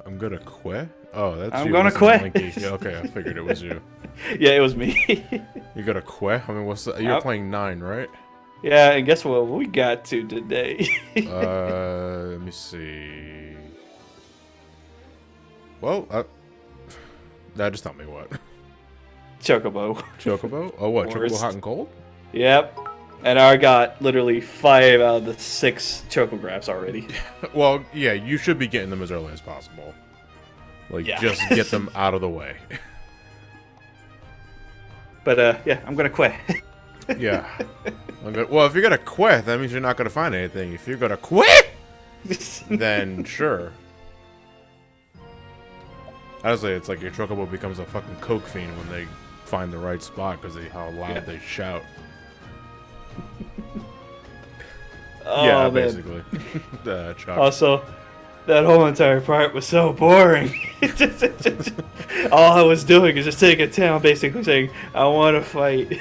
I'm gonna quit? Oh, that's I'm you. gonna Isn't quit. Linky. Yeah, okay, I figured it was you. Yeah, it was me. You gonna quit? I mean, what's the, you're playing 9, right? Yeah, and guess what we got to today? Let me see. Well, nah, just tell me what. Chocobo. Chocobo? Oh, what? Worst. Chocobo hot and cold? Yep. And I got literally 5 out of the 6 Chocograbs already. Well, yeah, you should be getting them as early as possible. Like, Yeah. just get them out of the way. But, yeah, I'm gonna quit. Yeah. Well, if you're gonna quit, that means you're not gonna find anything. If you're gonna quit, then sure. Honestly, it's like your Chocobo becomes a fucking coke fiend when they find the right spot because of how loud they shout. Oh, yeah, man. basically. Chuck. Also, that whole entire part was so boring. All I was doing is just sitting at town basically saying, I want to fight.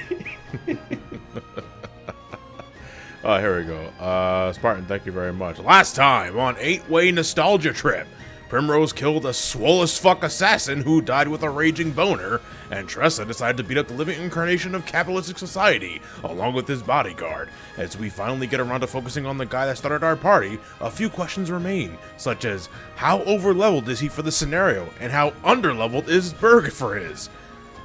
Oh, here we go. Spartan, thank you very much. Last time on 8-Way Nostalgia Trip, Primrose killed a swole as fuck assassin who died with a raging boner, and Tressa decided to beat up the living incarnation of capitalistic society, along with his bodyguard. As we finally get around to focusing on the guy that started our party, a few questions remain, such as, how over-leveled is he for the scenario, and how under-leveled is Berg for his?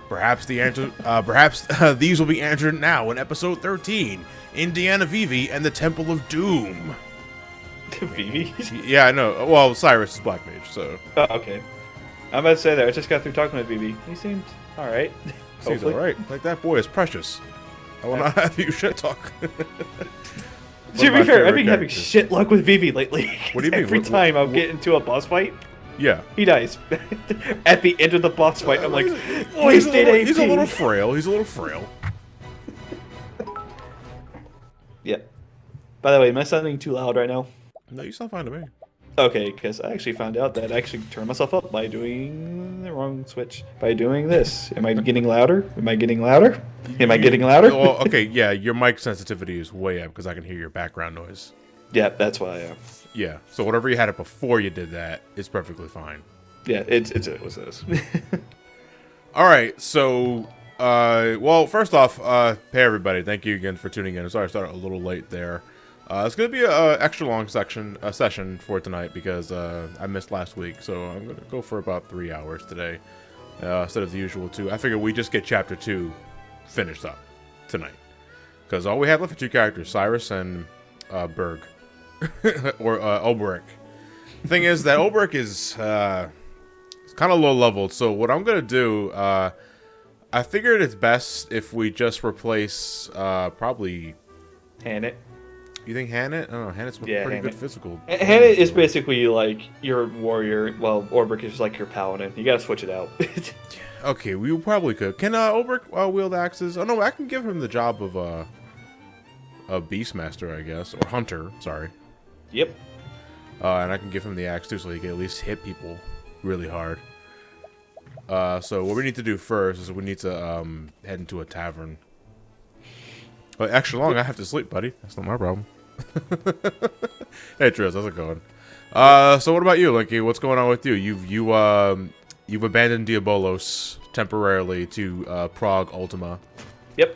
Perhaps these will be answered now in episode 13, Indiana Vivi and the Temple of Doom. Vivi? Yeah, I know. Well, Cyrus is Black Mage, so. Oh, okay. I'm about to say that. I just got through talking with Vivi. He seemed alright. Seems alright. Like, that boy is precious. I will not have you shit talk. To be fair, I've been having shit luck with Vivi lately. What do you mean? Every time I'll get into a boss fight, Yeah. he dies. At the end of the boss fight, I'm like, he's wasted AP. He's a little frail. He's a little frail. Yeah. By the way, am I sounding too loud right now? No, you sound fine to me. Okay, because I actually found out that I actually turned myself up by doing the wrong switch. By doing this. Am I getting louder? Am I getting louder? Am I getting louder? Well, okay, yeah, your mic sensitivity is way up because I can hear your background noise. Yeah, that's why I am. Yeah, so whatever you had it before you did that is perfectly fine. Yeah, it was this. Alright, so, well, first off, hey everybody, thank you again for tuning in. I'm sorry I started a little late there. It's going to be an extra long session for tonight because I missed last week, so I'm going to go for about 3 hours today instead of the usual 2. I figured we just get Chapter 2 finished up tonight because all we had left for 2 characters, Cyrus and Berg, or Olberic. The thing is that Olberic is kind of low-leveled, so what I'm going to do, I figured it's best if we just replace probably... Hannett. You think Hannett? I don't know. Hannett's pretty good physical. Hannett is basically like your warrior. Well, Olberic is like your paladin. You gotta switch it out. Okay, we probably could. Can Olberic wield axes? Oh no, I can give him the job of a Beastmaster, I guess, or Hunter. Sorry. Yep. And I can give him the axe too, so he can at least hit people really hard. So what we need to do first is we need to head into a tavern. Oh, extra long. I have to sleep, buddy. That's not my problem. Hey, Triz, how's it going? So what about you, Linky? What's going on with you? You've abandoned Diabolos temporarily to Prague Ultima. Yep.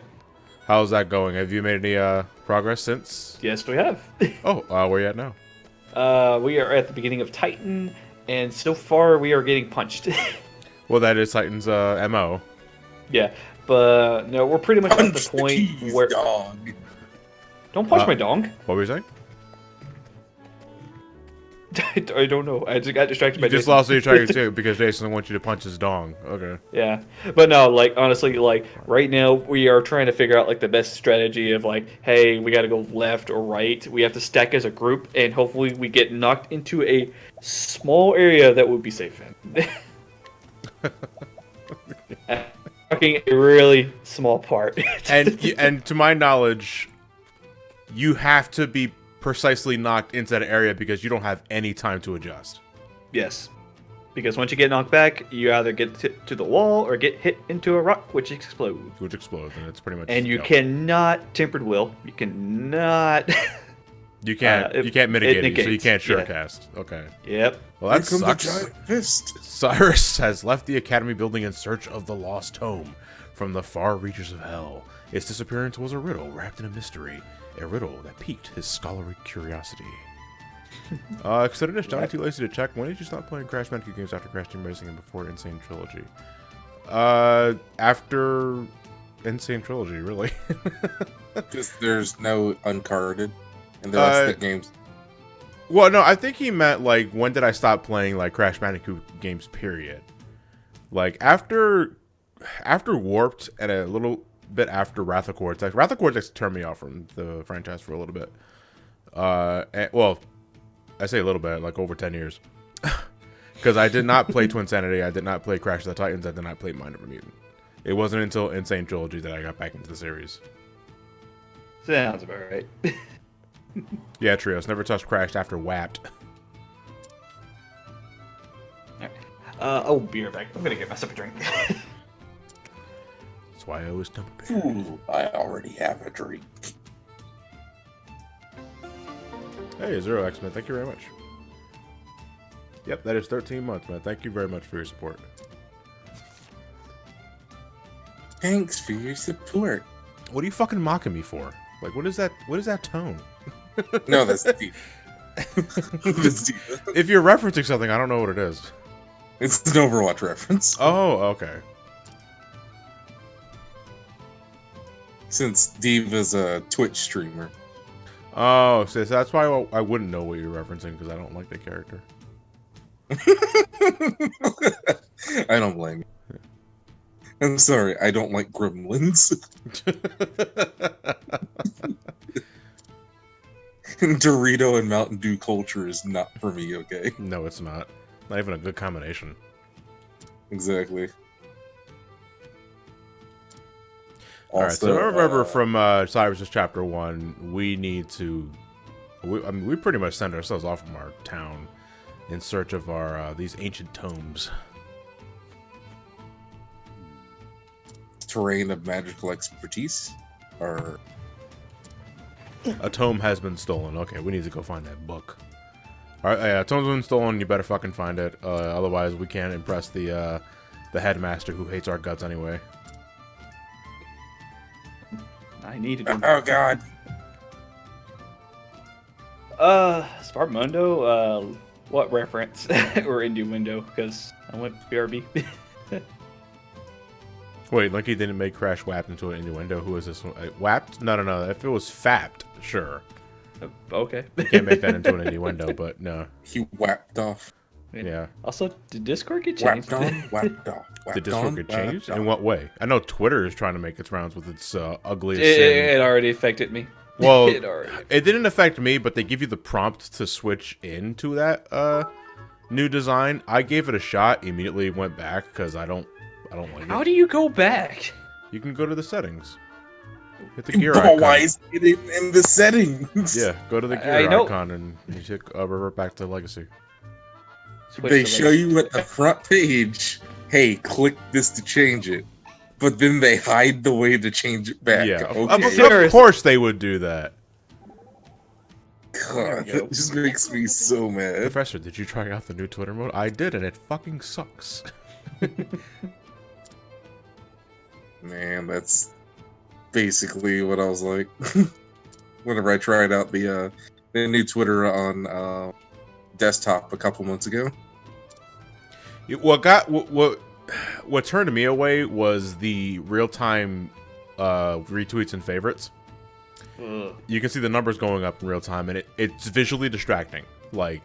How's that going? Have you made any progress since? Yes, we have. Oh, where are you at now? We are at the beginning of Titan, and so far we are getting punched. Well, that is Titan's MO. Yeah, but no, we're pretty much at the point where... Dog. Don't punch my dong. What were you saying? I don't know. I just got distracted by You just Jason. lost your track too because Jason wants you to punch his dong. Okay. Yeah, but no, like honestly, like right now we are trying to figure out like the best strategy of like, hey, we got to go left or right. We have to stack as a group, and hopefully we get knocked into a small area that would be safe in. Talking a really small part. and to my knowledge, you have to be precisely knocked into that area because you don't have any time to adjust. Yes, because once you get knocked back, you either get to the wall or get hit into a rock, which explodes. Which explodes, and it's pretty much. And you cannot tempered will. You cannot. You can't mitigate it, so you can't surecast. Yeah. Okay. Yep. Well, that sucks. Giant fist. Cyrus has left the academy building in search of the lost tome from the far reaches of hell. Its disappearance was a riddle wrapped in a mystery, a riddle that piqued his scholarly curiosity. Consider this Johnny too lazy to check. When did you stop playing Crash Bandicoot games after Crash Team Racing and before Insane Trilogy? After Insane Trilogy, really. Because there's no uncarded in the rest of the games. Well, no, I think he meant, like, when did I stop playing, like, Crash Bandicoot games, period. Like, after Warped and a little bit after Wrath of Cortex. Wrath of Cortex turned me off from the franchise for a little bit. Well, I say a little bit, like, over 10 years. Because I did not play Twinsanity, I did not play Crash of the Titans, I did not play Mind of a Mutant. It wasn't until Insane Trilogy that I got back into the series. Sounds about right. Yeah, Trios. Never touched Crash after WAPT. Right. Beer back. I'm gonna get myself a drink. That's why I always dump a beer. Ooh, I already have a drink. Hey, Zero X-Men, thank you very much. Yep, that is 13 months, man. Thank you very much for your support. Thanks for your support. What are you fucking mocking me for? Like, what is that? What is that tone? No, that's deep. That's deep. If you're referencing something, I don't know what it is. It's an Overwatch reference. Oh, okay. Since Diva's a Twitch streamer. Oh, so that's why I wouldn't know what you're referencing, because I don't like the character. I don't blame you. I'm sorry, I don't like gremlins. Dorito and Mountain Dew culture is not for me, okay? No, it's not. Not even a good combination. Exactly. Alright, so remember from Cyrus's Chapter 1, we need to... we pretty much send ourselves off from our town in search of our these ancient tomes. Terrain of magical expertise? Or... A tome has been stolen. Okay, we need to go find that book. Alright, yeah, a tome's been stolen, you better fucking find it. Otherwise, we can't impress the headmaster who hates our guts anyway. I need to. Oh god. Sparkmundo, what reference? Or innuendo? Because I went BRB. Wait, Lucky didn't make Crash WAPT into an innuendo. Who is this one? WAPT? No. If it was FAPT, sure. Okay. You can't make that into an innuendo, but no. He whacked off. Yeah. Also, did Discord get changed? Whacked off. Did Discord get changed? In what way? I know Twitter is trying to make its rounds with its ugliest It already affected me. Well, it didn't affect me, but they give you the prompt to switch into that new design. I gave it a shot, immediately went back because I don't like it. How do you go back? You can go to the settings. Hit the gear icon. Why is it in the settings? Yeah, go to the gear icon and you take revert back to Legacy. They show you at the front page, hey, click this to change it. But then they hide the way to change it back. Yeah, okay. Of course they would do that. God, that just makes me so mad. Professor, did you try out the new Twitter mode? I did, and it fucking sucks. Man, that's basically what I was like whenever I tried out the new Twitter on desktop a couple months ago. What turned me away was the real-time retweets and favorites. You can see the numbers going up in real time, and it's visually distracting. Like,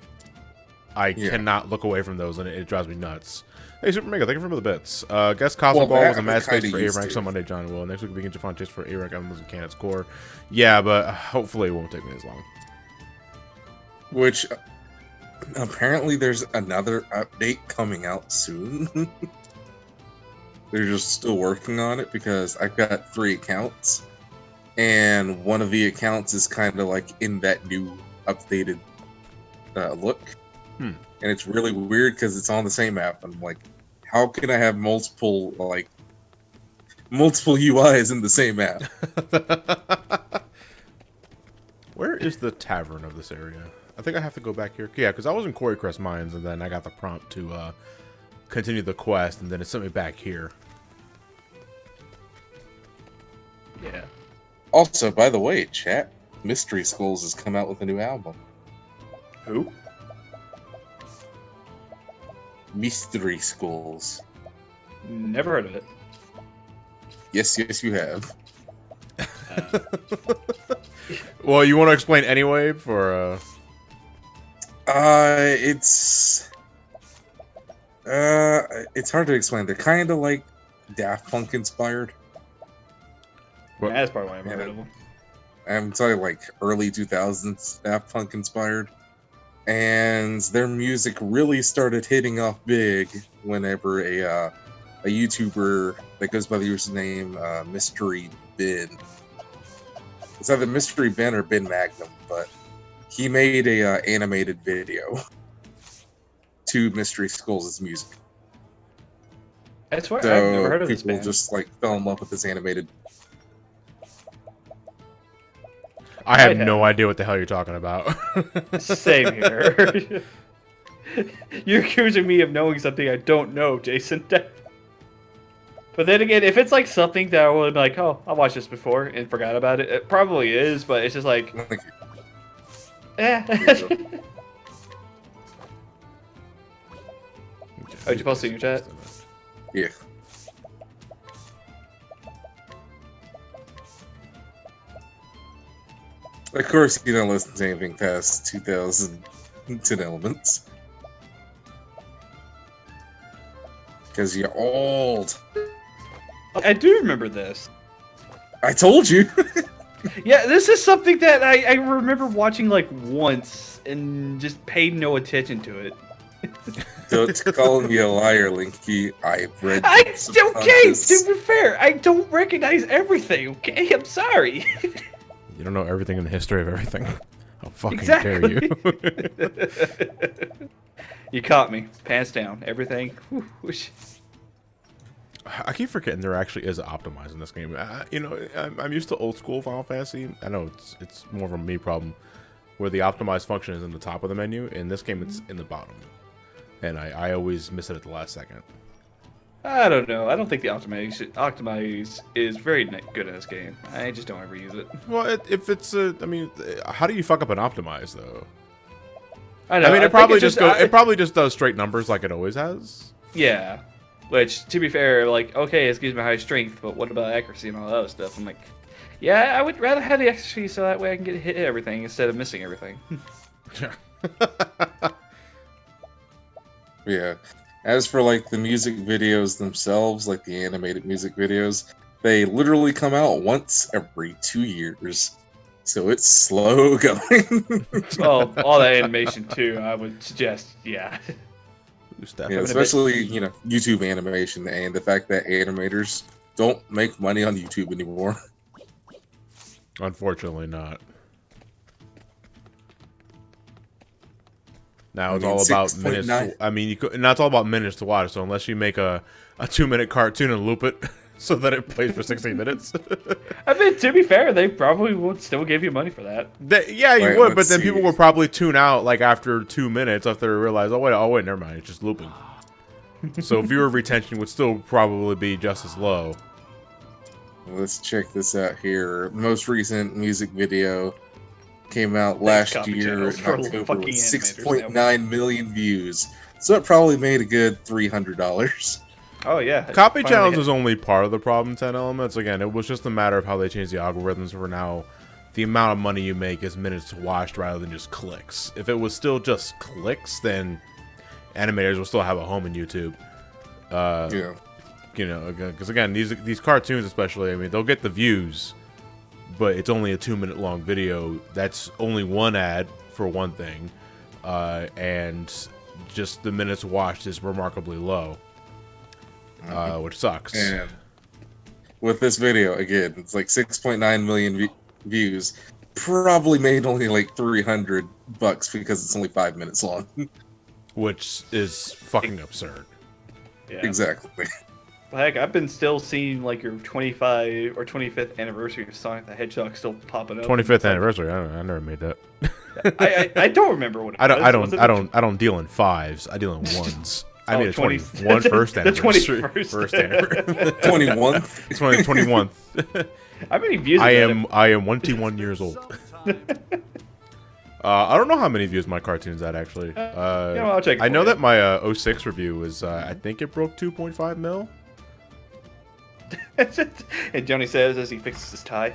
I cannot look away from those, and it drives me nuts. Hey, Super Mega, thank you for the bits. Guess Cosmo Ball was a mad space for A-Rank on Monday, John Will. Next week we begin Jafon Chase for A-Rank Emblems and Cannon's Core. Yeah, but hopefully it won't take me as long. Which, apparently there's another update coming out soon. They're just still working on it because I've got 3 accounts. And one of the accounts is kind of like in that new updated look. And it's really weird because it's on the same app. I'm like, how can I have multiple UIs in the same app? Where is the tavern of this area? I think I have to go back here. Yeah, because I was in Quarry Crest Mines, and then I got the prompt to continue the quest, and then it sent me back here. Yeah. Also, by the way, chat, Mystery Skulls has come out with a new album. Who? Mystery Skulls. Never heard of it. Yes, you have. Well, you want to explain anyway for It's hard to explain. They're kind of like Daft Punk inspired. What? Yeah, that's probably why I've heard of them. I'm sorry, like early 2000s Daft Punk inspired. And their music really started hitting off big whenever a YouTuber that goes by the username Mystery Ben. It's either Mystery Ben or Ben Magnum, but he made a animated video to Mystery Skulls' music. I swear, So I've never heard of this people band. just like fell in love with this animated. I have no idea what the hell you're talking about. Same here. You're accusing me of knowing something I don't know, Jason. But then again, if it's like something that I would be like, oh, I watched this before and forgot about it, it probably is, but it's just like, eh. Oh, did you post it in your chat? Yeah. Of course, you don't listen to anything past 2010 Elements. Because you're old. I do remember this. I told you! Yeah, this is something that I remember watching like once and just paid no attention to it. Don't call me a liar, Linky. I've read Okay, subconscious. to be fair, I don't recognize everything, okay? I'm sorry. You don't know everything in the history of everything. How fucking dare Exactly. you? You caught me. Pants down. Everything. Whew, whoosh. I keep forgetting there actually is optimized in this game. You know, I'm used to old school Final Fantasy. I know it's more of a me problem, where the optimized function is in the top of the menu. In this game, it's in the bottom, and I always miss it at the last second. I don't know. I don't think the optimize is very good in this game. I just don't ever use it. Well, if it's I mean, how do you fuck up an optimize though? I know. I mean, I it probably think it probably just does straight numbers like it always has. Yeah. Which, to be fair, like, okay, it gives me high strength, but what about accuracy and all that other stuff? I'm like, yeah, I would rather have the accuracy so that way I can hit everything instead of missing everything. Yeah. As for like the music videos themselves, like the animated music videos, they literally come out once every 2 years. So it's slow going. Well, all that animation too, I would suggest, yeah. Yeah, especially, you know, YouTube animation and the fact that animators don't make money on YouTube anymore. Unfortunately not. Now it's all about minutes. I mean, now it's all about minutes to watch. So unless you make a 2-minute cartoon and loop it so that it plays for 16 minutes. I mean, to be fair, they probably would still give you money for that. Yeah, you Right, would, but let's then see. people would probably tune out like after 2 minutes after they realize, oh wait, never mind, it's just looping. So viewer retention would still probably be just as low. Let's check this out here. The most recent music video came out last copy year channels in for October fucking with animators 6.9 million views. So it probably made a good $300. Oh, yeah. Copy Finally channels hit- is only part of the problem, 10 Elements. Again, it was just a matter of how they changed the algorithms for now. The amount of money you make is minutes watched rather than just clicks. If it was still just clicks, then animators will still have a home in YouTube. Yeah. You know, because again, these cartoons especially, I mean, they'll get the views, but it's only a 2-minute long video. That's only one ad for one thing, and just the minutes watched is remarkably low, which sucks. And with this video, again, it's like 6.9 million views. Probably made only like $300 because it's only 5 minutes long. Which is fucking absurd. Yeah. Exactly. Heck, I've been still seeing like your 25 or 25th anniversary of Sonic the Hedgehog still popping up. 25th anniversary. I never made that. I don't remember what it was. I don't deal in fives. I deal in ones. I made a 20 21 first anniversary. The 21st. First anniversary. 21. 21. How many views? I am 21 years old. I don't know how many views my cartoon's at actually. I'll check it I for know you. that my 06 review was I think it broke 2.5 mil. And Johnny says as he fixes his tie.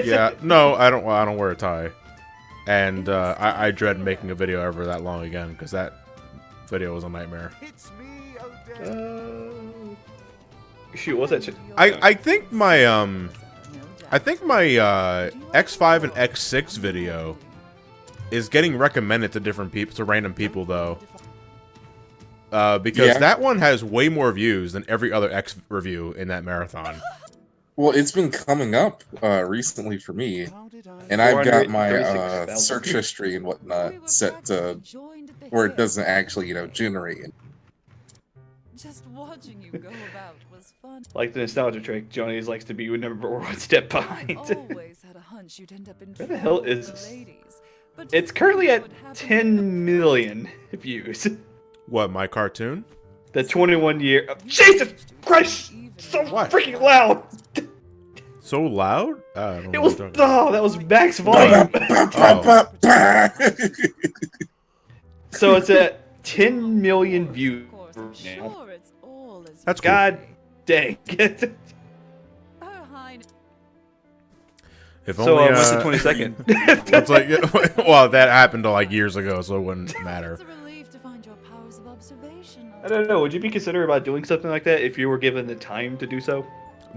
Yeah, no, I don't wear a tie, and I dread making a video ever that long again because that video was a nightmare. Shoot, what's that shit? I think my X5 and X6 video is getting recommended to different people, to random people though, because that one has way more views than every other X review in that marathon. Well, it's been coming up recently for me, and I've got my search history and whatnot set to where it doesn't actually, generate it. Just watching you go about was fun. Like the nostalgia trick, Johnny likes to be number one step behind. Always had a hunch you'd end up in Where the hell trouble is with this? the ladies, but It's currently at 10 million views. What, my cartoon? The 21-year. Jesus Christ! So What? freaking loud! So loud? I don't know It what was. you're talking about. Oh, that was max volume. So it's at 10 million views of course, I'm now. sure it's all as That's cool. God dang. Her Highness. If So only, what's the 22nd? it's like, well, that happened like years ago, so it wouldn't matter. It's a relief to find your powers of observation. I don't know. Would you be considerate about doing something like that if you were given the time to do so?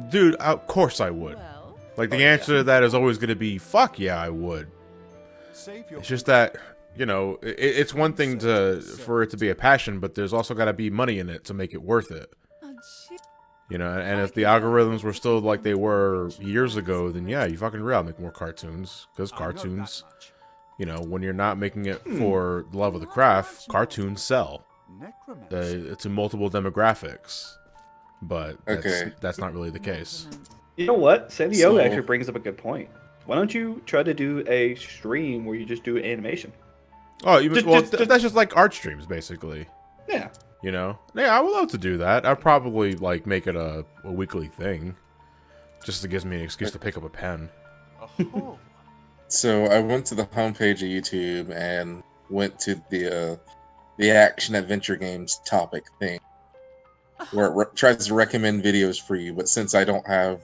Dude, of course I would. Well, Like, the answer to that is always going to be, fuck yeah, I would. It's just that, it's one thing for it to be a passion, but there's also got to be money in it to make it worth it. oh, gee, And if the algorithms were still like they were years ago, then yeah, you fucking real make more cartoons. Because cartoons, when you're not making it for the love of the craft, cartoons sell. To multiple demographics. But that's not really the case. You know what? Sandio So- actually brings up a good point. Why don't you try to do a stream where you just do animation? Oh, that's just like art streams, basically. Yeah. Yeah, I would love to do that. I'd probably like make it a weekly thing, just to give me an excuse to pick up a pen. So I went to the homepage of YouTube and went to the action adventure games topic thing, where it tries to recommend videos for you. But since I don't have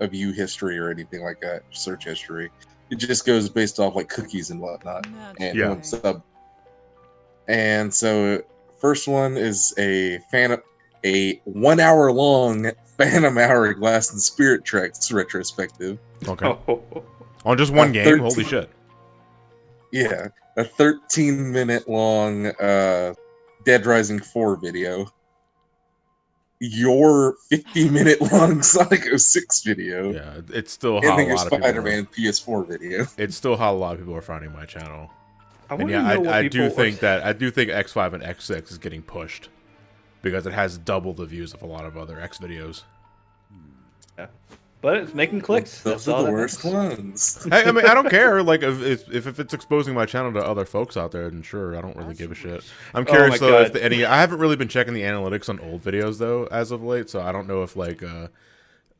a view history or anything like that, search history, it just goes based off like cookies and whatnot. And Yeah. sub. And so first one is a 1 hour long Phantom Hourglass and Spirit Treks retrospective. Okay. On just one game? 13 Holy shit. Yeah, a 13-minute long Dead Rising 4 video. Your 50-minute long Sonic 06 video. Yeah, it's still And how then a your lot of people Spider-Man PS4 video. It's still how a lot of people are finding my channel. I And wanna yeah, know what I do people think X5 and X6 is getting pushed because it has double the views of a lot of other X videos. But it's making clicks. Those That's all are the that worst matters. ones. I mean, I don't care. Like, if it's exposing my channel to other folks out there, then sure, I don't really give a shit. I'm curious my though God. if I haven't really been checking the analytics on old videos though as of late, so I don't know if like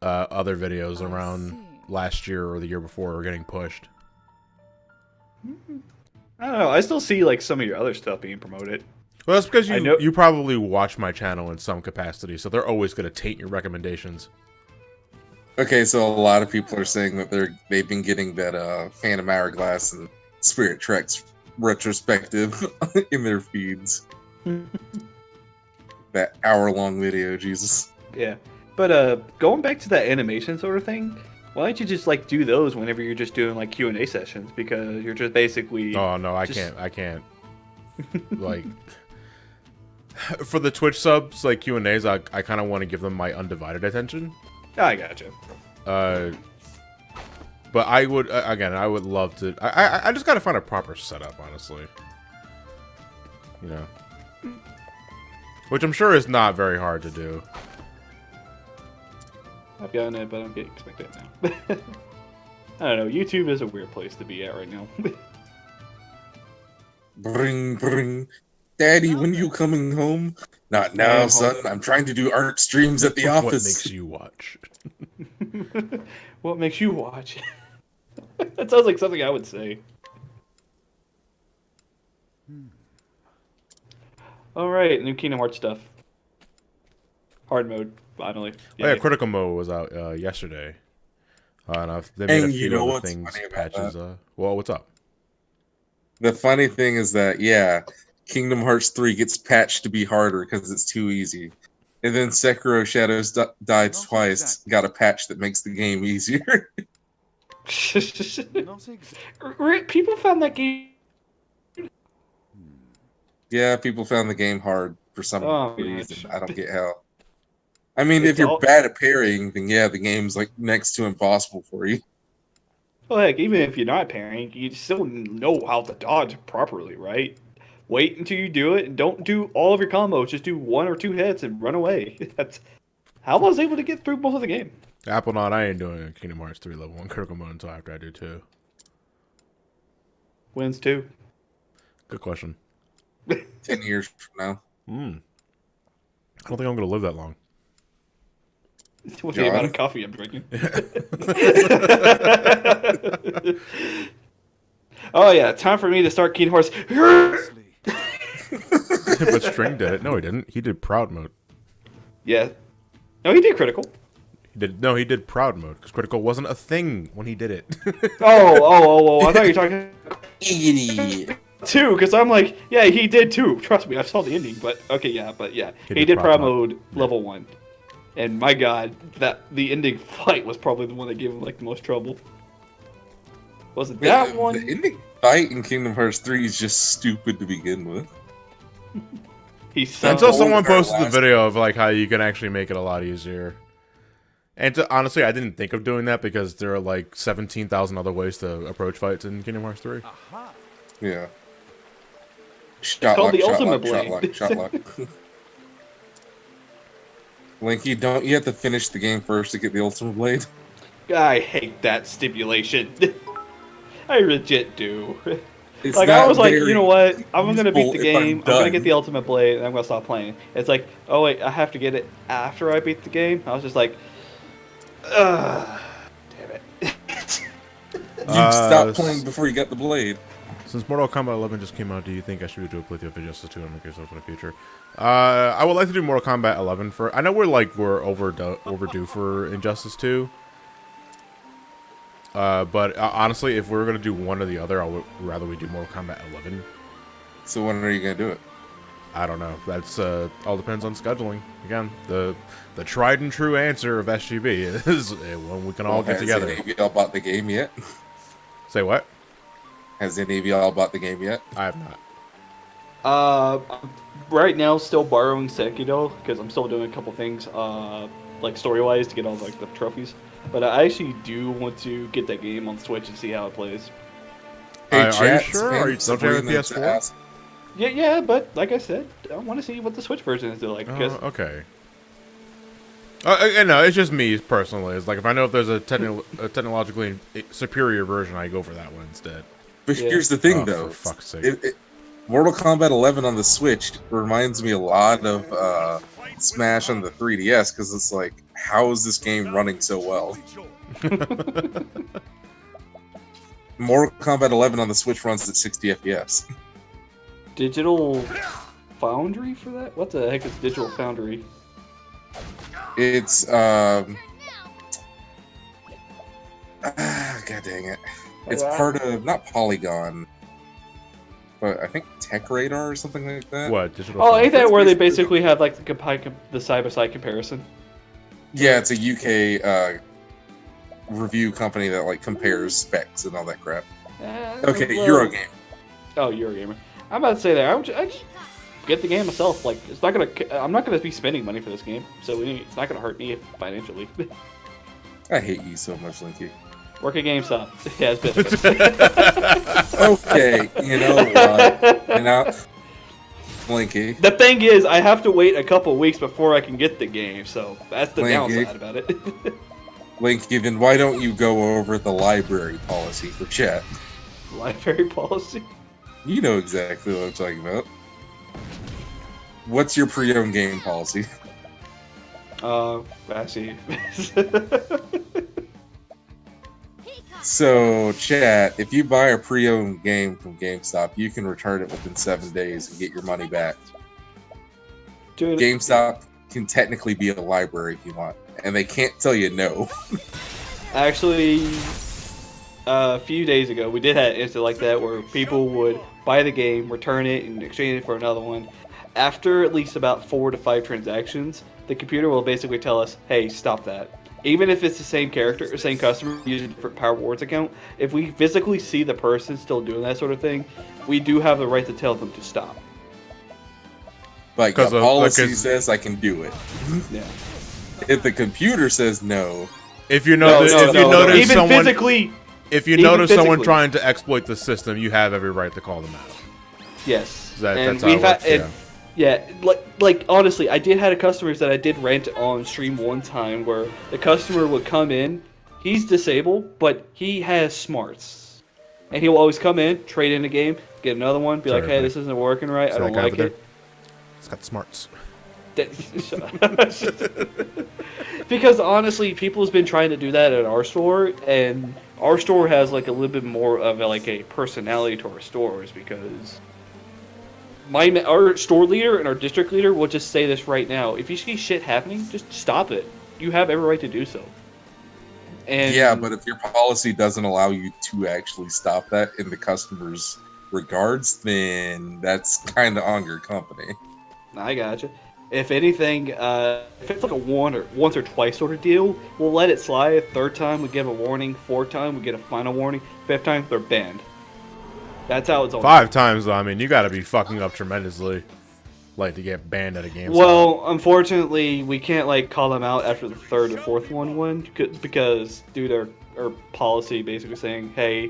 other videos around last year or the year before are getting pushed. I don't know. I still see like some of your other stuff being promoted. Well, that's because I know- you probably watch my channel in some capacity, so they're always going to taint your recommendations. Okay, so a lot of people are saying that they've been getting that Phantom Hourglass and Spirit Treks retrospective in their feeds. That hour-long video, Jesus. Yeah. But going back to that animation sort of thing, why don't you just like do those whenever you're just doing like Q&A sessions, because you're just basically Oh no, I can't. Like for the Twitch subs, like Q&As, I kind of want to give them my undivided attention. I gotcha. But I would I would love to. I just gotta find a proper setup, honestly. Which I'm sure is not very hard to do. I've gotten it, but I'm getting expected now. I don't know. YouTube is a weird place to be at right now. Bring, bring. Daddy, when you coming home? Not I now, am son. home. I'm trying to do art streams at the What office. makes you watch? What makes you watch? That sounds like something I would say. All right, new Kingdom Hearts stuff. Hard mode, finally. Oh, yeah, Yay. Critical Mode was out yesterday. And they made a And few you know other what's things, funny about patches. Well, what's up? The funny thing is that, yeah, Kingdom Hearts 3 gets patched to be harder because it's too easy. And then Sekiro Shadows died twice, got a patch that makes the game easier. People found that game. Yeah, people found the game hard for some Oh, reason. man. I don't get how. I mean, It's if you're all- bad at parrying, then yeah, the game's like next to impossible for you. Well, heck, even if you're not parrying, you still know how to dodge properly, right? Wait until you do it, and don't do all of your combos. Just do 1 or 2 hits and run away. That's how I was able to get through most of the game. Apple Not, I ain't doing a Kingdom Hearts 3 level 1 Critical Mode until after I do 2. Wins 2. Good question. 10 years from now. I don't think I'm going to live that long. What's the amount of coffee I'm drinking? Oh yeah, time for me to start Kingdom Hearts. But String did it. No, he didn't. He did Proud Mode. Yeah. No, he did critical. He did Proud Mode, because Critical wasn't a thing when he did it. Oh, I thought you were talking Idiot. two, because I'm like, yeah, he did too. Trust me, I saw the ending, but okay, yeah, he did Proud Mode level 1. And my god, the ending fight was probably the one that gave him like the most trouble. Was it that one? The ending fight in Kingdom Hearts 3 is just stupid to begin with. Until someone Our posted the last- video of like how you can actually make it a lot easier. And honestly, I didn't think of doing that because there are like 17,000 other ways to approach fights in Kingdom Hearts 3. Yeah. Shot called lock, the shot Ultimate lock, Blade. shot lock, shot lock. Linky, don't you have to finish the game first to get the Ultimate Blade? I hate that stipulation. I legit do. It's Like, I not was like, very you know what? I'm gonna beat useful the if I'm game. I'm gonna done. get the Ultimate Blade, and I'm gonna stop playing. It's like, oh wait, I have to get it after I beat the game. I was just like, ugh, damn it. You stopped playing before you got the blade. Since Mortal Kombat 11 just came out, do you think I should do a playthrough of Injustice 2 and make yourself in the future? I would like to do Mortal Kombat 11 for. I know we're overdue for Injustice 2. But honestly, if we're gonna do one or the other, I would rather we do Mortal Kombat 11. So when are you gonna do it? I don't know. That's all depends on scheduling. Again, the tried and true answer of SGB is when we can all get together. Has any of y'all bought the game yet? Say what? Has any of y'all bought the game yet? I have not. Right now, still borrowing Sekiro because I'm still doing a couple things, like story-wise, to get all like the trophies. But I actually do want to get that game on Switch and see how it plays. Hey, Are you chat, sure? spam Don't you have a Sabrina to PS4? ask- Yeah, but like I said, I want to see what the Switch version is like. Because Okay. No, it's just me personally. It's like if I know if there's a technologically superior version, I go for that one instead. But Yeah. here's the thing, Oh, though. for fuck's sake. Mortal Kombat 11 on the Switch reminds me a lot of Smash on the 3DS because it's like, how is this game running so well? Mortal Kombat 11 on the Switch runs at 60 FPS. Digital Foundry for that? What the heck is Digital Foundry? It's God dang it! It's part of not Polygon, but I think Tech Radar or something like that. What digital? Oh, ain't that That's where they basically- basically have like the side-by-side comparison? Yeah, it's a UK review company that like compares specs and all that crap. Okay, Eurogame. Oh, Eurogamer. I'm about to say that. I just get the game myself. Like, it's not gonna. I'm not gonna be spending money for this game, so it's not gonna hurt me financially. I hate you so much, Linky. Work at GameStop. Yeah, it's benefits. Okay, you know what? You know, Blinky. The thing is, I have to wait a couple weeks before I can get the game, so that's the Blinky. downside about it. Blinky, then why don't you go over the library policy for chat? Library policy? You know exactly what I'm talking about. What's your pre-owned game policy? I see. So, chat, if you buy a pre-owned game from GameStop, you can return it within 7 days and get your money back. Dude, GameStop can technically be a library if you want, and they can't tell you no. actually, a few days ago, we did have an incident like that where people would buy the game, return it, and exchange it for another one. After at least about 4 to 5 transactions, the computer will basically tell us, hey, stop that. Even if it's the same character or same customer using a different Power Rewards account, if we physically see the person still doing that sort of thing, we do have the right to tell them to stop. Like, the policy says I can do it. Yeah. If the computer says no... If you notice Even physically... If you notice someone trying to exploit the system, you have every right to call them out. Yes. That's how it works, yeah, like honestly, I did have customers that I did rant on stream one time where the customer would come in, he's disabled, but he has smarts. And he'll always come in, trade in a game, get another one, be like, hey, this isn't working right, I don't like it. It's got smarts. Because honestly, people's been trying to do that at our store, and our store has like a little bit more of a personality to our stores because our store leader and our district leader will just say this right now. If you see shit happening, just stop it. You have every right to do so. And yeah, but if your policy doesn't allow you to actually stop that in the customer's regards, then that's kind of on your company. I gotcha. If anything, if it's like a once or twice sort of deal, we'll let it slide. Third time, we give a warning. Fourth time, we get a final warning. Fifth time, they're banned. That's how it's all. 5 times, though, I mean, you gotta be fucking up tremendously, like, to get banned at a game. Well, unfortunately, we can't, call them out after the third or fourth one, because due to our policy basically saying, hey,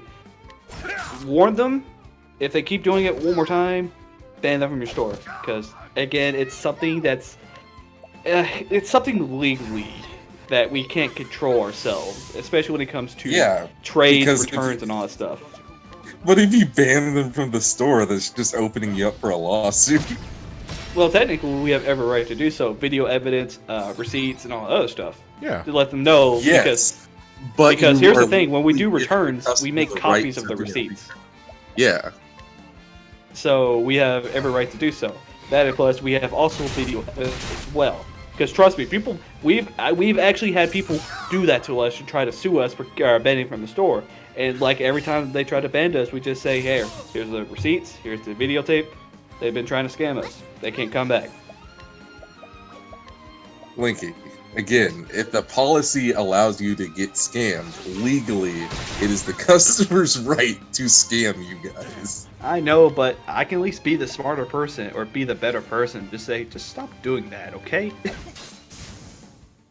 warn them. If they keep doing it one more time, ban them from your store. Because, again, it's something that's... it's something legally that we can't control ourselves, especially when it comes to trades, returns, and all that stuff. But if you ban them from the store, that's just opening you up for a lawsuit. Well, technically, we have every right to do so. Video evidence, receipts, and all that other stuff. Yeah. To let them know. Yes. Because here's the thing. When we do returns, we make copies of the receipts. Yeah. So we have every right to do so. That and plus, we have also video evidence as well. Because trust me, we've actually had people do that to us and try to sue us for banning from the store. And every time they try to ban us, we just say, "Hey, here's the receipts. Here's the videotape. They've been trying to scam us. They can't come back." Linky, again, if the policy allows you to get scammed legally, it is the customer's right to scam you guys. I know, but I can at least be the smarter person or be the better person to say, just stop doing that, okay?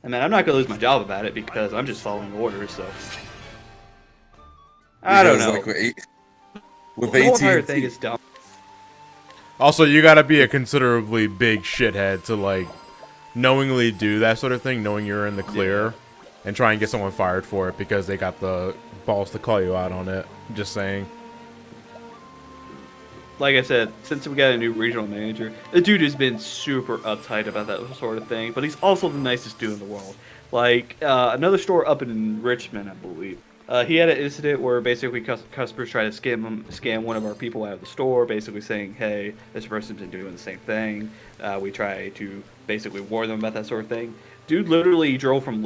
I mean, I'm not gonna lose my job about it because I'm just following orders, so. I don't know. With the whole entire thing is dumb. Also, you gotta be a considerably big shithead to, knowingly do that sort of thing, knowing you're in the clear, and try and get someone fired for it because they got the balls to call you out on it. Just saying. Like I said, since we got a new regional manager, the dude has been super uptight about that sort of thing, but he's also the nicest dude in the world. Another store up in Richmond, I believe. He had an incident where basically customers try to scam one of our people out of the store, basically saying, hey, this person's been doing the same thing. We try to basically warn them about that sort of thing. Dude literally drove from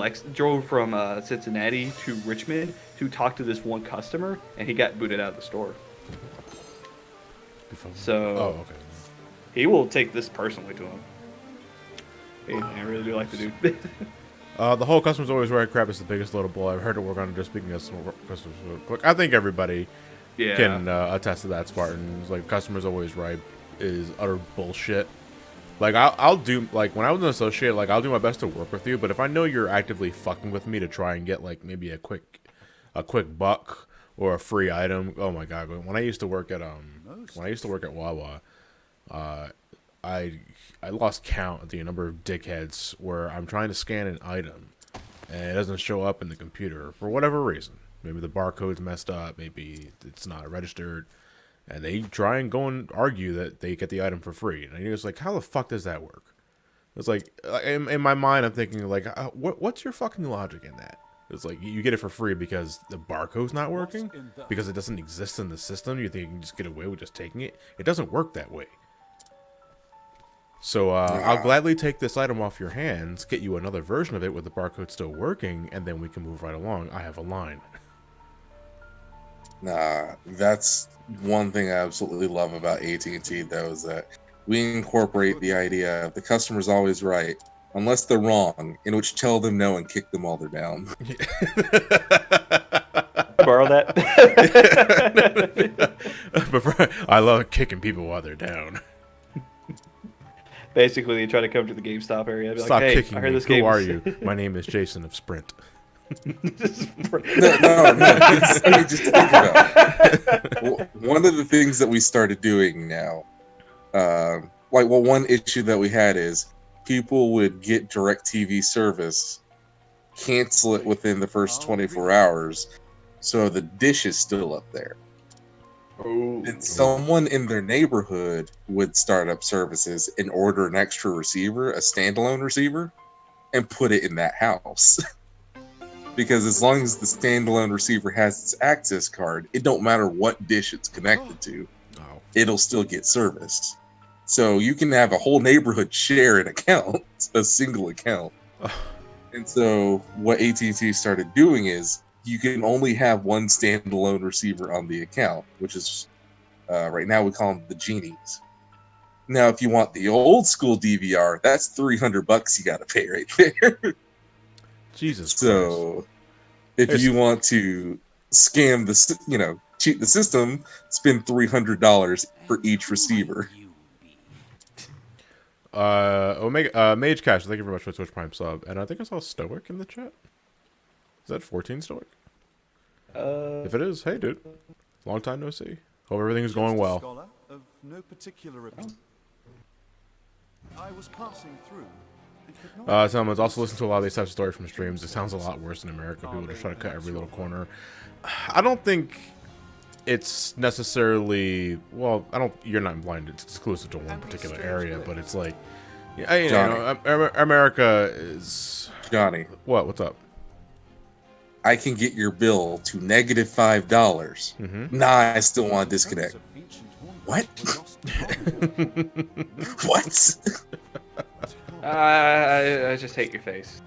Cincinnati to Richmond to talk to this one customer, and he got booted out of the store. So, he will take this personally to him. I really do like the dude. The whole customer's always right crap is the biggest load of bull I've heard it work on. Just speaking of some customers real quick, I think everybody can attest to that. Spartans, customers always right is utter bullshit. I'll do when I was an associate, I'll do my best to work with you, but if I know you're actively fucking with me to try and get maybe a quick buck or a free item, oh my god! When I used to work at Wawa, I lost count of the number of dickheads where I'm trying to scan an item and it doesn't show up in the computer for whatever reason. Maybe the barcode's messed up, maybe it's not registered, and they try and go and argue that they get the item for free. And you're just like, how the fuck does that work? It's like, in my mind, I'm thinking, like, what's your fucking logic in that? It's like, you get it for free because the barcode's not working? Because it doesn't exist in the system? You think you can just get away with just taking it? It doesn't work that way. So, I'll gladly take this item off your hands, get you another version of it with the barcode still working, and then we can move right along. I have a line. Nah, that's one thing I absolutely love about AT&T, though, is that we incorporate the idea of the customer's always right, unless they're wrong, in which tell them no and kick them while they're down. Borrow that. I love kicking people while they're down. Basically, they try to come to the GameStop area. Be Stop like, hey, kicking I heard me. this Who game are is- you? My name is Jason of Sprint. No. I mean, just think about it. One of the things that we started doing now, one issue that we had is people would get DirecTV service, cancel it within the first 24 hours, so the dish is still up there. Oh. And someone in their neighborhood would start up services and order an extra receiver, a standalone receiver, and put it in that house. Because as long as the standalone receiver has its access card, it don't matter what dish it's connected to, it'll still get service. So you can have a whole neighborhood share an account, a single account. And so what AT&T started doing is you can only have one standalone receiver on the account, which is right now we call them the genies. Now, if you want the old school DVR, that's $300 you got to pay right there. Jesus Christ. So, if you want to scam the, cheat the system, spend $300 for each receiver. Omega, Mage Cash, thank you very much for the Twitch Prime sub. And I think I saw Stoic in the chat. Is that 14 Stoic? If it is, hey dude. Long time no see. Hope everything is going well. Scholar of no particular opinion. I was passing through. Someone's also listened to a lot of these types of stories from streams. It sounds a lot worse in America. People just try to cut every little corner. I don't think it's necessarily, well, you're not blind. It's exclusive to one particular area, but it's like, America is... Johnny. What's up? I can get your bill to -$5. Nah, I still want to disconnect. What? What? I just hate your face.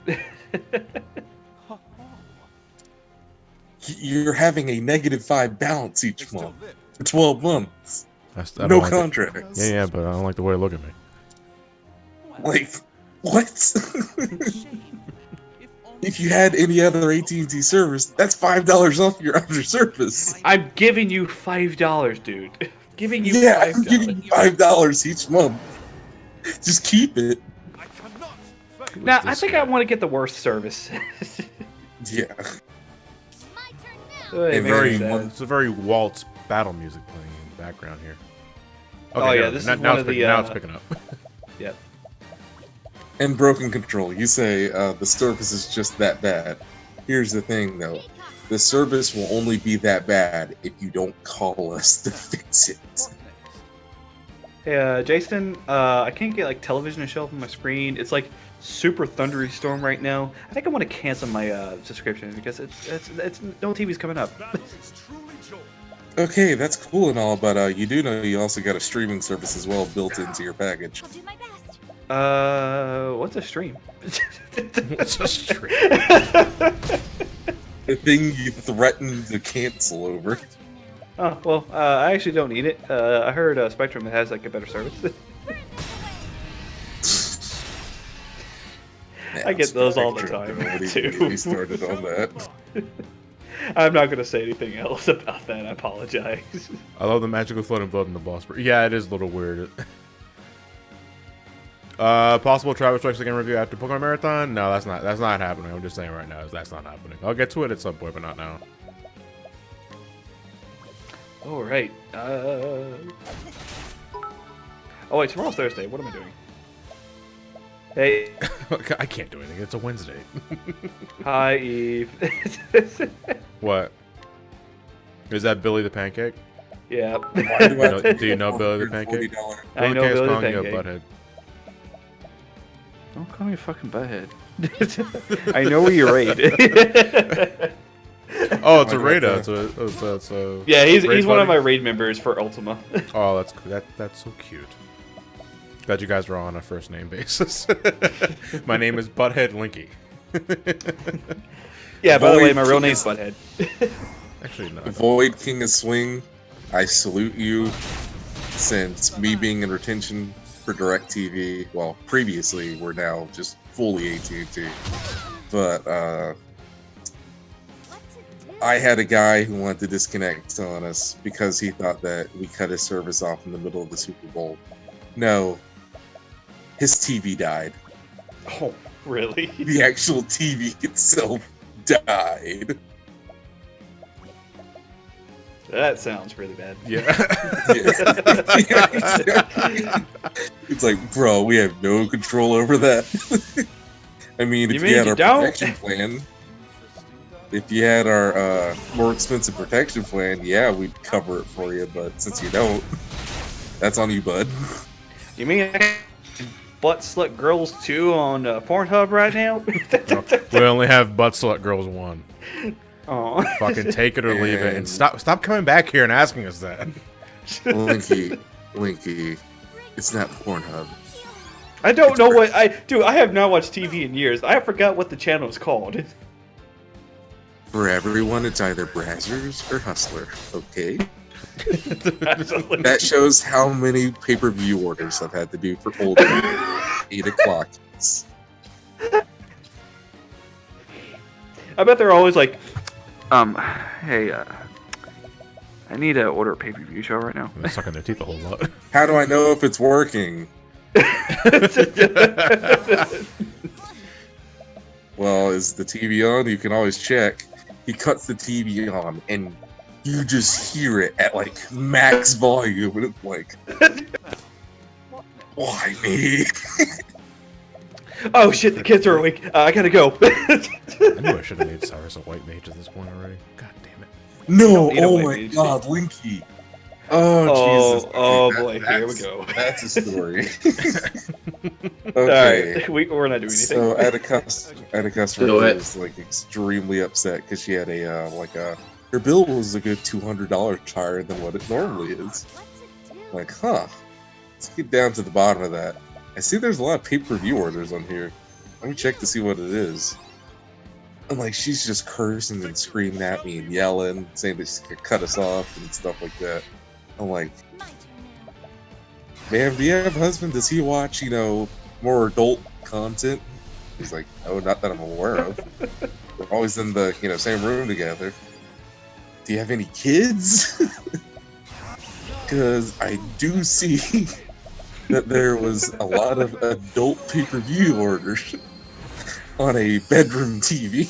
You're having a -5 balance each month for 12 months. I No don't like contract. Yeah, but I don't like the way they look at me. Like, what? If you had any other AT&T service, that's $5 off your other service. I'm giving you $5, dude. Giving you Yeah, $5. I'm giving you $5 each month. Just keep it. Now, I think I want to get the worst service. Yeah. Hey, And very very sad. It's a very waltz battle music playing in the background here. Oh, there yeah, we go. this is now one it's of the, picking, now it's picking up. Yep. And broken control. You say the service is just that bad. Here's the thing, though. The service will only be that bad if you don't call us to fix it. Hey, Jason, I can't get like television to show up on my screen. It's like super thundery storm right now. I think I want to cancel my subscription because it's no TV's coming up. Okay, that's cool and all, but you do know you also got a streaming service as well built into your package. I'll do my best. What's a stream? What's a stream? The thing you threatened to cancel over. Oh well, I actually don't need it. I heard Spectrum has like a better service. I get those all the time, too. We started on that. I'm not gonna say anything else about that. I apologize. I love the magical floating blood in the boss. Yeah, it is a little weird. Possible Travis Strikes Again review after Pokemon Marathon? No, that's not happening. I'm just saying right now, that's not happening. I'll get to it at some point, but not now. All right. Oh wait, tomorrow's Thursday. What am I doing? Hey, I can't do anything. It's a Wednesday. hi Eve. What? Is that Billy the Pancake? Yeah. Why do I Do you know Billy the Pancake? $40? I know Cake's Billy the calling you a Pancake. butthead. Don't call me a fucking butthead. I know where you're right. Oh, it's a Raider. It's a Yeah, he's raid one of my buddy? raid members for Ultima. Oh, that's so cute. Glad you guys are on a first name basis. My name is Butthead Linky. Yeah, by the way, my Void real King name's is- Butthead. Actually, no. Void King of Swing, I salute you. Since me being in retention for DirecTV, well, previously we're now just fully AT&T. But I had a guy who wanted to disconnect on us because he thought that we cut his service off in the middle of the Super Bowl. No, his TV died. Oh, really? The actual TV itself died. That sounds really bad. Yeah. It's like, bro, we have no control over that. I mean, You if mean you had you our don't? protection plan, if you had our more expensive protection plan, yeah, we'd cover it for you. But since you don't, that's on you, bud. You mean I can butt slut girls too on Pornhub right now? We only have butt slut girls 1. Oh. Fucking take it or leave it, and And- stop coming back here and asking us that. Linky, it's not Pornhub. I don't know what I do. I have not watched TV in years. I forgot what the channel is called. For everyone, it's either Brazzers or Hustler. Okay, Absolutely. that shows how many pay-per-view orders I've had to do for old 8 o'clock. I bet they're always like, hey, I need to order a pay-per-view show right now. They're sucking their teeth a whole lot. How do I know if it's working? Well, is the TV on? You can always check. He cuts the TV on, and you just hear it at like max volume, and it's like, why me? Oh shit, the kids are awake. I gotta go. I knew I should have made Cyrus a white mage at this point already. God damn it. No! need a Oh white my mage. God, Linky! Oh Jesus! Oh Okay, boy, here we that's- go. That's a story. All Okay. right, we're not doing anything. So Attica Do it. was like extremely upset because she had a her bill was a good $200 higher than what it normally is. Like, huh? Let's get down to the bottom of that. I see there's a lot of pay-per-view orders on here. Let me check to see what it is. And like, she's just cursing and screaming at me and yelling, saying that she's gonna cut us off and stuff like that. I'm like, ma'am, do you have a husband? Does he watch, more adult content? He's like, no, not that I'm aware of. We're always in the, same room together. Do you have any kids? Because I do see that there was a lot of adult pay-per-view orders on a bedroom TV.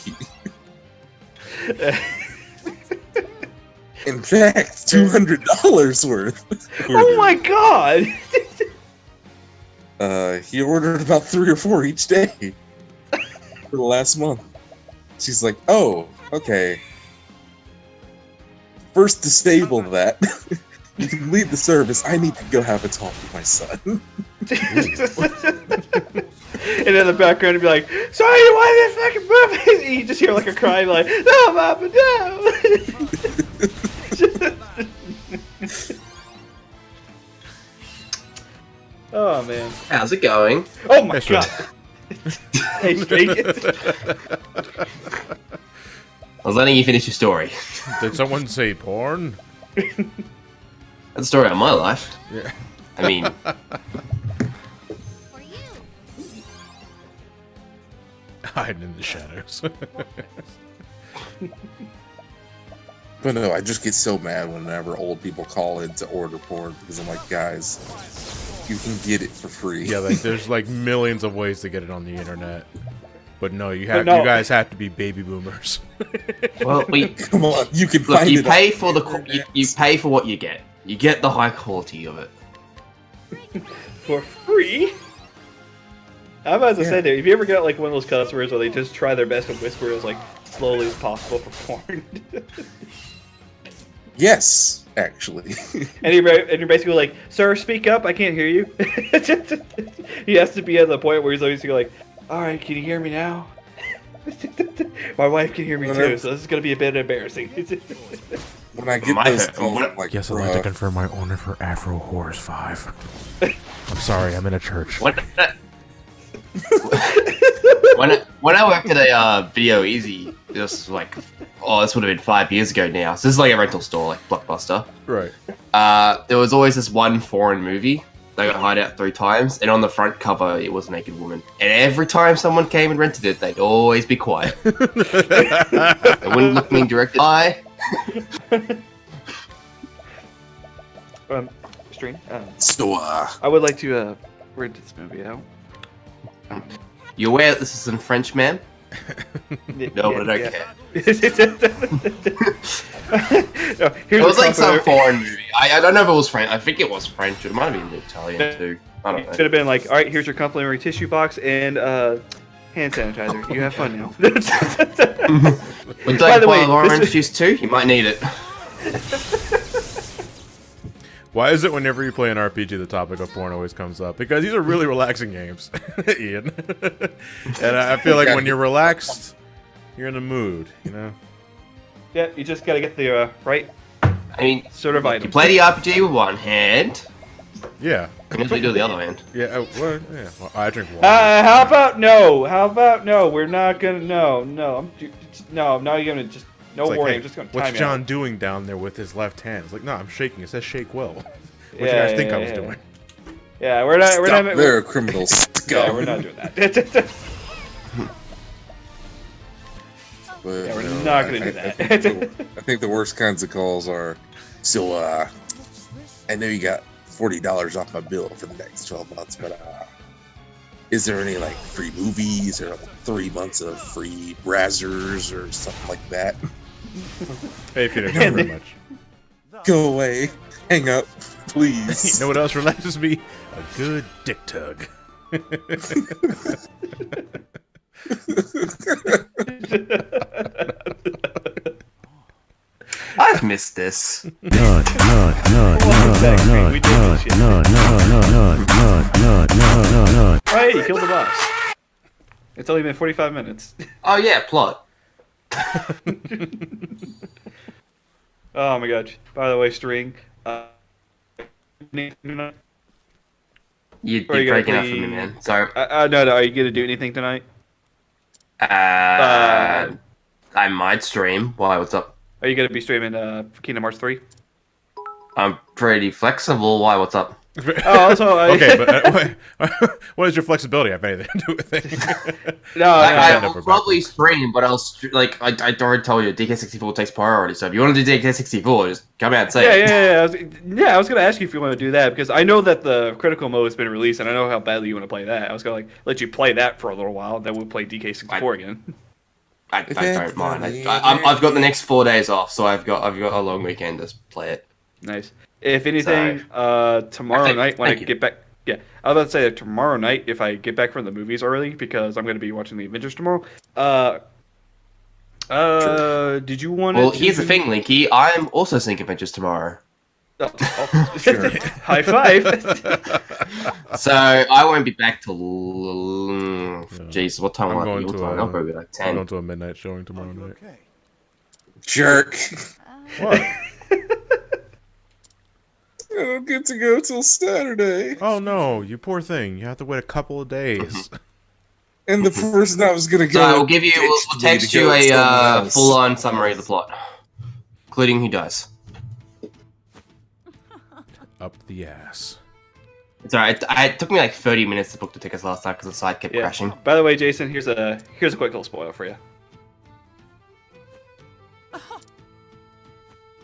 In fact, $200 worth. Oh my god! He ordered about 3 or 4 each day for the last month. She's like, oh, okay. First, disable that. You can leave the service. I need to go have a talk with my son. And in the background, it'd be like, "Sorry, you want this fucking movie?" And you just hear like a cry, like, "No, Mama, no!" Oh man! How's it going? Oh my Yes, sir. god! Hey, straight. I was letting you finish your story. Did someone say porn? That's the story of my life. Yeah. I mean, Hiding in the shadows. But no, I just get so mad whenever old people call in to order porn because I'm like, guys, you can get it for free. Yeah, like there's like millions of ways to get it on the internet. But no, you But no. you guys have to be baby boomers. well, Come on, you can look, find you it. pay on for the internet. you pay for what you get. You get the high quality of it. for free. I'm about to say there. If you ever get like one of those customers where they just try their best to whisper as like slowly as possible for porn, Yes, actually. and you're basically like, "Sir, speak up. I can't hear you." He has to be at the point where he's always like, "All right, can you hear me now?" My wife can hear me too, so this is gonna be a bit embarrassing. When I get My those fa- calls, what- I'm like, Yes, I'd like to bruh. confirm my order for Afro Horrors 5. I'm sorry, I'm in a church. When I worked at a Video Easy, this would have been 5 years ago now. So this is like a rental store, like Blockbuster. Right. There was always this one foreign movie. They got hired out 3 times, and on the front cover it was a naked woman. And every time someone came and rented it, they'd always be quiet. They wouldn't look me directly in the eye. Stream. So, I would like to rent this movie out. You aware that this is in French, man? No, but I don't care. It was like some foreign movie. I don't know if it was French. I think it was French. It might have been Italian too. I don't know. Should have been like, all right, here's your complimentary tissue box and hand sanitizer. You have fun now. Would By like the way, orange this is- juice too? You might need it. Why is it whenever you play an RPG the topic of porn always comes up? Because these are really relaxing games, Ian. And I feel like when you're relaxed, you're in the mood, you know? Yeah, you just gotta get the right I mean, sort of you item. play the RPG with one hand. Yeah. You usually do the other hand. Yeah, well, I drink water. How about no? How about no? We're not gonna. No. Now you're gonna just. No It's like, warning. hey, I'm just gonna what's time you John out. doing down there with his left hand? It's like, no, I'm shaking. It says shake well. What do you Yeah, guys think yeah, I was yeah. doing? Yeah, we're not. stop We're there, not. criminal scum. Yeah, we're not doing that. But, Yeah, we're no, not gonna do that. I think the worst kinds of calls are, so, I know you got $40 off my bill for the next 12 months, but, is there any, like, free movies or like, 3 months of free Brazzers or something like that? Hey, Peter, thank you very much. Go away. Hang up, please. You know what else relaxes me? A good dick tug. I've missed this. We did this shit. Hey, you killed the boss. It's only been 45 minutes. Oh yeah, plot. Oh my god. By the way, String. You're Or you breaking gotta up for me, please- man. Sorry. No. Are you gonna do anything tonight? I might stream. Why? What's up? Are you gonna be streaming Kingdom Hearts 3? I'm pretty flexible. Why? What's up? Oh, also, Okay, but what does your flexibility have anything to do with it? No, I never will probably stream, but I already told you DK64 takes priority. So if you want to do DK64, just come out and say it. I was gonna ask you if you want to do that because I know that the critical mode has been released, and I know how badly you want to play that. I was gonna let you play that for a little while, then we'll play DK64 again. I don't mind. I've got the next 4 days off, so I've got a long weekend to play it. Nice. If anything, tomorrow night when I get back, I was about to say that tomorrow night if I get back from the movies early because I'm gonna be watching the Avengers tomorrow. Did you want? Well, here's the thing, Linky. I'm also seeing Adventures tomorrow. High five. So I won't be back till. Jeez, what time I'm will I going be? to What time? I'll probably be like I'm 10. going to a midnight showing tomorrow night. Okay. Jerk. What? I don't get to go till Saturday. Oh no, you poor thing. You have to wait a couple of days. And the person I was gonna go. So we'll give you. We'll ditched me text to you go with someone a else. full-on summary of the plot, including who dies. Up the ass. It's alright. It took me like 30 minutes to book the tickets last time because the site kept crashing. By the way, Jason, here's a quick little spoiler for you.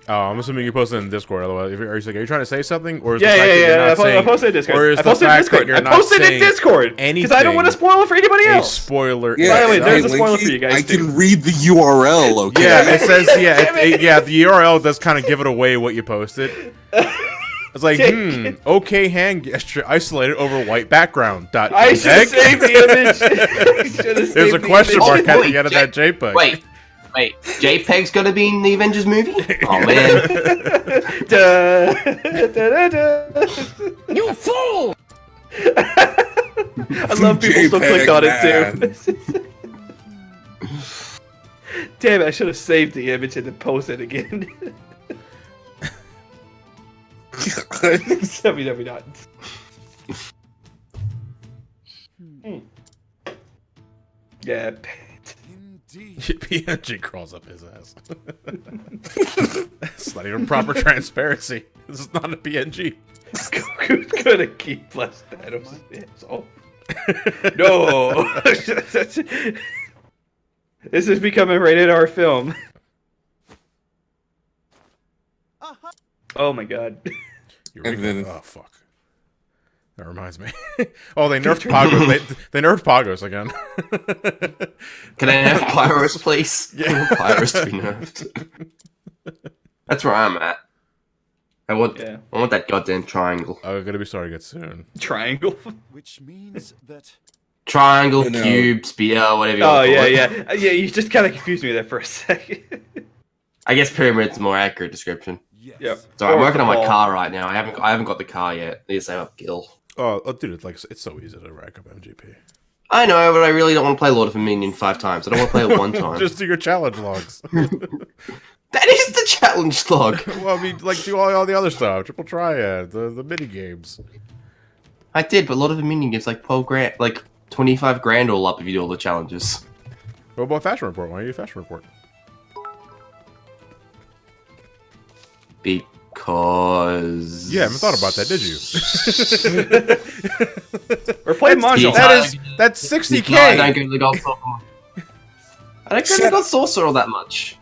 Oh, I'm assuming you posted in Discord. Otherwise, are you trying to say something, or is Yeah. the fact that you're not I saying, posted in Discord. or is I the posted in fact Discord. that you're I not posted in saying Discord because I don't want to anything spoil it for anybody a else. spoiler? By the way, there's a hey, spoiler Linky, for you guys, I too. can read the URL. Okay. Yeah, it says yeah, the URL does kind of give it away what you posted. It's like, okay hand gesture isolated over white background. I should have saved the image. There's a question mark at the end of that JPEG. Wait, JPEG's gonna be in the Avengers movie? Oh man! You fool! I love people still click on it too. Damn it! I should have saved the image and then posted it again. Maybe not. Yeah. Indeed. PNG crawls up his ass. It's not even proper transparency. This is not a PNG. Who's gonna keep less Thanos' asshole? No! This is becoming rated R film. Oh my god. Oh fuck. That reminds me. Oh, they nerfed Pogo. They nerfed Pogos again. Can I have Pyros, please? Yeah. Pyros to be nerfed. That's where I'm at. I want that goddamn triangle. I'm gonna be starting it soon. Triangle? Which means that Triangle, cube, spear, whatever you want to call it. Yeah, you just kind of confused me there for a second. I guess pyramid's a more accurate description. yes. Yep. So I'm working on my car right now. I haven't got the car yet. I need to save up Gil. Oh, dude, it's so easy to rack up MGP. I know, but I really don't want to play Lord of Dominion 5 times. I don't want to play it one time. Just do your challenge logs. That is the challenge log. Well, I mean, like, do all the other stuff. Triple Triad, the mini games. I did, but Lord of Dominion gives like 12 grand, like 25 grand all up if you do all the challenges. What about Fashion Report? Why don't you do Fashion Report? Because... You haven't thought about that, did you? We're playing Mahjong. That's 60K. No, I don't go to the golf sorcerer. I don't go to the golf sorcerer all that much.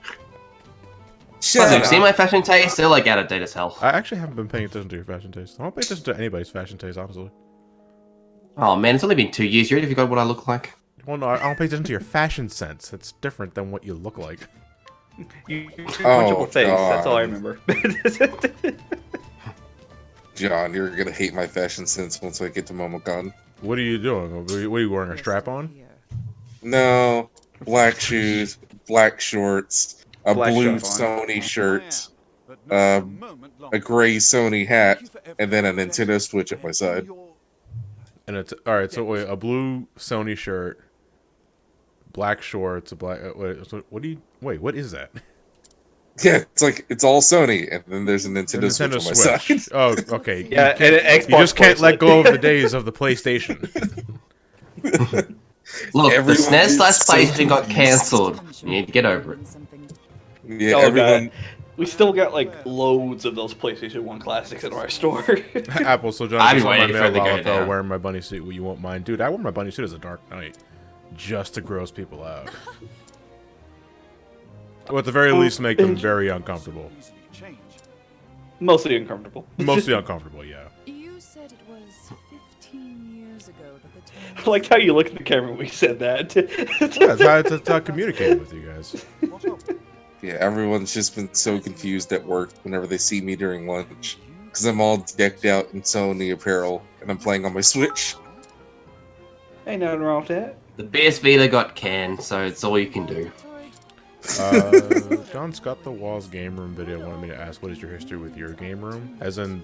Shut Look, up. see my fashion taste? They're like out of date as hell. I actually haven't been paying attention to your fashion taste. I don't pay attention to anybody's fashion taste, honestly. Oh man, it's only been 2 years. You already forgot what I look like? Well, no, I don't pay attention to your fashion sense. It's different than what you look like. You punchable face. That's all I remember. John, you're gonna hate my fashion sense once I get to Momocon. What are you doing? What are you wearing, a strap on? No, black shoes, black shorts, a Black blue strap on. Sony shirt, but not a a moment longer. gray Sony hat, Thank you for and then a everything. Nintendo Switch at my side. And it's all right. So wait, a blue Sony shirt, black shorts, a black. What do you? Wait, what is that? Yeah, it's all Sony, and then there's a Nintendo, Switch on my side. Oh, okay. Yeah, and an Xbox. You just can't let go of bracelet. the days of the PlayStation. Look, the Everyone SNES is slash so PlayStation got cancelled. You need to get over it. Yeah, Oh, everyone. God. We still got like loads of those PlayStation 1 classics in our store. Apple, so John, I've just been on my waiting for it to mail go while I fell down. wearing my bunny suit. Well, you won't mind, dude. I wore my bunny suit as a Dark Knight, just to gross people out. Or at the very least, make them very uncomfortable. Easily change. Mostly uncomfortable. Mostly uncomfortable, yeah. You said it was 15 years ago that the time. I liked how you looked at the camera when we said that. Yeah, that's how I communicate with you guys. What of it? Yeah, everyone's just been so confused at work whenever they see me during lunch, because I'm all decked out in Sony apparel and I'm playing on my Switch. Ain't nothing wrong with that. The PS Vita got canned, so it's all you can do. John Scott the Walls game room video wanted me to ask, what is your history with your game room? As in,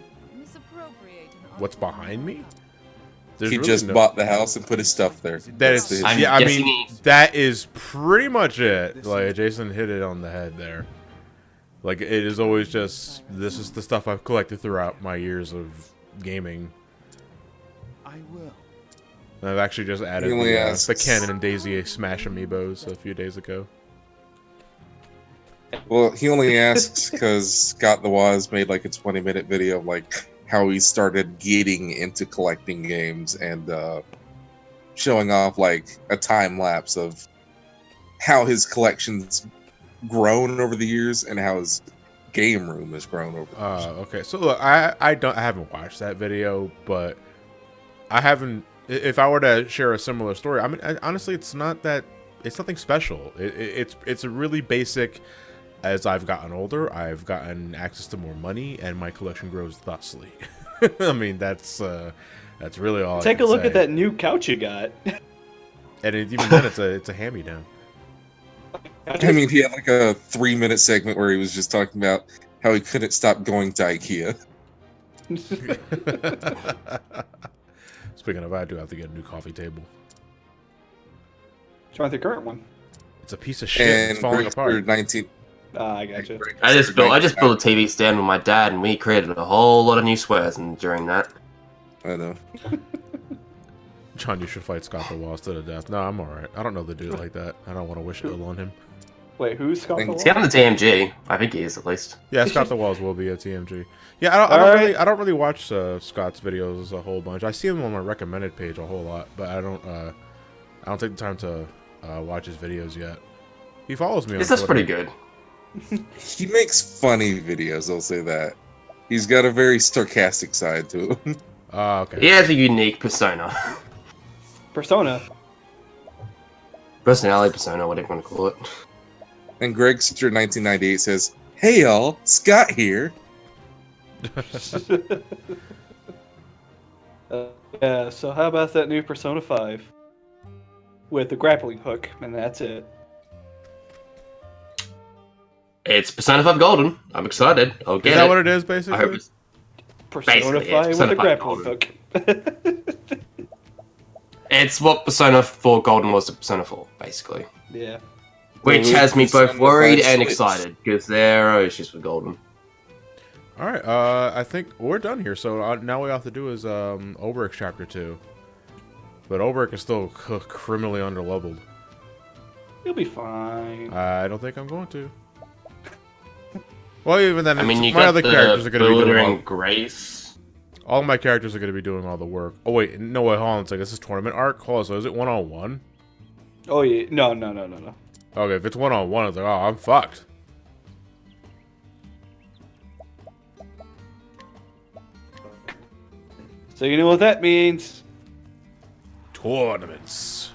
what's behind me? There's He really just no- bought the house and put his stuff there. That That's is, the- I'm yeah, I guessing mean, he- that is pretty much it. Like, Jason hit it on the head there. Like, it is always just, this is the stuff I've collected throughout my years of gaming. I will. And I've actually just added He only the asks- Ken and Daisy Smash amiibos a few days ago. Well, he only asks because Scott the Waz made like a 20-minute video of like how he started getting into collecting games and showing off like a time lapse of how his collection's grown over the years and how his game room has grown over the years. Okay, so look, I haven't watched that video, but I haven't. If I were to share a similar story, I mean, honestly, it's not that. It's nothing special. It's a really basic as I've gotten older, I've gotten access to more money, and my collection grows thusly. I mean, that's really all. Take I a can look say. at that new couch you got. And even then, it's a hand-me-down. I mean, he had like a 3-minute segment where he was just talking about how he couldn't stop going to IKEA. Speaking of, I do have to get a new coffee table. Trying the current one. It's a piece of shit. And It's falling Gregster apart. 19. I gotcha. I just built a TV stand with my dad, and we created a whole lot of new swears and during that. I know. John, you should fight Scott the Walls to the death. No, I'm alright. I don't know the dude like that. I don't want to wish ill on him. Wait, who's Scott the Is he on the TMG? I think he is, at least. Yeah, Scott the Walls will be at TMG. Yeah, I don't really watch Scott's videos a whole bunch. I see him on my recommended page a whole lot, but I don't take the time to watch his videos yet. He follows me on This is Twitter. pretty good. He makes funny videos, I'll say that. He's got a very sarcastic side to him. Okay. He has a unique persona. Persona. Personality persona, whatever you want to call it. And Gregster 1998 says, "Hey y'all, Scott here." Yeah, so how about that new Persona 5? With the grappling hook, and that's it. It's Persona 5 Golden. I'm excited. I'll get Is that it. what it is, I basically? hope it's... Persona Basically, 5 with Persona a 5 grappling Golden. hook. It's what Persona 4 Golden was to Persona 4, basically. Yeah. Which Well, has me Persona both worried 5 and Switch. excited, because there are issues with Golden. Alright, I think we're done here. So now what we have to do is Oberek Chapter 2. But Oberek is still criminally underleveled. You'll be fine. I don't think I'm going to. Well, even then, I mean, you my got other the characters are going to be Builder doing and Grace. all my characters are going to be doing all the work. Oh wait, no wait, hold on. It's like this is tournament arc. Hold on, so is it 1-on-1? Oh, yeah. No. Okay, if it's 1-on-1, it's like, oh, I'm fucked. So you know what that means. Tournaments.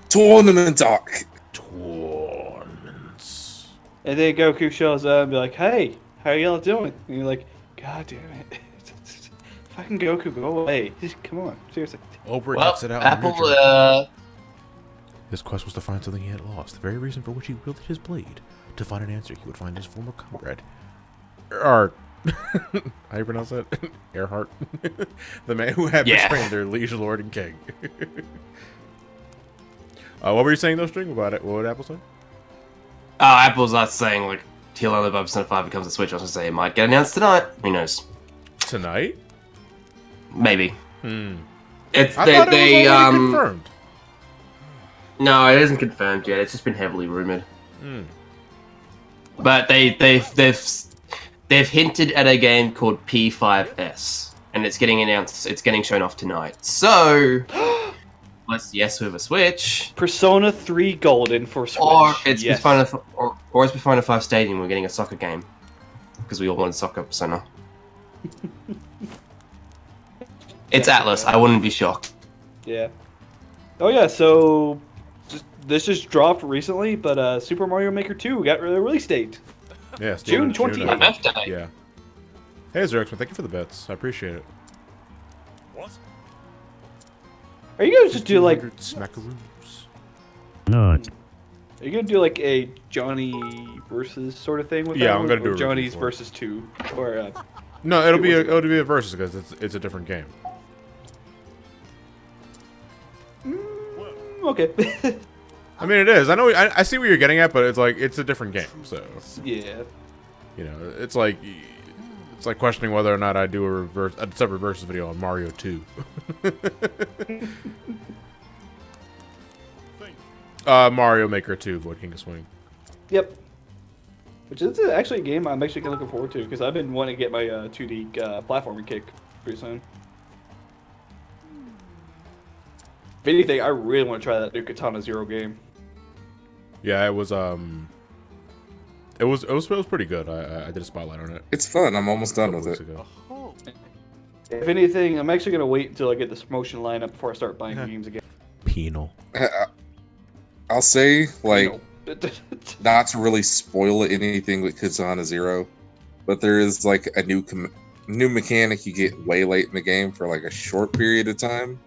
Tournament arc. Tournaments. And then Goku shows up and be like, hey, how y'all doing? And you're like, God damn it. Fucking Goku, go away. Come on, seriously. Oberek Well, gets it out. Apple, His quest was to find something he had lost, the very reason for which he wielded his blade. To find an answer, he would find his former comrade. How you pronounce that? Earhart? The man who had betrayed their liege lord and king. What were you saying, though, String, about it? What would Apple say? Oh, Apple's not saying, like, till only by Persona 5 becomes a Switch. I was going to say it might get announced tonight. Who knows? Tonight? Maybe. It's I thought it was already confirmed. No, it isn't confirmed yet. It's just been heavily rumored. But they've hinted at a game called P5S, and it's getting announced. It's getting shown off tonight. So, yes, with a Switch, Persona 3 Golden for Switch. or it's yes. or it's Persona 5 Stadium. We're getting a soccer game because we all wanted soccer Persona. It's Atlas. I wouldn't be shocked. Yeah. Oh yeah, so this just dropped recently, but Super Mario Maker 2 got a release date. Yeah, June June 28th. My birthday. Yeah. Hey, Zerxman, thank you for the bits. I appreciate it. What? Are you gonna just do like? 200 smackaroos. Are you gonna do like a Johnny versus sort of thing with Yeah, that I'm one? gonna do Or a Johnny's review for it. versus 2, or No, it'll be a versus because it's a different game. okay. I mean, it is. I know. I see what you're getting at, but it's like it's a different game. So Yeah. you know, it's like questioning whether or not I do a separate versus video on Mario 2. Mario Maker 2, Void King of Swing. Yep. Which is actually a game I'm actually looking forward to because I've been wanting to get my 2D platforming kick pretty soon. If anything, I really want to try that new Katana Zero game. Yeah, it was pretty good. I did a spotlight on it. It's fun. I'm almost a done couple with weeks it. ago. Oh, If anything, I'm actually gonna wait until I get this promotion lineup before I start buying games again. Penal. I'll say, like, You not to really spoil anything with Katana Zero, but there is like a new mechanic you get way late in the game for like a short period of time,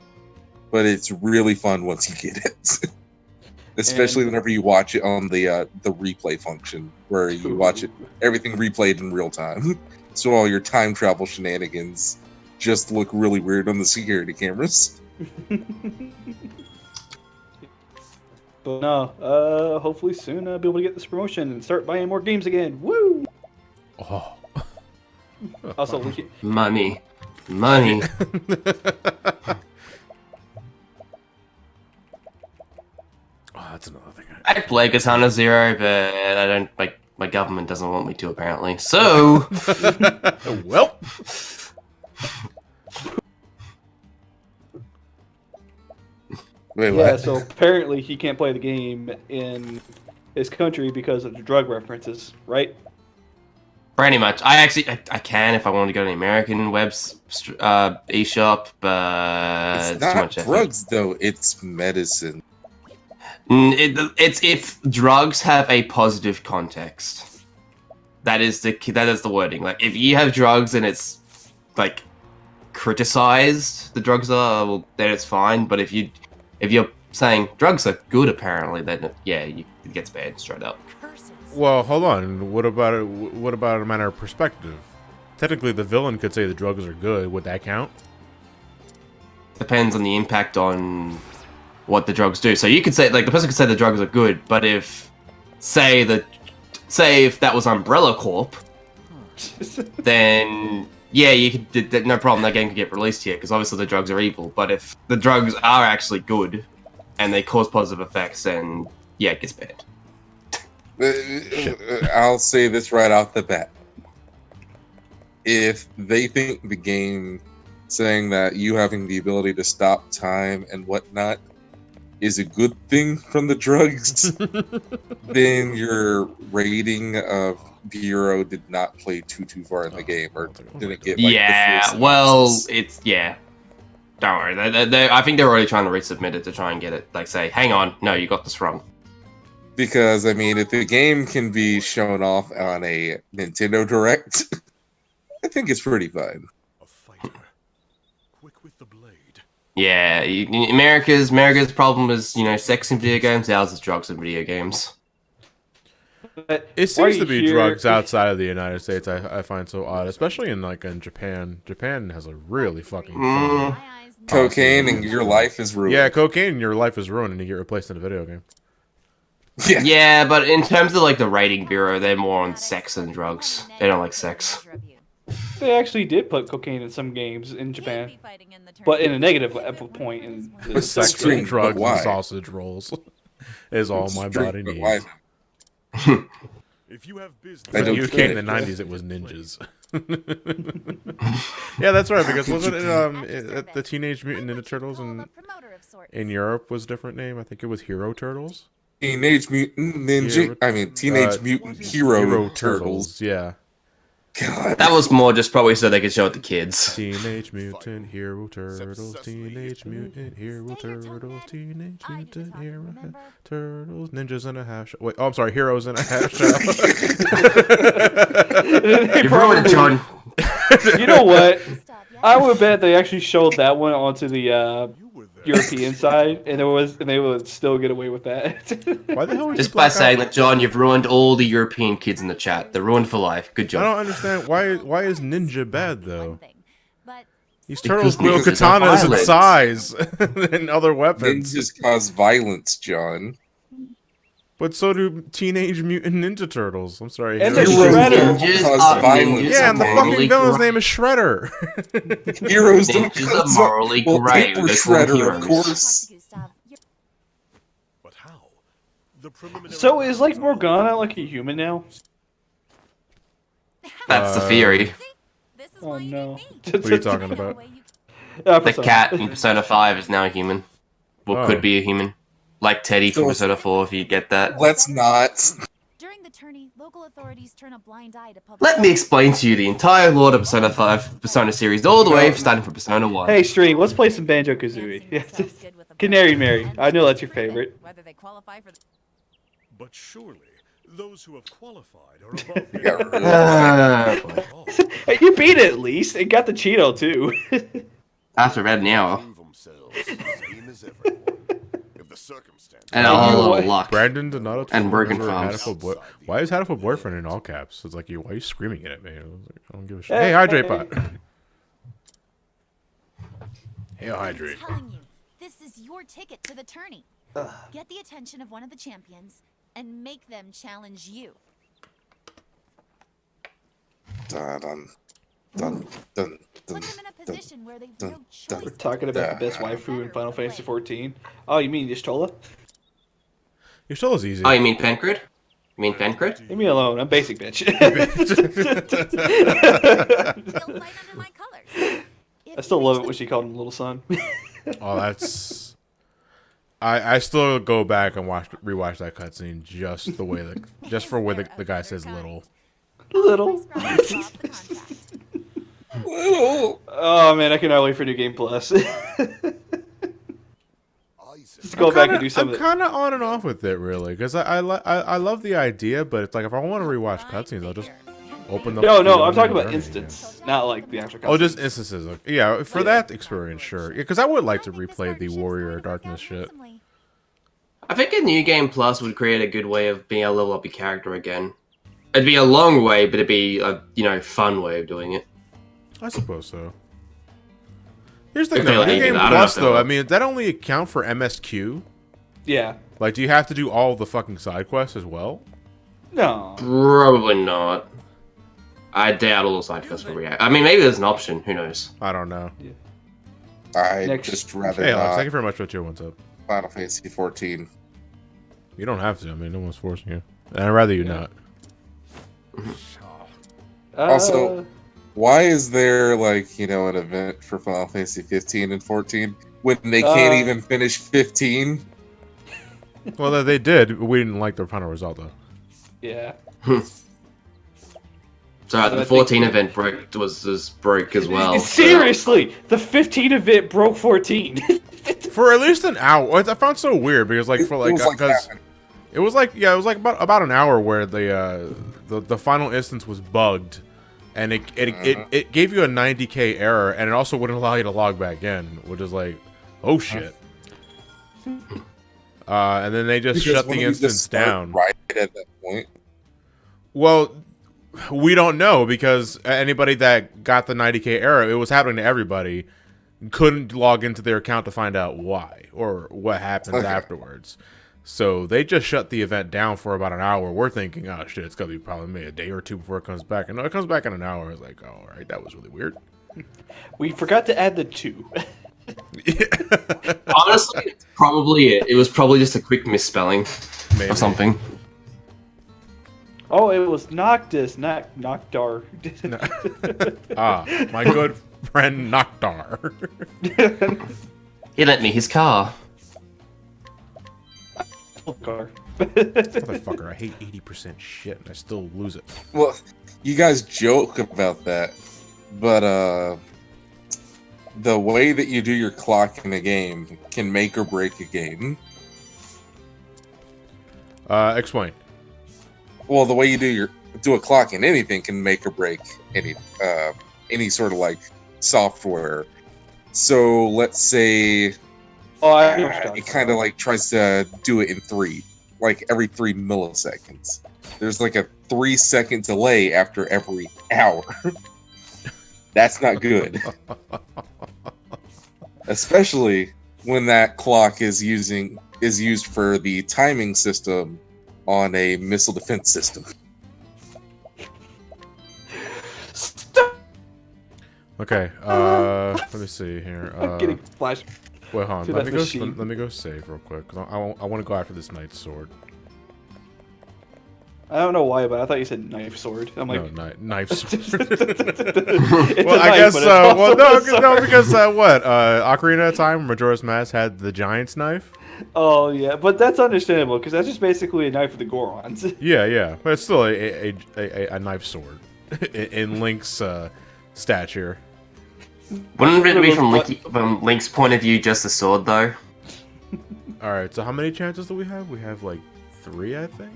but it's really fun once you get it. Especially whenever you watch it on the replay function, where you watch it everything replayed in real time. So all your time travel shenanigans just look really weird on the security cameras. But no, hopefully soon I'll be able to get this promotion and start buying more games again. Woo! Oh. Also, Money. Oh, that's another thing. I play Katana Zero, but I don't like. My government doesn't want me to, apparently. So, Well. Wait, yeah, what? so apparently he can't play the game in his country because of the drug references, right? pretty much. I can if I want to go to the American web's eShop, but It's it's too not much effort. drugs though; it's medicine. It's if drugs have a positive context. That is the wording. Like if you have drugs and it's like criticized, the drugs are, well, then it's fine. But if you're saying drugs are good, apparently, then yeah, it gets banned straight up. Well, hold on. What about it? What about a matter of perspective? Technically, the villain could say the drugs are good. Would that count? Depends on the impact on what the drugs do. So you could say, like, the person could say the drugs are good, but if if that was Umbrella Corp, then yeah, you could, no problem, that game could get released here because obviously the drugs are evil. But if the drugs are actually good and they cause positive effects, then yeah, it gets banned. I'll say this right off the bat. If they think the game saying that you having the ability to stop time and whatnot is a good thing from the drugs, then your rating of Bureau did not play too far in the game, or didn't get like yeah, the full well, synopsis. it's yeah. Don't worry, I think they're already trying to resubmit it to try and get it. Like, say, hang on, no, you got this wrong. Because, I mean, if the game can be shown off on a Nintendo Direct, I think it's pretty fun. A fighter, quick with the blade. Yeah, America's problem is, sex in video games. Ours is drugs in video games. But It why are seems to you be here- drugs outside of the United States. I find so odd, especially in Japan. Japan has a really fucking fun. Cocaine and your life is ruined. Yeah, cocaine and your life is ruined and you get replaced in a video game. Yeah. Yeah, but in terms of like the rating bureau, they're more on sex than drugs. They don't like sex. They actually did put cocaine in some games in Japan, but in a negative point. In the But Sex Strange, and drugs but why? and sausage rolls is all my body But needs. why? If you have business, I In don't the UK get in the it. 90s, it was ninjas. Yeah, that's right. Because wasn't it the Teenage Mutant Ninja Turtles in Europe was a different name? I think it was Hero Turtles. Teenage Mutant Ninja. I mean, Teenage Mutant Hero Turtles. Yeah. God. That was more just probably so they could show it to kids. Teenage Mutant Hero Turtles. Teenage Mutant Hero Turtles. Teenage Mutant Hero Turtles. Ninjas in a half shell. Wait, oh, I'm sorry. Heroes in a half shell. You've ruined it, John. You know what? I would bet they actually showed that one onto the you were there. European side, and they would still get away with that. Why the hell would Just you by black saying out? that, John, you've ruined all the European kids in the chat. They're ruined for life. Good I job. don't understand. Why is Ninja bad, though? These Because turtles wield ninjas are katanas in violent. size and other weapons. Ninjas cause violence, John. But so do Teenage Mutant Ninja Turtles. I'm sorry. And Heroes- the Shredder. Ninjas Cause are violence. ninjas Yeah, are and the morally fucking villain's corrupt. name is Shredder. Heroes don't Ninjas cause are morally well, grey. Paper They're called Shredder, heroes. of course. But how? The preliminary So is like Morgana like a human now? That's the theory. Oh no. What are you talking about? The cat in Persona 5 is now a human. Well, Oh. could be a human. Like Teddy from So- Persona 4, if you get that. Let's not. During the tourney, local authorities turn a blind eye to public. Let me explain to you the entire lore of Persona 5 Persona series, all the way starting from Persona 1. Hey, Stream, let's play some Banjo Kazooie. Canary Mary. I know that's your favorite. Whether they qualify for the But surely, those who have qualified are above Yeah, getting really. Hey, you beat it at least. It got the Cheeto too. After about an hour. Prove themselves, same as everyone. If the circumstances And a Hey, whole you lot what? of luck. Brandon Donato And broken remember thumbs. Hatful boy. Why is Hatful boyfriend in all caps? It's like why are you screaming at me? I don't give a shit. Hey, hydrate pot. Hey, hydrate. I'm telling you, this is your ticket to the tourney. Get the attention of one of the champions and make them challenge you. Dun, dun, dun, dun, Put dun, them in a dun. position where they've dun, no dun. choice. We're talking about the best waifu in Final Fantasy 14. Oh, you mean Y'shtola? Your soul is easy. Oh, you mean Pencred? You mean Pencred? Leave me alone. I'm basic, bitch. You'll fight under my colors. I still love it when she called him little son. Oh, that's. I still go back and rewatch that cutscene just the way just for where the guy says little. Little. Scrub off the contract. Oh man, I cannot wait for New Game Plus. Just go back and do some I'm of it. kind of on and off with it, really, because I love the idea, but it's like if I want to rewatch cutscenes, I'll just open them. No, I'm talking about instance, not like the actual. Oh, just instances. Yeah, for that experience, sure. Yeah, because I would like to replay the Warrior of Darkness shit. I think a New Game Plus would create a good way of being able to level up your character again. It'd be a long way, but it'd be a fun way of doing it. I suppose so. Here's the If thing, they though. let New you do Game that, I don't know Plus, if though, they'll- I mean, does that only account for MSQ? Yeah. Like, do you have to do all the fucking side quests as well? No. Probably not. I doubt all the side quests will react. I mean, maybe there's an option. Who knows? I don't know. I'd Next. just rather Hey, Alex, not thank you very much for your one's up. Final Fantasy 14. You don't have to. I mean, no one's forcing you. And I'd rather you not. Also- Why is there, like, an event for Final Fantasy 15 and 14 when they can't even finish 15? Well, they did. We didn't like the final result, though. Yeah. So So the I 14 think- event was broke as well. Seriously, the 15 event broke 14. For at least an hour. I found so weird because, like, for like, It was like because that. it was like, yeah, it was like about an hour where the final instance was bugged, and it gave you a 90K error, and it also wouldn't allow you to log back in, which is like, oh shit. And then they just Because shut when the you just instance start down. right at that point. Well, we don't know because anybody that got the 90K error, it was happening to everybody, couldn't log into their account to find out why or what happens Okay. afterwards. So they just shut the event down for about an hour. We're thinking, oh shit, it's gonna be probably maybe a day or two before it comes back. And no, it comes back in an hour. I was like, oh, all right, that was really weird. We forgot to add the 2. Honestly, it's probably it. It was probably just a quick misspelling Maybe. or something. Oh, it was Noctis, not Noctar. Ah, my good friend Noctar. He lent me his car. Car. Motherfucker, I hate 80% shit and I still lose it. Well, you guys joke about that, but the way that you do your clock in a game can make or break a game. Explain. Well, the way you do a clock in anything can make or break any sort of like software. So let's say Oh, I know what you're talking it kind of about. like tries to do it in every 3 milliseconds. There's like a 3-second delay after every hour. That's not good. Especially when that clock is used for the timing system on a missile defense system. Okay, let me see here. I'm getting flash. Wait, hold on. to Let that me, machine. let me go save real quick. 'Cause I want to go after this knight's sword. I don't know why, but I thought you said knife sword. I'm like, No, knife sword. it's Well, a I knife, guess, but it's also well, a sword. because what? Ocarina of Time, Majora's Mask had the giant's knife? Oh yeah, but that's understandable because that's just basically a knife with the Gorons. Yeah, but it's still a knife sword in Link's stature. Wouldn't it be from Link's point of view just a sword though? Alright, so how many chances do we have? We have like 3, I think.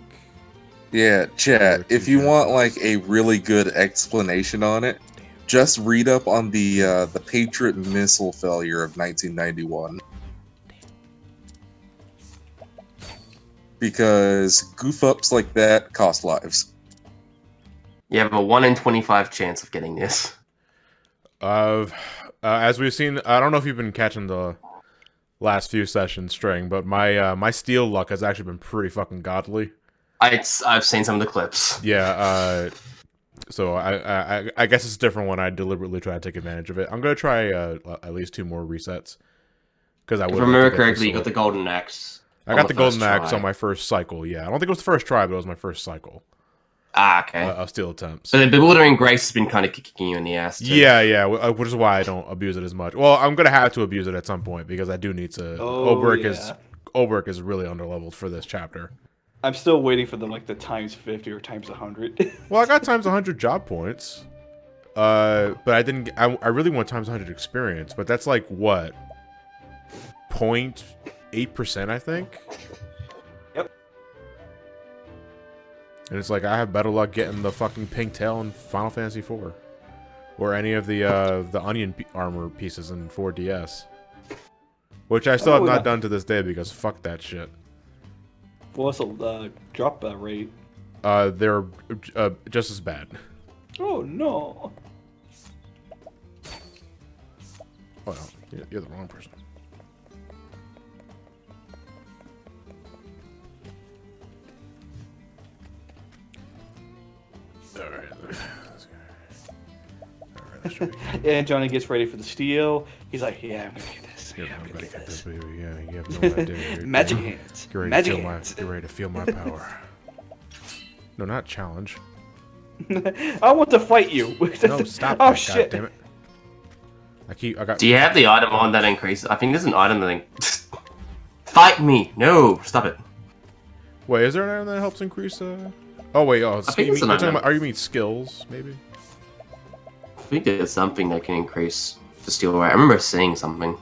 Yeah, chat. If you want like a really good explanation on it, just read up on the Patriot missile failure of 1991. Because goof ups like that cost lives. You have a 1 in 25 chance of getting this. As we've seen, I don't know if you've been catching the last few sessions string, but my steel luck has actually been pretty fucking godly. I've seen some of the clips. Yeah, so I guess it's different when I deliberately try to take advantage of it. I'm gonna try at least 2 more resets because If I remember correctly, you got the golden axe. I got the golden axe on my first cycle. Yeah, I don't think it was the first try, but it was my first cycle. Ah, okay. Of steel attempts. So the bewildering grace has been kind of kicking you in the ass. Too. Yeah, which is why I don't abuse it as much. Well, I'm gonna have to abuse it at some point because I do need to. Oberk is really underleveled for this chapter. I'm still waiting for the times 50 or times 100. Well, I got times 100 job points. But I didn't. I really want times 100 experience, but that's like what 0.8%, I think. Yep. And it's like I have better luck getting the fucking pink tail in Final Fantasy IV, or any of the onion armor pieces in 4DS, which I still have not done to this day because fuck that shit. What's the drop rate? They're just as bad. Oh no! Oh no, you're the wrong person. And Johnny gets ready for the steel. He's like, "Yeah, I'm gonna get this. Yeah, I'm gonna get this. baby. Yeah, you have no idea. Magic hands. Get ready Magic to feel hands. get ready to feel my power. No, not challenge. I want to fight you. No, stop. Oh that, shit! God damn it. I got. Do you have the item on that increases? I think there's an item that. Fight me! No, stop it. Wait, is there an item that helps increase? Oh wait, I think it's an item. Are you mean skills? Maybe. I think there's something that can increase the steel rate. I remember seeing something.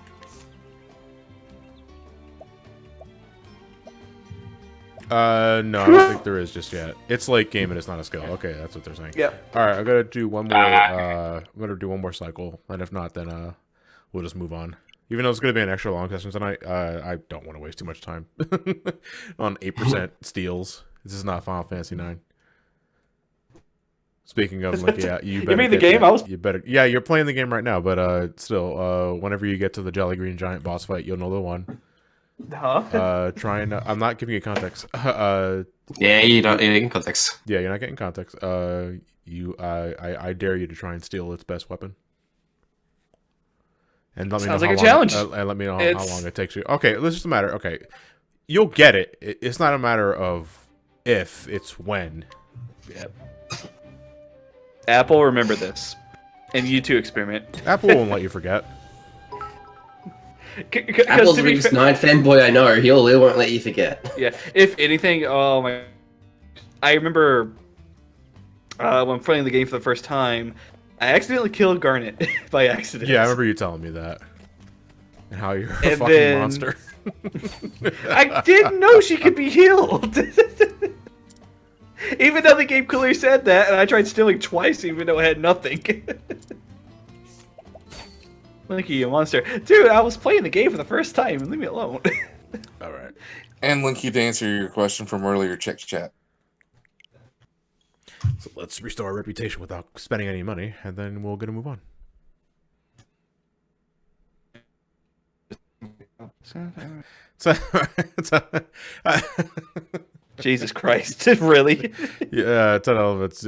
No, I don't think there is just yet. It's late game and it's not a skill. Okay, that's what they're saying. Yep. All right, I'm gonna do one more. I'm gonna do one more cycle, and if not, then we'll just move on. Even though it's gonna be an extra long session tonight, I don't want to waste too much time on 8% steals. This is not Final Fantasy 9. Speaking of, like, yeah, you better. You mean the game? You better. Yeah, you're playing the game right now, but still, whenever you get to the Jelly Green Giant boss fight, you'll know the one. Huh? I'm not giving you context. Yeah, you don't need any context. Yeah, you're not getting context. I dare you to try and steal its best weapon. And let me Sounds know like how a long, challenge. and let me know how long it takes you. Okay, this is just a matter. Okay, you'll get it. It's not a matter of if, it's when. Yep. Apple, remember this, and you too, experiment. Apple won't let you forget. Apple's the biggest 9 fanboy I know. He won't let you forget. Yeah. If anything, oh my! I remember when playing the game for the first time, I accidentally killed Garnet by accident. Yeah, I remember you telling me that. And how you're a And fucking then- monster. I didn't know she could be healed. Even though the game clearly said that, and I tried stealing twice, even though I had nothing. Linky, you monster. Dude, I was playing the game for the first time. Leave me alone. All right. And Linky, to answer your question from earlier, check chat. So let's restore our reputation without spending any money, and then we're gonna move on. Jesus Christ. Really? Yeah, 10 elements.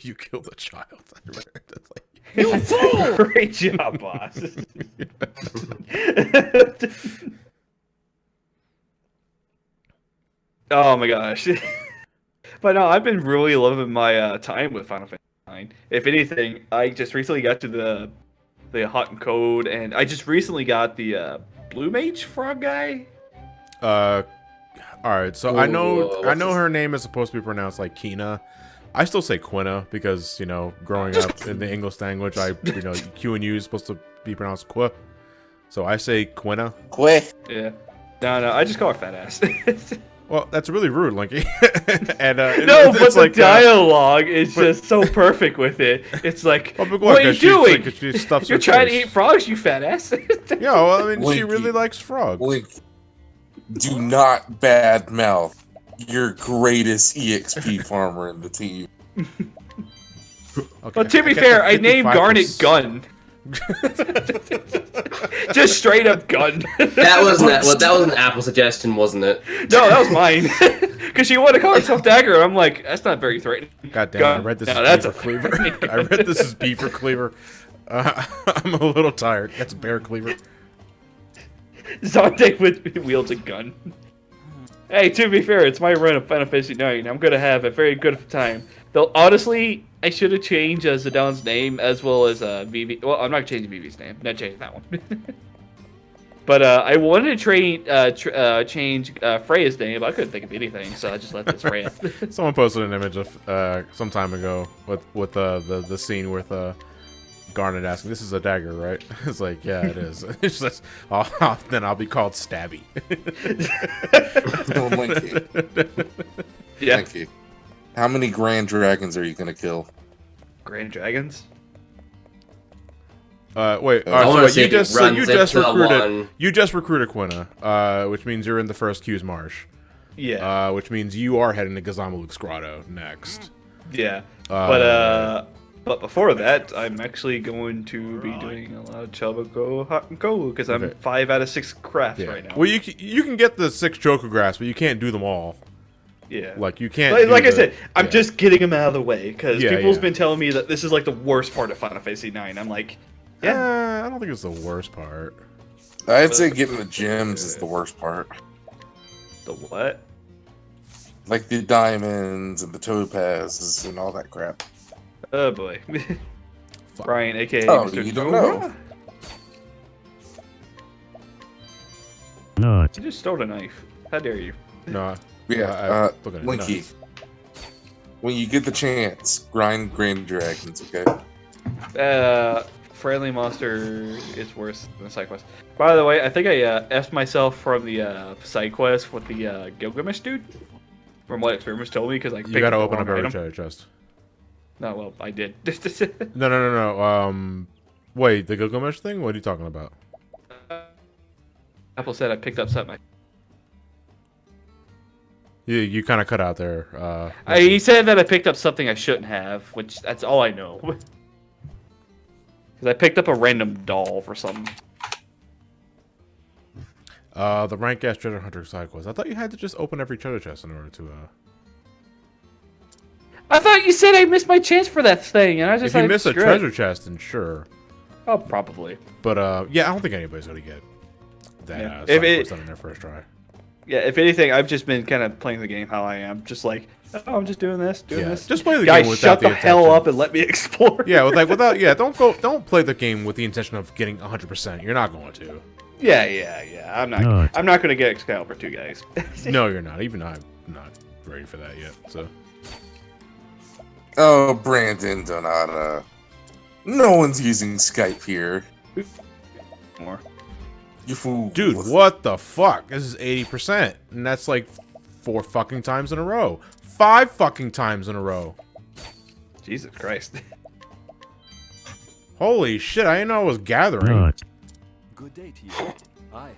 You killed a child. That's like, You fool! Great job, boss. Oh my gosh. But no, I've been really loving my time with Final Fantasy IX. If anything, I just recently got to the hot and cold, and I just recently got the Blue Mage Frog guy. all right. So I know her name is supposed to be pronounced like Kina. I still say Quina because, you know, growing up in the English language, Q and U is supposed to be pronounced Qua. So I say Quina. Quick. Yeah. No, I just call her fat ass. Well, that's really rude, Linky. And No, but it's the like, dialogue is just so perfect with it. It's like, well, but what are you doing? She stuffs You're her trying to face. eat frogs, you fat ass. Yeah, well, I mean, she Linky. really likes frogs. Link, do not badmouth your greatest EXP farmer in the team. Okay, Well, to be get fair, the I named 55%. Garnet Gun. Just straight up gun. That was an Apple suggestion, wasn't it? No, that was mine. Because she wanted to call herself Dagger, and I'm like, that's not very threatening. God damn, Gun. I read this No, as that's Beaver a Cleaver. threatening I read this as Beaver Cleaver. I'm a little tired. That's Bear Cleaver. Zante wields a gun. Hey, to be fair, it's my run of Final Fantasy IX. I'm gonna have a very good time. Though, honestly, I should have changed Zidane name as well as Vivi. Well, I'm not changing Vivi's name. Not changing that one. But I wanted to change Freya's name, but I couldn't think of anything, so I just left this Freya. Someone posted an image of some time ago with the scene with Garnet asking, "This is a dagger, right?" It's like, yeah, it is. It's just, then I'll be called Stabby. Oh, Linky. Yeah. Thank you. How many Grand Dragons are you gonna kill? Grand Dragons? Wait. I wanna see you if it just runs into one. you just recruited Quina, which means you're in the first Q's Marsh. Yeah. Which means you are heading to Gazamaluk's Grotto next. Yeah. Uh, But before that, I'm actually going to be doing a lot of Chocobo Hot and Cold because I'm Okay. 5 out of 6 crafts Yeah. right now. Well, you can get the 6 Chocographs, but you can't do them all. Yeah. Like you can't. Like do I the- said, I'm yeah. just getting them out of the way because Yeah, people's yeah. been telling me that this is like the worst part of Final Fantasy IX. I'm like, yeah. I don't think it's the worst part. I'd say getting the gems is the worst part. The what? Like the diamonds and the topazes and all that crap. Oh boy. Fuck. Brian, aka Oh, Mr. you don't know? You just stole a knife. How dare you? No. Yeah, look at it, Linky. nice. When you get the chance, grind Grand Dragons, okay? Friendly Monster is worse than the side quest. By the way, I think I F'd myself from the side quest with the Gilgamesh dude. From what Experiments told me, because I You gotta open up every item. treasure chest. No, well, I did. No. Wait, the Gilgamesh thing? What are you talking about? Apple said I picked up something. You kind of cut out there. He said that I picked up something I shouldn't have, which that's all I know. Because I picked up a random doll for something. The rank ass treasure hunter side quest. I thought you had to just open every treasure chest in order to. I thought you said I missed my chance for that thing, and I was just If you like, miss a screw it. treasure chest, then sure. Oh, probably. But yeah, I don't think anybody's gonna get that Yeah. side If it- quest done in their first try. Yeah, if anything, I've just been kind of playing the game how I am. Just like, oh, I'm just doing this, doing Yeah, this. just play the Guys, game without shut the hell intention. up and let me explore. Yeah, without don't play the game with the intention of getting 100%. You're not going to. Yeah. I'm not gonna get Excalibur 2, guys. No, you're not. Even I'm not ready for that yet. So Oh, Brandon Donata. No one's using Skype here. More. You fool. dude, what the fuck? This is 80%, and that's like 4 fucking times in a row. 5 fucking times in a row. Jesus Christ. Holy shit! I didn't know I was gathering. Good day to you. Aye.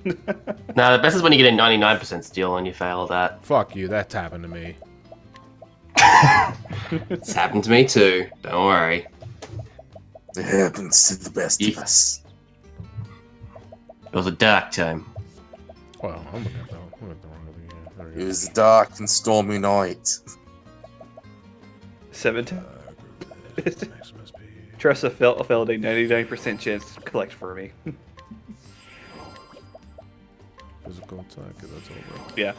No, the best is when you get a 99% steal and you fail that. Fuck you. That's happened to me. It's happened to me too. Don't worry. It happens to the best of us. It was a dark time. Well, I'm looking at the wrong over here. There we It go. was a dark and stormy night. 17. Next must be. Tressa failed a 99% chance to collect for me. Physical attack. That's over. Yeah.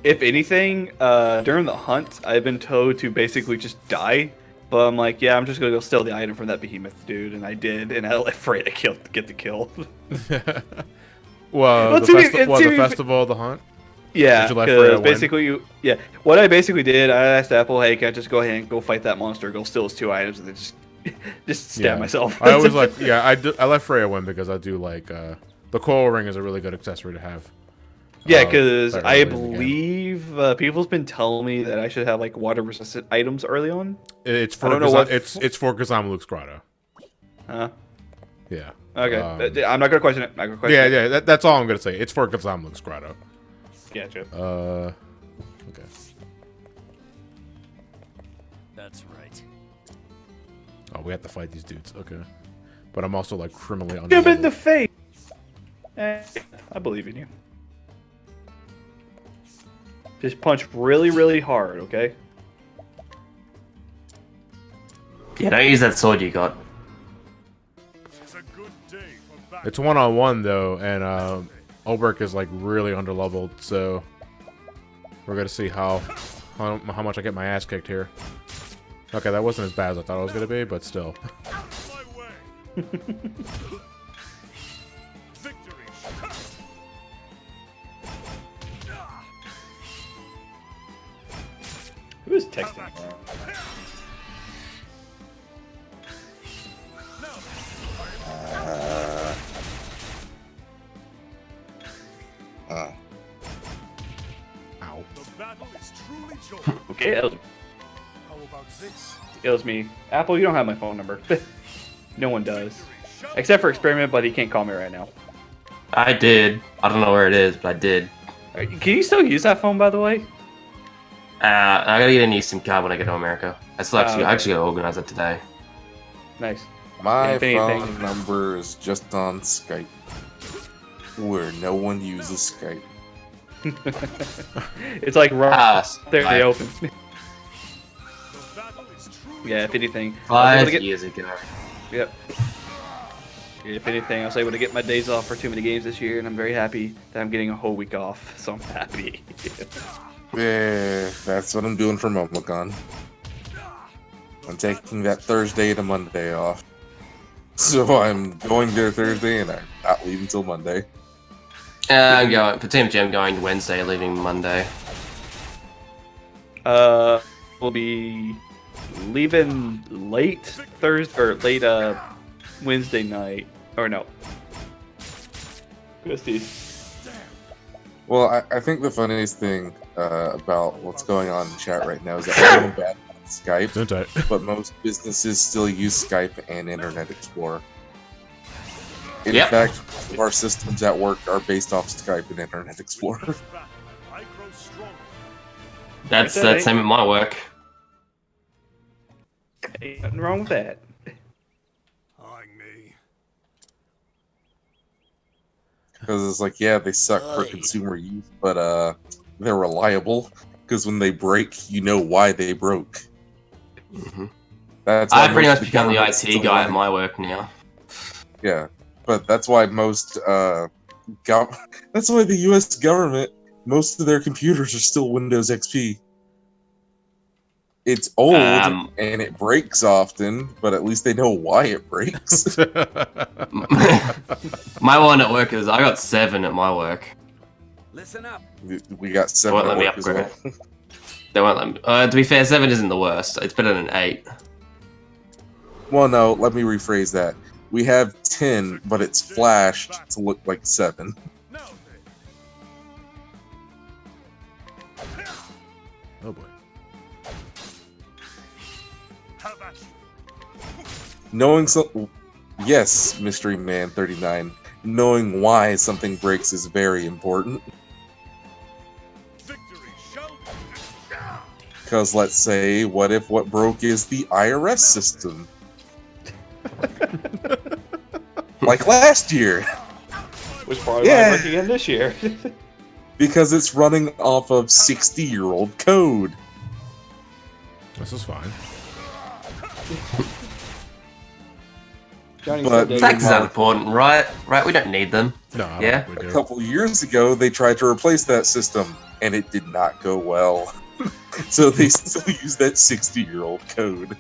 If anything, during the hunt, I've been told to basically just die. But I'm like, yeah, I'm just gonna go steal the item from that behemoth dude, and I did, and I let Freya get the kill. Well, Well, the, to be- the to be- festival of the hunt. Yeah, Did you let Freya because win? basically, what I basically did, I asked Apple, hey, can I just go ahead and go fight that monster, go steal his 2 items, and then just stab Yeah. myself. I always I let Freya win because I do like the coral ring is a really good accessory to have. Yeah, because like, I early in the game. believe people's been telling me that I should have like water resistant items early on. It's for I don't know what it's for Kazama Luke's grotto. Huh? Yeah. Okay. I'm not gonna question it. I'm not gonna question Yeah, that's all I'm gonna say. It's for Kazama Luke's grotto. Gotcha. Okay. That's right. Oh, we have to fight these dudes. Okay. But I'm also like criminally Give him in the underleveled. face. I believe in you. Just punch really, really hard, okay? Yeah, don't use that sword you got. It's a good day for battle. It's 1-on-1 though, and Ulbrich is like really underleveled, so we're gonna see how much I get my ass kicked here. Okay, that wasn't as bad as I thought it was gonna be, but still. My way. Victory. Who is texting? Ow. The battle is truly joined. Okay, How about this? it was me. Apple, you don't have my phone number. No one does. Except for Experiment, but he can't call me right now. I did. I don't know where it is, but I did. Can you still use that phone, by the way? I gotta get a new SIM card when I get to America. I okay. actually gotta organize it today. Nice. My If anything- phone number is just on Skype, where no one uses Skype. It's like right there in the Five- open. The battle is truly Yeah, if anything. I was able to 5 get- years ago. Yep. If anything, I was able to get my days off for too many games this year, and I'm very happy that I'm getting a whole week off. So I'm happy. Yeah, that's what I'm doing for Momocon. I'm taking that Thursday to Monday off. So I'm going there Thursday and I'm not leaving till Monday. I'm going for TMG. I'm going Wednesday, leaving Monday. We'll be leaving late Thursday or late Wednesday night, or no. Well, I think the funniest thing about what's going on in chat right now is that we're going bad on Skype, Don't I? but most businesses still use Skype and Internet Explorer. In Yep. fact, our systems at work are based off Skype and Internet Explorer. battle. I grow stronger. That's Okay. same at my work. Ain't nothing wrong with that. Eyeing me. Because it's like, yeah, they suck for consumer use, but they're reliable. Because when they break, you know why they broke. hmm That's why I've pretty most much of the become the governments IT don't guy at like- my work now. Yeah, but that's why most that's why the U.S. government, most of their computers are still Windows XP. It's old Um, and it breaks often, but at least they know why it breaks. My one at work is I got 7 at my work. Listen up. We got They 7 won't at let me work as well. upgrade. They won't let me. To be fair, 7 isn't the worst. It's better than 8. Well, no, let me rephrase that. We have 10, but it's flashed to look like 7. Now then. Oh boy. How about you? Knowing yes, Mystery Man 39. Knowing why something breaks is very important. Victory shall be. Because let's say, what if what broke is the IRS system? Like last year, Which probably Yeah. might work again this year. because it's running off of 60-year-old code. This is fine. Johnny But- said that- Taxes aren't important, right? Right, we don't need them. No, I don't Yeah? think we A do. couple years ago, they tried to replace that system, and it did not go well. So they still use that 60-year-old code.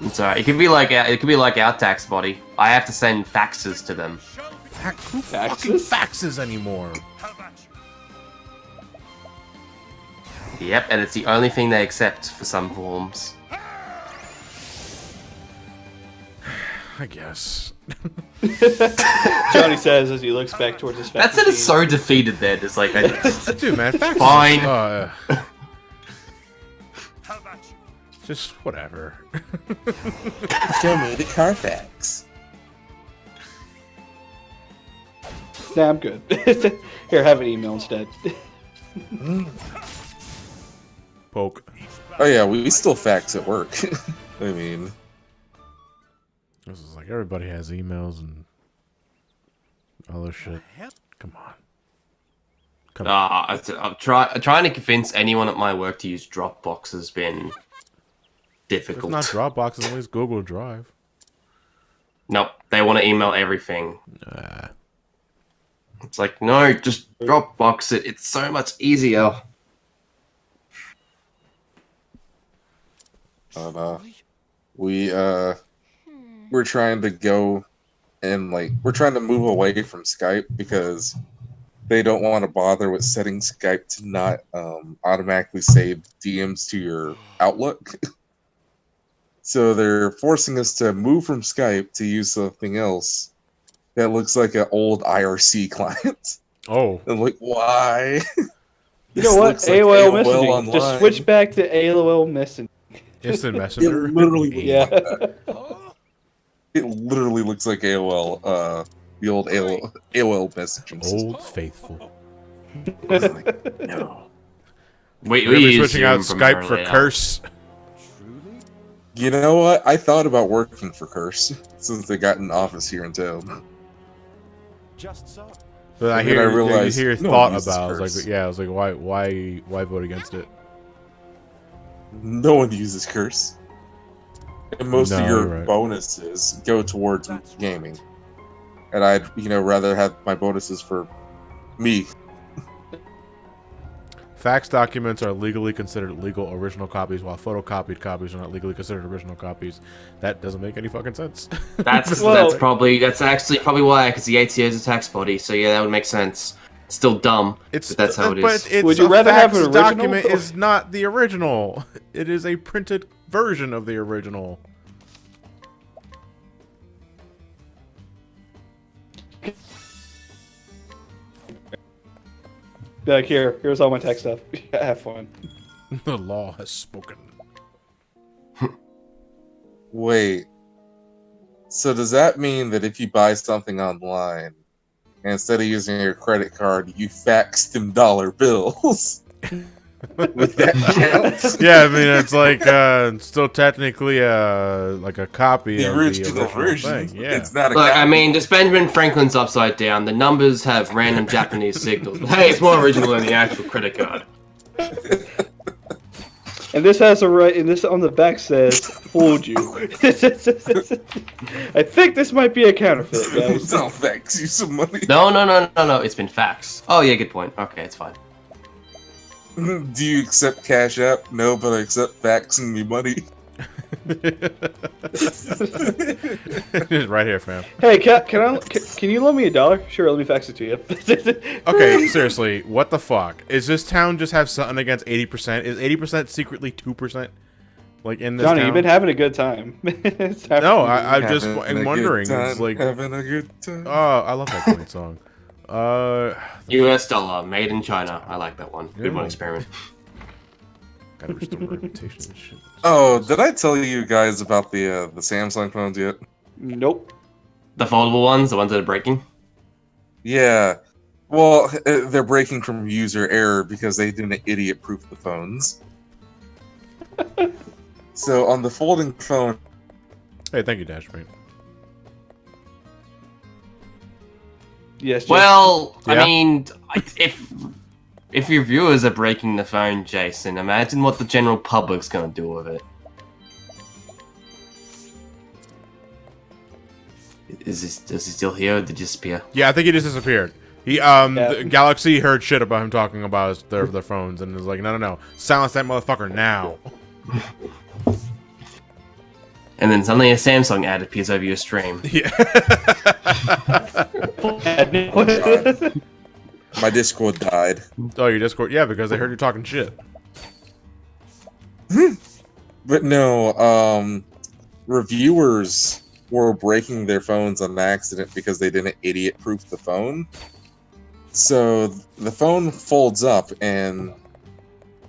It's alright. It could be like our tax body. I have to send faxes to them. Shall be. Who fucking faxes anymore? How about you? Yep, and it's the only thing they accept for some forms. I guess. Johnny says as he looks back towards his fax That sounded machine. so defeated then. It's like, Dude, man, fax Fine. Just whatever. Show me the Carfax. Nah, I'm good. Here, have an email instead. Poke. Oh yeah, we still fax at work. I mean, This is like everybody has emails and other shit. Come on. I'm trying to convince anyone at my work to use Dropbox has been difficult. It's not Dropbox, it's always Google Drive. Nope, they want to email everything. Nah. It's like, no, just Dropbox it. It's so much easier. We're trying to go and we're trying to move away from Skype because they don't want to bother with setting Skype to not automatically save DMs to your Outlook. So they're forcing us to move from Skype to use something else that looks like an old IRC client. Oh. I'm like, why? You know what? Looks like AOL, AOL messaging. online. Just switch back to AOL messaging. Instant Messenger. It literally looks Yeah. like that. It literally looks like AOL, the old AOL messaging system. Old Faithful. No. We We're use switching out Zoom Skype for primarily now. Curse. Truly? You know what? I thought about working for Curse since they got an office here in town. Just so. But I And then hear, I realized you hear no thought one uses about. I was Curse. like, yeah, I was like, why vote against it? No one uses Curse. And most No, of your you're right. bonuses go towards gaming. And I'd, rather have my bonuses for me. Fax documents are legally considered legal original copies, while photocopied copies are not legally considered original copies. That doesn't make any fucking sense. That's Well- that's actually probably why, because the ATO is a tax body. So yeah, that would make sense. It's still dumb, but that's how it is. But it's Would you a rather have fax an original? document is not the original. It is a printed version of the original. Be like, here's all my tech stuff. Have fun. The law has spoken. Wait. So does that mean that if you buy something online, and instead of using your credit card, you fax them dollar bills? Would that count? Yeah, I mean it's like still technically like a copy The of original the original version. thing. Yeah. It's not a Look, I copy. mean, just Benjamin Franklin's upside down. The numbers have random Japanese signals. But hey, it's more original than the actual credit card. And this has a right, and this on the back says, "Fooled you." I think this might be a counterfeit, guys. I'll fax you some money. No. It's been faxed. Oh yeah, good point. Okay, it's fine. Do you accept Cash App? No, but I accept faxing me money. Right here, fam. Hey, can you loan me $1? Sure, let me fax it to you. Okay, seriously, what the fuck? Is this town just have something against 80%? Is 80% secretly 2%? Like in this Johnny, town? you've been having a good time. No, I'm just Having a good wondering. time, It's like, having a good time. oh, I love that great song. US dollar, made in China. I like that one. Good one, Yeah. experiment. Gotta restore reputation and shit. Oh, did I tell you guys about the Samsung phones yet? Nope. The foldable ones, the ones that are breaking. Yeah. Well, they're breaking from user error because they didn't idiot-proof the phones. So on the folding phone, Hey, thank you, Dashmate. Yes. Jason. Well, Yeah. I mean, if your viewers are breaking the phone, Jason, imagine what the general public's gonna do with it. Is he still here or did he disappear? Yeah, I think he just disappeared. He the Galaxy heard shit about him talking about their phones and was like, no, silence that motherfucker now. And then suddenly a Samsung ad appears over your stream. Yeah. my Discord died. Oh, your Discord? Yeah, because they heard you talking shit. But no, reviewers were breaking their phones on accident because they didn't idiot-proof the phone. So the phone folds up, and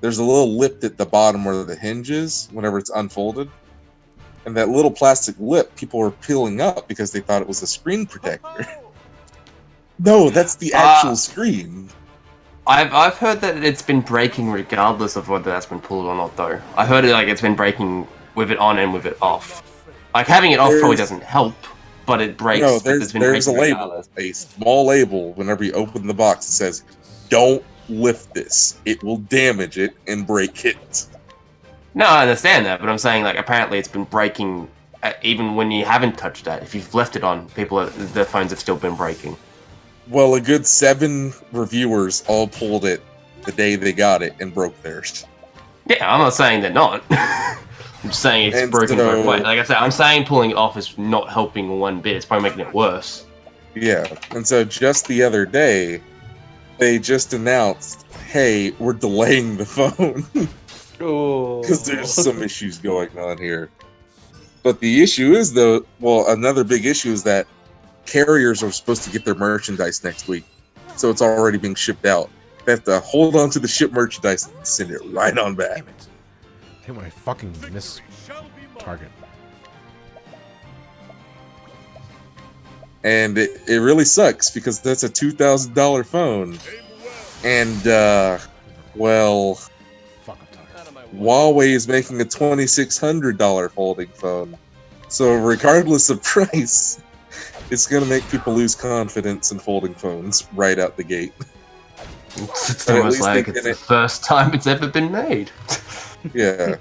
there's a little lip at the bottom where the hinge is whenever it's unfolded. And that little plastic lip, people were peeling up because they thought it was a screen protector. No, that's the actual screen. I've heard that it's been breaking regardless of whether that's been pulled or not, though. I heard it like it's been breaking with it on and with it off. Like having it off probably doesn't help, but it breaks. No, it's been there's a breaking label, regardless. a small label. Whenever you open the box, it says, "Don't lift this; it will damage it and break it." No, I understand that, but I'm saying like apparently it's been breaking even when you haven't touched that. If you've left it on, their phones have still been breaking. Well, a good 7 reviewers all pulled it the day they got it and broke theirs. Yeah, I'm not saying they're not. I'm just saying it's broken both ways. Like I said, I'm saying pulling it off is not helping one bit. It's probably making it worse. Yeah, and so just the other day, they just announced, "Hey, we're delaying the phone." Because there's some issues going on here. But the issue is, though, another big issue is that carriers are supposed to get their merchandise next week. So it's already being shipped out. They have to hold on to the shipped merchandise and send it right on back. Damn it. I hate when I fucking miss target. And it really sucks because that's a $2,000 phone. And, well... Huawei is making a $2,600 folding phone. So regardless of price, it's going to make people lose confidence in folding phones right out the gate. It's almost like it's the first time it's ever been made. Yeah.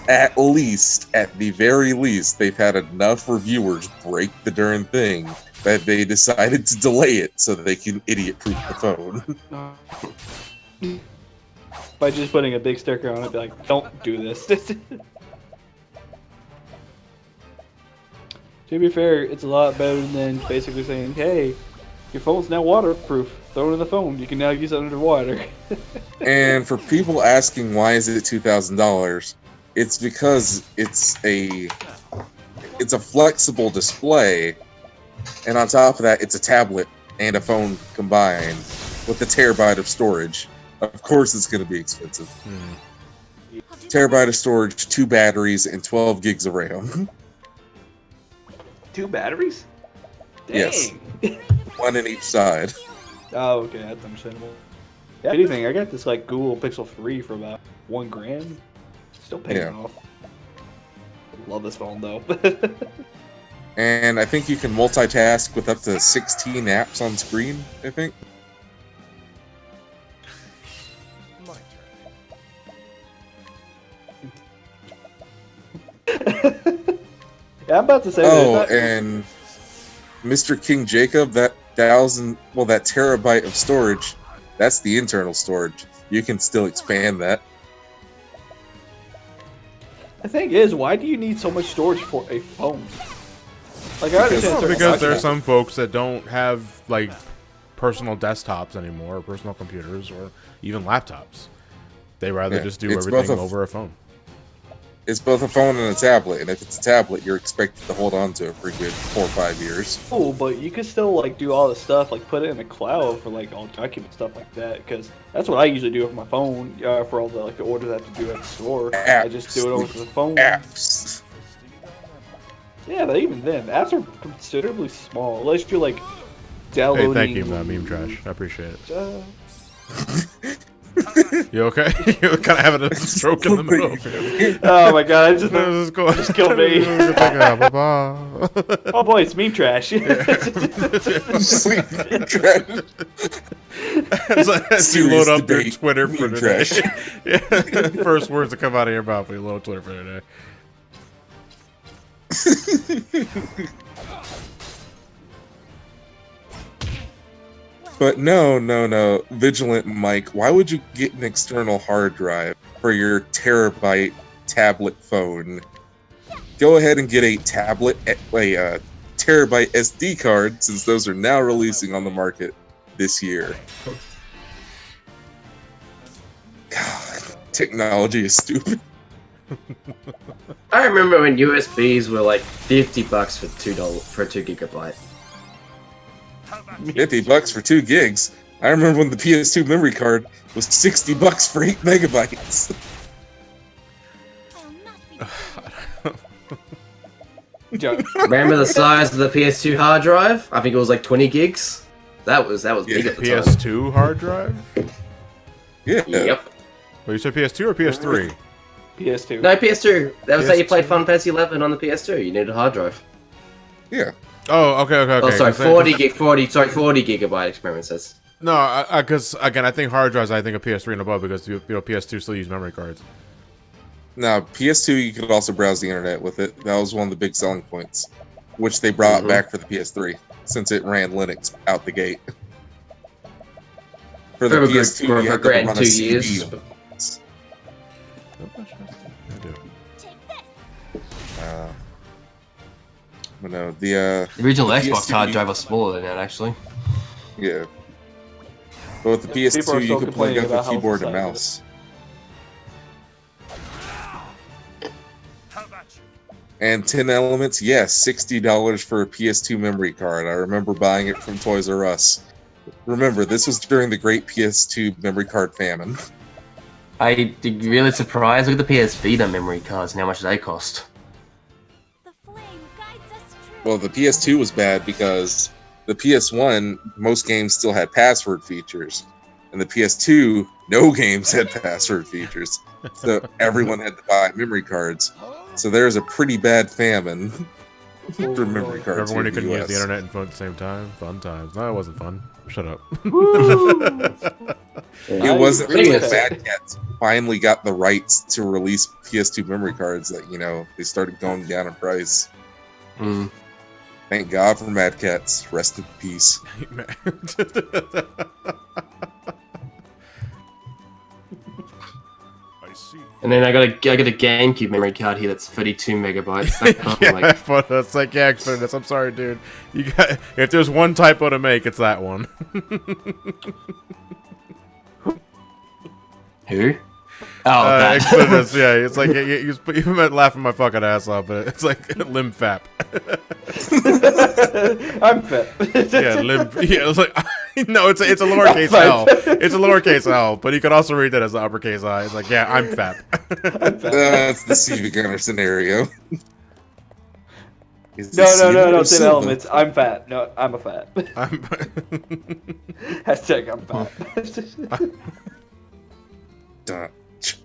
At the very least, they've had enough reviewers break the darn thing that they decided to delay it so they can idiot-proof the phone. By just putting a big sticker on it, be like, don't do this. To be fair, it's a lot better than basically saying, hey, your phone's now waterproof. Throw it in the phone. You can now use it underwater. And for people asking why is it $2,000, it's because it's a flexible display, and on top of that, it's a tablet and a phone combined with a terabyte of storage. Of course, it's going to be expensive. Terabyte of storage, 2 batteries, and 12 gigs of RAM. 2 batteries? Dang. Yes. 1 in each side. Oh, okay, that's understandable. Yeah, anything, I got this like Google Pixel 3 for about $1,000. Still paying it off. Love this phone though. And I think you can multitask with up to 16 apps on screen, I think. Yeah, I'm about to say and Mr. King Jacob, that terabyte of storage, that's the internal storage. You can still expand that. The thing is, why do you need so much storage for a phone? Like, I understand because there are some folks that don't have like personal desktops anymore, or personal computers, or even laptops. They rather just do everything over a phone. It's both a phone and a tablet, and if it's a tablet, you're expected to hold on to it for a good 4 or 5 years. Oh, but you can still like do all the stuff, like put it in the cloud for like all document stuff like that. Because that's what I usually do with my phone for all the like the orders I have to do at the store. Apps. I just do it over the phone. Apps. Yeah, but even then, the apps are considerably small. Unless you're like downloading. Hey, thank you, Meme Trash. I appreciate it. You okay? You're kind of having a stroke in the middle. Oh my god! Just killed me. Oh boy, it's Meme Trash. As you load up your Twitter for Meme today. Trash. Yeah. First words that come out of your mouth when you load Twitter for today. But no. Vigilant Mike, why would you get an external hard drive for your terabyte tablet phone? Go ahead and get a terabyte SD card, since those are now releasing on the market this year. God, technology is stupid. I remember when USBs were like $50 for $2 for 2 GB. $50 for 2 gigs. I remember when the PS2 memory card was $60 for 8 megabytes. I'll not be Joe, Remember the size of the PS2 hard drive? I think it was like 20 gigs. That was big at the time. PS2 hard drive? Yeah. Yep. Well, you said PS2 or PS3? PS2. No, PS2. That was how you played PS2. Final Fantasy 11 on the PS2. You needed a hard drive. Yeah. Oh, okay. Oh, sorry, 40 gigabyte experiment says. No, because again, I think hard drives. I think of PS3 and above because PS2 still use memory cards. Now, PS2, you could also browse the internet with it. That was one of the big selling points, which they brought back for the PS3, since it ran Linux out the gate. For the PS2, you had to run a 2 CD. years. take this. But no, the The original the Xbox PS2 hard drive was smaller than that, actually. yeah. But with the People are PS2, still you could plug complaining up the about how keyboard and it's mouse. How about you? And 10 elements, yes, $60 for a PS2 memory card. I remember buying it from Toys R Us. Remember, this was during the great PS2 memory card famine. I'm really surprised. Look at the PS Vita memory cards and how much they cost. The flame guides us true. Well, the PS2 was bad because the PS1, most games still had password features. And the PS2, no games had password features. So everyone had to buy memory cards. So there's a pretty bad famine for memory cards. Everyone here who in couldn't the use the US. internet and phone at the same time. Fun times. No, it wasn't fun. Shut up. It wasn't agree until with that. Mad Cats finally got the rights to release PS2 memory cards that, they started going down in price. Mm. Thank God for Mad Cats. Rest in peace. I see. And then I got a GameCube memory card here that's 32 megabytes. That cost me Yeah, like, but that's like Xbox. I'm sorry, dude. You got if there's one typo to make, it's that one. who? Oh, that. Exodus, yeah, it's like you meant laughing my fucking ass off, but it's like limb fap. I'm fit. Yeah, limb. Yeah, it's like no, it's a lowercase L. It's a lowercase L, but you could also read that as an uppercase I. It's like yeah, I'm fap. That's the Stevie Gunner scenario. Is No, this no, Stevie or it's in Silva? elements. I'm fat. No, I'm a fat. I'm Hashtag I'm fat. Dun,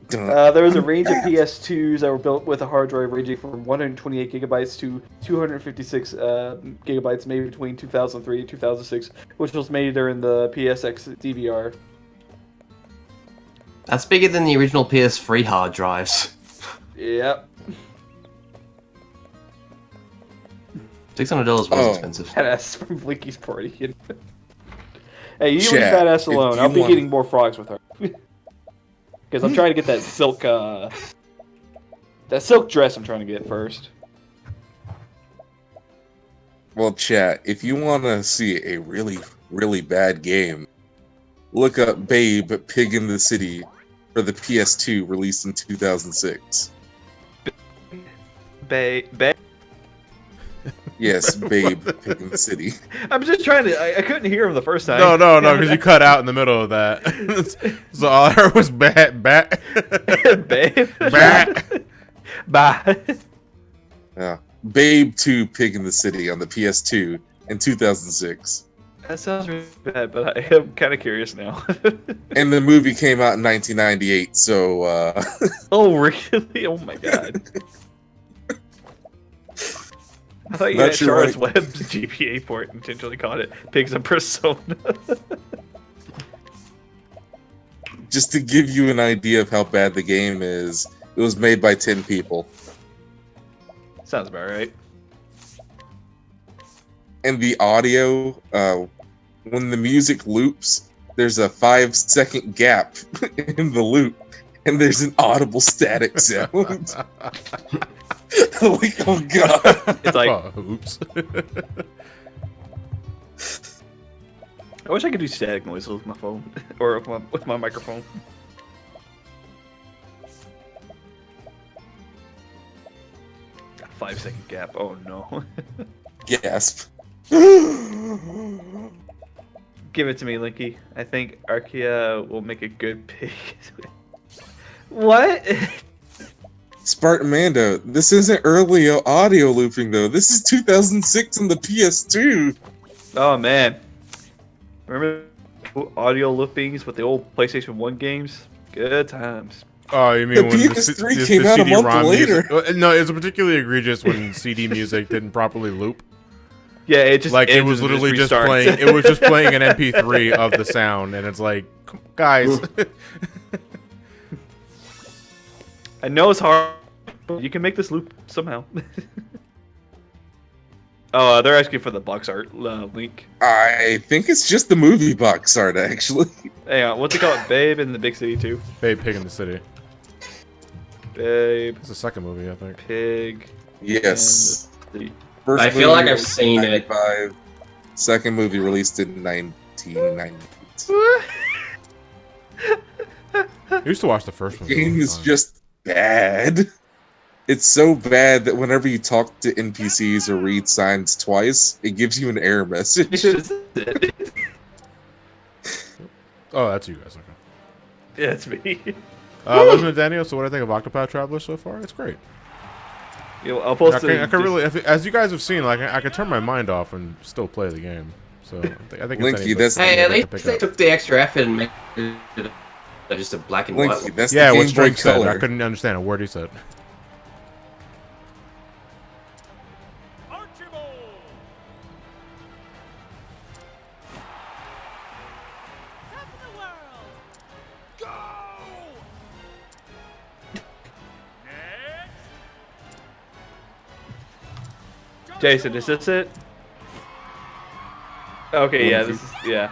dun. There was a range of PS2s that were built with a hard drive ranging from 128 gigabytes to 256 gigabytes made between 2003 and 2006, which was made during the PSX DVR. That's bigger than the original PS3 hard drives. Yep. $600 was Oh. expensive. Fat ass from Blinky's party. Hey, you leave Chat, fat ass if alone. you I'll be want- getting more frogs with her. Because I'm trying to get that silk, that silk dress I'm trying to get first. Well, chat, if you want to see a really, really bad game, look up Babe Pig in the City for the PS2 released in 2006. Babe. Yes, Babe Pig in the City. I'm just trying to. I couldn't hear him the first time. no, because you cut out in the middle of that. So all I heard was bat. Babe. Bat. Bye. Yeah. Babe 2 Pig in the City on the PS2 in 2006. That sounds really bad, but I am kind of curious now. And the movie came out in 1998, so, Oh, really? Oh my god. I thought you Not had sure Charlotte's why- Web's GPA port and intentionally called it Pigs and Persona. just to give you an idea of how bad the game is, it was made by 10 people. Sounds about right. And the audio, when the music loops, there's a 5-second gap in the loop, and there's an audible static sound. Like, oh god. It's like, Oh, oops. I wish I could do static noises with my phone or with my microphone. 5-second gap. Oh no. Gasp. Give it to me, Linky. I think Archaea will make a good pick. What? Spartan Mando, this isn't early audio looping though. This is 2006 on the PS2. Oh man. Remember audio loopings with the old PlayStation 1 games? Good times. Oh, you mean The when PS3 came out a month later. No, it's particularly egregious when CD music didn't properly loop. Yeah, it just Like it ends was and literally just restarts. playing. It was just playing an MP3 of the sound, and it's like, guys. I know it's hard, but you can make this loop somehow. Oh, they're asking for the box art link. I think it's just the movie box art, actually. Hang on, what's it called? Babe in the Big City 2? Babe Pig in the City. Babe, It's the second movie, I think. Pig. Yes. in the- First I feel movie like I've released seen in it. 95. Second movie released in 1998. I used to watch the first one. The all the game is time. just bad. It's so bad that whenever you talk to NPCs or read signs twice, it gives you an error message. Oh, that's you guys. Okay. Yeah, it's me. Legend of Daniel. So, what do I think of Octopath Traveler so far? It's great. I'll post I can really, as you guys have seen, like I can turn my mind off and still play the game. So I think it's Linky, that's Hey, at to least pick they up. took the extra effort and made it just a black and white Linky, one. that's Yeah, the what Game Boy Drake said. Color. I couldn't understand a word he said. Jason, is this it? Okay, yeah, this is, yeah.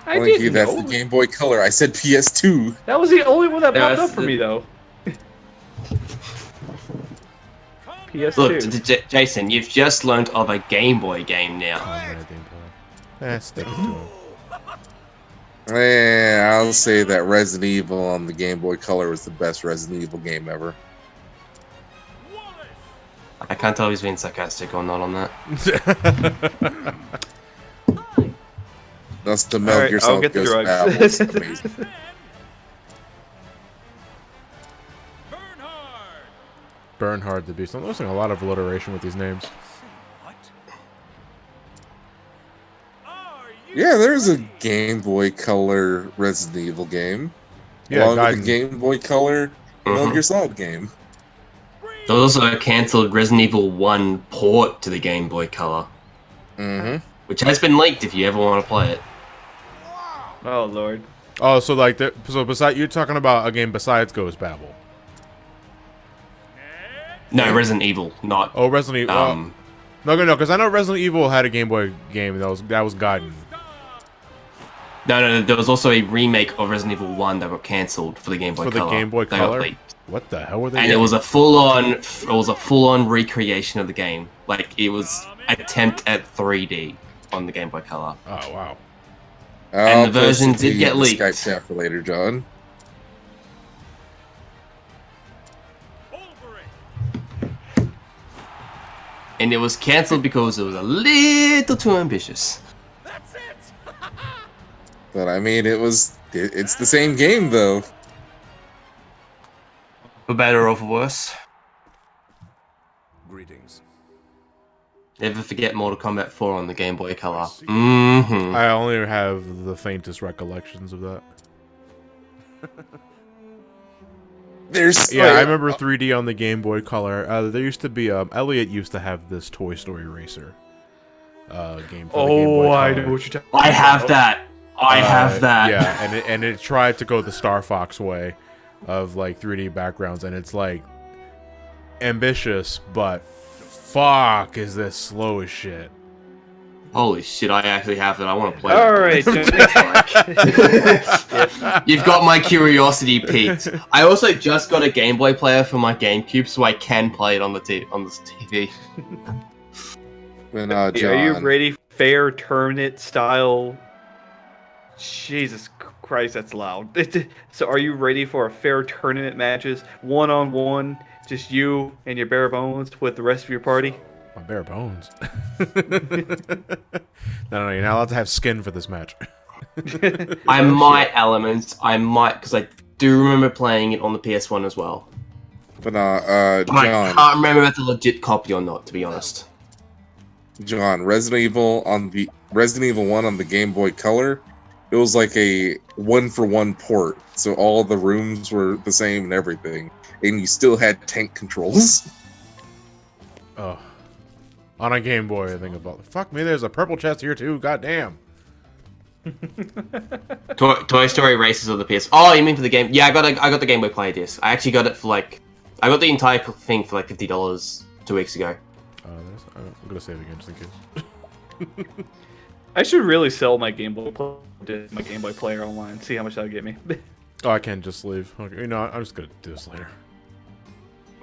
I Linky, didn't that's know. the Game Boy Color. I said PS2. That was the only one that Yeah, popped up it's for the- me, though. PS2. Look, Jason, you've just learned of a Game Boy game now. Stick it to him. I'll say that Resident Evil on the Game Boy Color was the best Resident Evil game ever. I can't tell if he's being sarcastic or not on that. That's the Metal Alright, Gear I'll Solid get the Ghost drugs. Battle. It's amazing. Bernhard the Beast. I'm noticing a lot of alliteration with these names. Yeah, there's a Game Boy Color Resident Evil game. Yeah, along with Gaiden. the Game Boy Color Metal Mhm. Gear Solid game. There was also a cancelled Resident Evil 1 port to the Game Boy Color, Mm-hmm. which has been leaked if you ever want to play it. Oh, Lord. Oh, so like, so beside you're talking about a game besides Ghost Babel. No, Resident Evil, not. Oh, Resident Evil. Um, No, because I know Resident Evil had a Game Boy game that was Gaiden. no, there was also a remake of Resident Evil 1 that got cancelled for the Game Boy For the Color. Game Boy They got Color? leaked. What the hell were they? And it was a full-on recreation of the game. Like, it was attempt at 3D on the Game Boy Color. Oh wow. I'll the version post it to did you get in the leaked. Skype chat for later, John. And it was cancelled because it was a little too ambitious. But I mean, it's the same game though. For better or for worse. Greetings. Never forget Mortal Kombat 4 on the Game Boy Color. Mm-hmm. I only have the faintest recollections of that. Yeah, I remember 3D on the Game Boy Color. There used to be Elliot used to have this Toy Story Racer game for the Game Boy Color. I know what you're talking I have that. I have that. Yeah, and it tried to go the Star Fox way of like 3D backgrounds, and it's like ambitious, but fuck, is this slow as shit. Holy shit, I actually have that. I want to play All that. right. You've got my curiosity piqued. I also just got a Game Boy player for my GameCube, so I can play it on this TV. When, Are you John, ready? Fair tournament style. Jesus Christ, that's loud. So, are you ready for a fair tournament matches, 1-on-1, Just you and your bare bones with the rest of your party. My bare bones. No, you're not allowed to have skin for this match. I might elements. I might because I do remember playing it on the PS1 as well. But I John, can't remember if it's a legit copy or not, to be honest. Resident Evil 1 on the Game Boy Color, it was like a 1-for-1 port. So all the rooms were the same and everything, and you still had tank controls. Oh. On a Game Boy, I think about, fuck me, there's a purple chest here too, goddamn. Toy Story Races on the PS. Oh, you mean for the game? Yeah, I got the Game Boy Player disc. I actually got it for like, I got the entire thing for like $50 2 weeks ago. I'm gonna save again just in case. I should really sell my Game Boy Player online. See how much that'll get me. Oh, I can't just leave. Okay, you know, I'm just gonna do this later.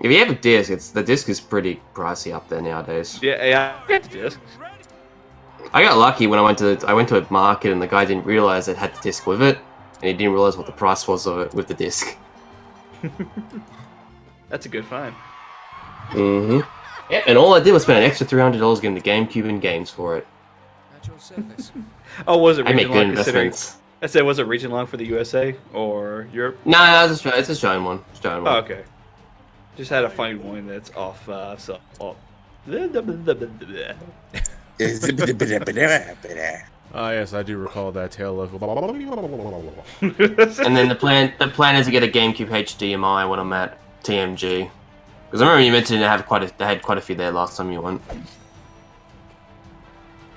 If you have a disc, the disc is pretty pricey up there nowadays. Yeah, I get the disc. I got lucky when I went to a market and the guy didn't realize it had the disc with it, and he didn't realize what the price was of it with the disc. That's a good find. Mm-hmm. Yeah, and all I did was spend an extra $300 getting the GameCube and games for it. At your service. Oh, was it I make region good long considering? investments. I said, was it region long for the USA or Europe? No, it's a Australian one. Australian one. Oh, okay. Just had a funny one that's off. Ah, yes, I do recall that tale of. And then the plan is to get a GameCube HDMI when I'm at TMG. Because I remember you mentioned they had quite a few there last time you went.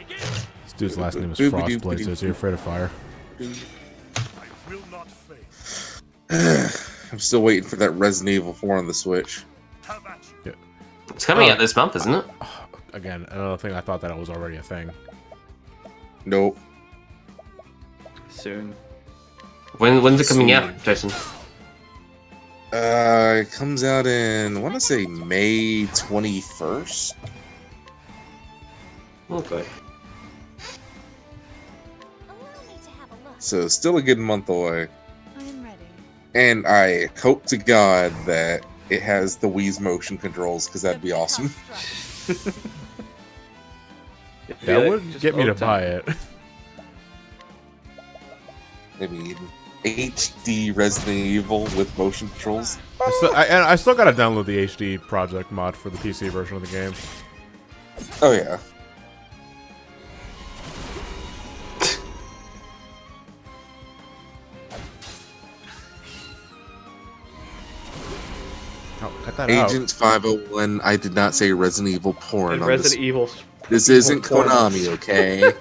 This dude's last name is Frostblade, so is he afraid of fire? I will not fail. I'm still waiting for that Resident Evil 4 on the Switch. Have at you. Yeah. It's coming out this month, isn't it? Again, another thing, I thought that it was already a thing. Nope. Soon. When's it coming out, Jason? It comes out in, I want to say May 21st. Okay. Allow me to have a look. So still a good month away. I am ready. And I hope to God that it has the Wii's motion controls, because that'd be awesome. That would get me to buy it. I mean, HD Resident Evil with motion controls. I still gotta download the HD Project mod for the PC version of the game. Oh yeah. Oh, cut that out. Agent 501, I did not say Resident Evil porn And on Resident Evil. This isn't Konami, okay?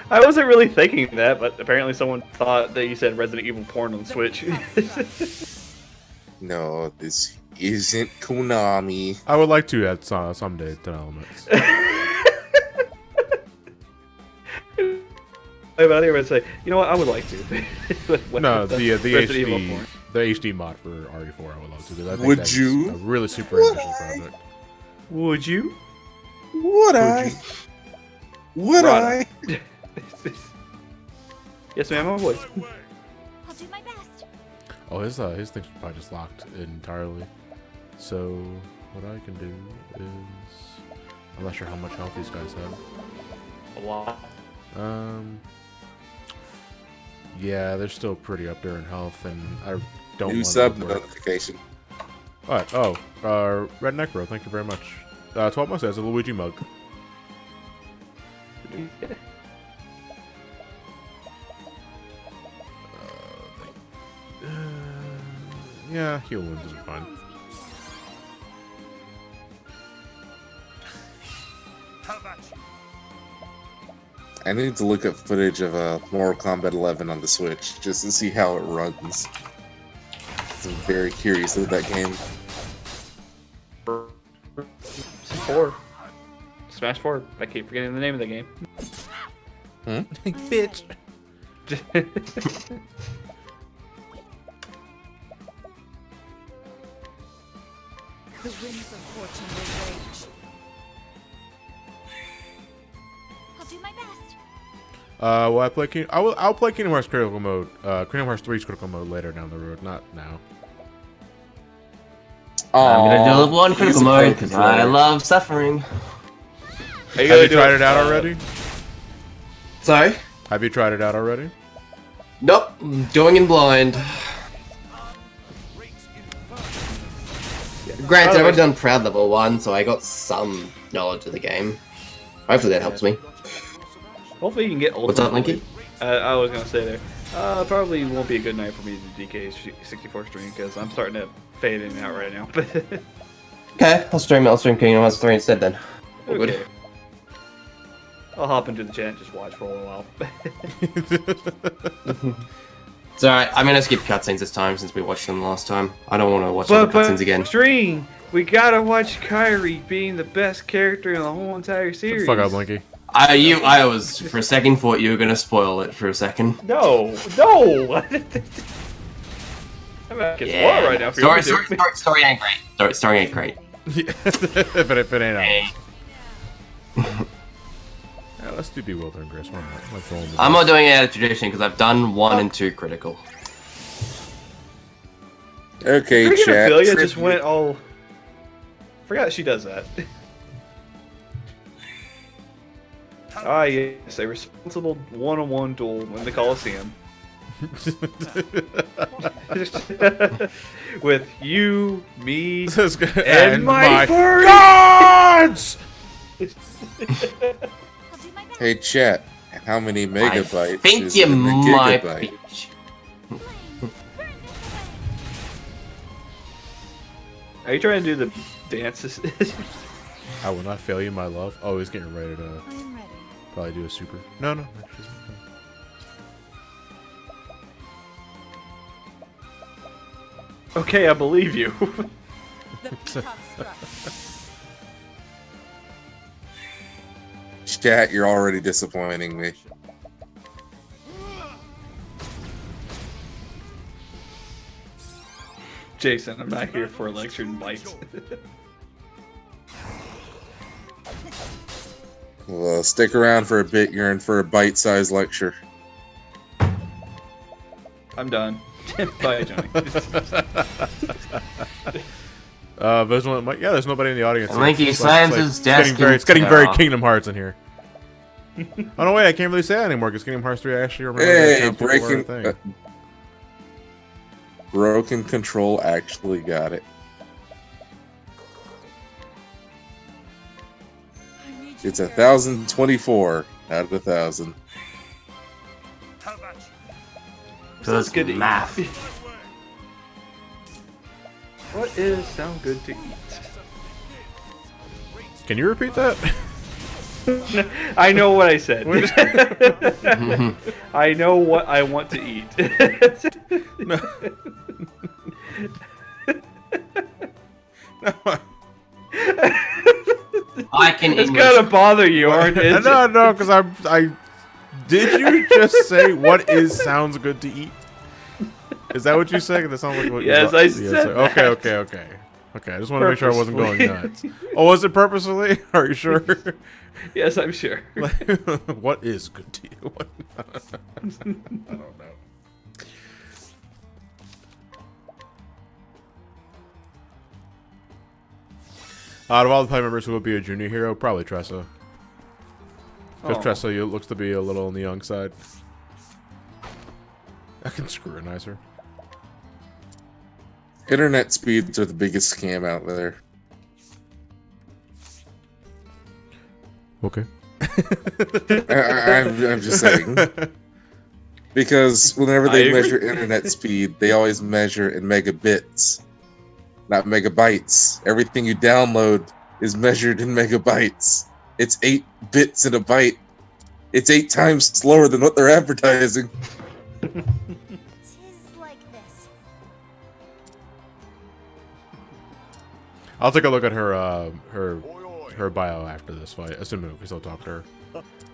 I wasn't really thinking that, but apparently someone thought that you said Resident Evil porn on Switch. No, this isn't Konami. I would like to add someday to Elements. I'm out here and say, you know what, I would like to. No, the Resident Evil HD porn. the HD mod for RE4 I would love to do. I think Would that's you? a really super ambitious project. Would you? Would I? Would I? Yes, ma'am, my voice. I'll do my best. Oh, his thing's probably just locked entirely. So what I can do is, I'm not sure how much health these guys have. A lot. Yeah, they're still pretty up there in health, and I don't. New want sub to work. notification. What? Oh, Red Necro, thank you very much. 12 months as a Luigi mug. Yeah, heal wounds are fine. Have at you. I need to look up footage of Mortal Kombat 11 on the Switch just to see how it runs. I'm very curious of that game. 4. Smash 4. I keep forgetting the name of the game. Bitch. The winds of fortune will rage. I'll do my best. Will I play I'll play Kingdom Hearts Critical Mode, Kingdom Hearts 3's Critical Mode later down the road, not now. I'm gonna do level 1 he's critical a pro mode because I controller. love suffering. Are you Have gonna you do tried it out already? Sorry? Have you tried it out already? Nope, I'm going in blind. Granted, I've already done Proud level 1, so I got some knowledge of the game. Hopefully that helps me. Hopefully you can get ultimate. What's up, Linky? I was gonna say there. Probably won't be a good night for me to DK 64 stream because I'm starting to fade in and out right now. Okay, I'll stream Kingdom Hearts 3 instead then. All good. Okay. I'll hop into the chat and just watch for a little while. It's alright, I'm gonna skip cutscenes this time since we watched them last time. I don't want to watch all the cutscenes again. Stream, we gotta watch Kyrie being the best character in the whole entire Shut the series. fuck up, Blinky. I was, for a second, thought you were gonna spoil it for a second. No. I'm about to get spoiled right now. For Story ain't great. Story ain't great. if it ain't out. Yeah, let's do Bewildering Grace. Why not? Let's roll in the I'm dice. not doing it out of tradition because I've done 1 and 2 critical. Okay, Freaking chat. Ophelia just went all. Forgot she does that. Ah, yes, a responsible one-on-one duel in the Coliseum. With you, me, and my party! gods! I'll do my best. Hey, chat. How many megabytes I think is you in a might gigabyte? be. Flames, burn this away. Are you trying to do the dances? I will not fail you, my love. Oh, he's getting ready to I am ready. probably do a super. No, actually. Okay, I believe you. The peacock struck. Chat, you're already disappointing me. Jason, I'm not here for a lecture and bites. Well, stick around for a bit. You're in for a bite-sized lecture. I'm done. Bye, Johnny. Vigilant Mike. Yeah, there's nobody in the audience. Linky It's slams his desk it's getting very and- Kingdom Hearts in here. Oh no, wait, I can't really say that anymore because Kingdom Hearts 3 I actually remember. Hey, that people were a breaking. thing. Broken Control actually got it. I need you It's here. 1,024 out of 1,000. Because good to eat. math. What is sound good to eat? Can you repeat that? I know what I said. I know what I want to eat. No. I can It's English. gonna bother you, aren't it? No, because I. Did you just say what is sounds good to eat? Is that what you said? That sounds like what Yes, you I yeah, said so- Okay, that. okay. Okay, I just want to make sure I wasn't going Purposefully. nuts. Oh, was it purposefully? Are you sure? Yes, I'm sure. What is good to you? I don't know. Out of all the play members, who would be a junior hero? Probably Tressa. Because Aw. Tressa looks to be a little on the young side. I can scrutinize her. Internet speeds are the biggest scam out there. Okay. I'm just saying. Because whenever I they agree. measure internet speed, they always measure in megabits, not megabytes. Everything you download is measured in megabytes. It's 8 bits in a byte. It's 8 times slower than what they're advertising. Tis like this. I'll take a look at her her bio after this fight, assuming we can still talk to her.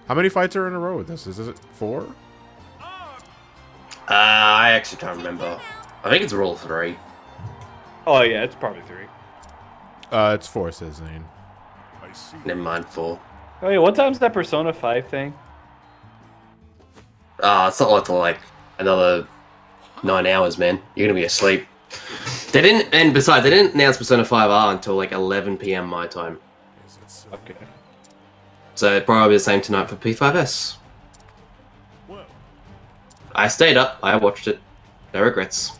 How many fights are in a row with this? Is it 4? I actually can't remember. I think it's rule 3. Oh yeah, it's probably 3. It's 4, says Zane. I see. Never mind, 4. Oh yeah, what time's that Persona 5 thing? It's not like for like another 9 hours, man. You're gonna be asleep. They didn't, and besides, they didn't announce Persona 5R until like 11 PM my time. Okay. So probably the same tonight for P5S. I stayed up. I watched it. No regrets.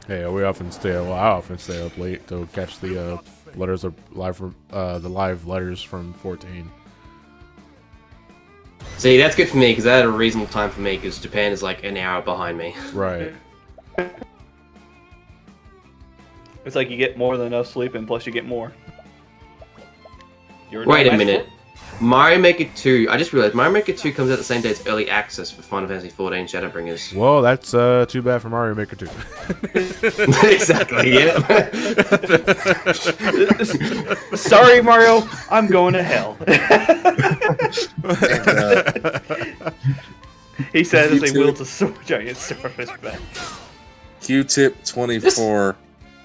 Hey, we often stay. Well, I often stay up late to catch the letters of live from the live letters from 14. See, that's good for me because that had a reasonable time for me because Japan is like an hour behind me. Right. It's like you get more than enough sleep, and plus you get more. Wait a minute. Mario Maker 2, I just realized Mario Maker 2 comes out the same day as Early Access for Final Fantasy XIV Shadowbringers. Well, that's too bad for Mario Maker 2. Exactly, yeah. Sorry, Mario, I'm going to hell. He said as he wields a sword, giant sword on his back. Q-Tip 24.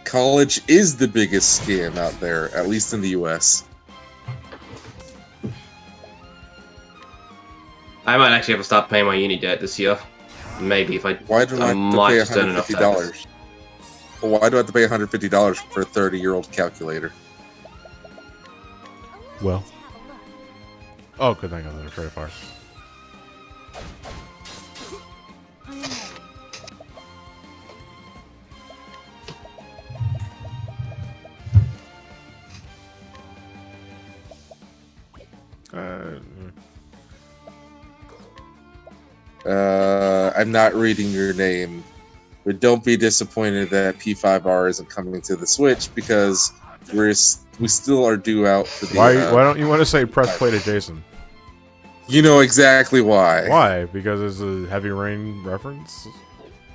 College is the biggest scam out there, at least in the US. I might actually have to start paying my uni debt this year. Maybe if I. Why do I have to pay $150? Well, why do I have to pay $150 for a 30-year-old calculator? Well. Oh, good thing I was very far. I'm not reading your name, but don't be disappointed that P5R isn't coming to the Switch because we still are due out for the. Why don't you want to say press play to Jason? You know exactly why. Why? Because it's a Heavy Rain reference?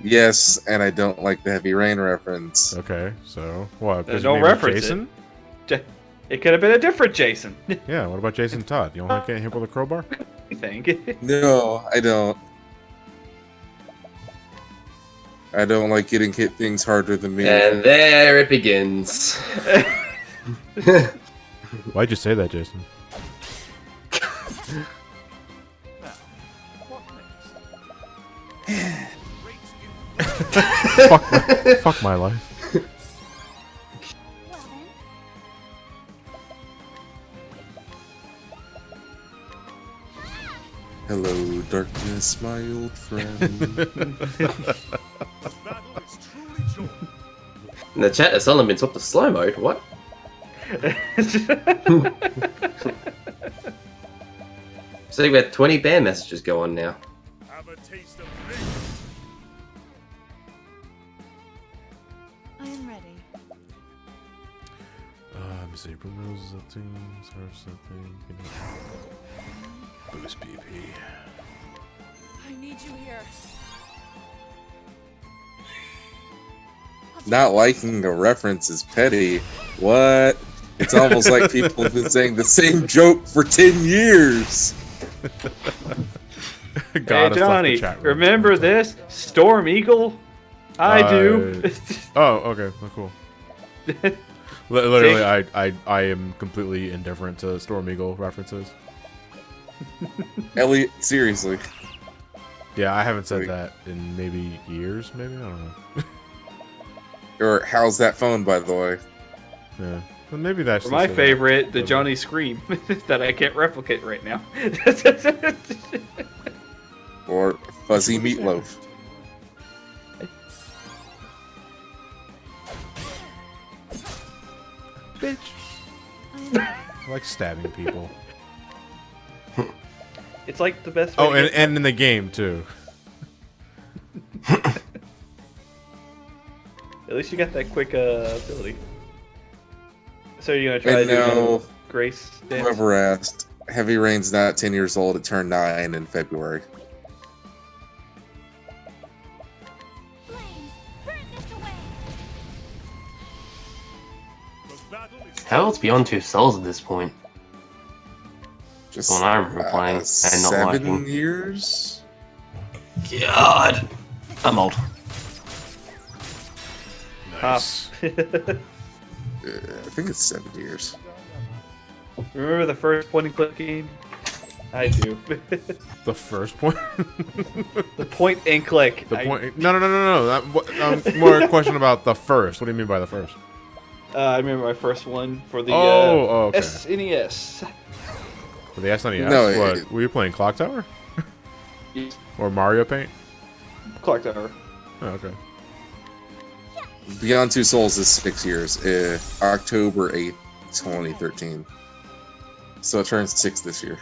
Yes, and I don't like the Heavy Rain reference. Okay, so what? There's no reference. Jason? It could have been a different Jason. Yeah, what about Jason Todd? You don't like getting hit with a crowbar? I think. No, I don't. I don't like getting hit things harder than me. And there it begins. Why'd you say that, Jason? fuck my life. Well then, Hello, darkness, my old friend. In the chat, has suddenly been swapped to slow mode. What? So we've got 20 ban messages go on now. Have a taste of I am ready. Let me see. Primrose settings, harsh setting. Boost BP. I need you here. Not liking a reference is petty. What? It's almost like people have been saying the same joke for 10 years. Hey Johnny, remember this? Storm Eagle? I do. Oh, okay. Well, cool. Literally, I am completely indifferent to Storm Eagle references. Elliot, seriously. Yeah, I haven't said that in maybe years, maybe? I don't know. Or how's that phone, by the way? Yeah. Well, maybe that's My favorite, the Johnny Scream, that I can't replicate right now. Or fuzzy meatloaf. Bitch. I like stabbing people. It's like the best. Oh, and in the game too. At least you got that quick ability. So you're gonna try And to now, do Grace dance? whoever asked, Heavy Rain's not 10 years old. It turned 9 in February. Flames, burn this away. How it's beyond 2 souls at this point? Just Well, I remember playing and not 7 liking. years? God, I'm old. Nice. I think it's 7 years. Remember the first point-and-click game? I do. The first point. The point and click. The point. No. More a question about the first. What do you mean by the first? I remember my first one for the okay. SNES. For the SNES. No, What were you playing? Clock Tower or Mario Paint? Clock Tower. Oh, okay. Beyond Two Souls is 6 years. October 8th, 2013. So it turns 6 this year.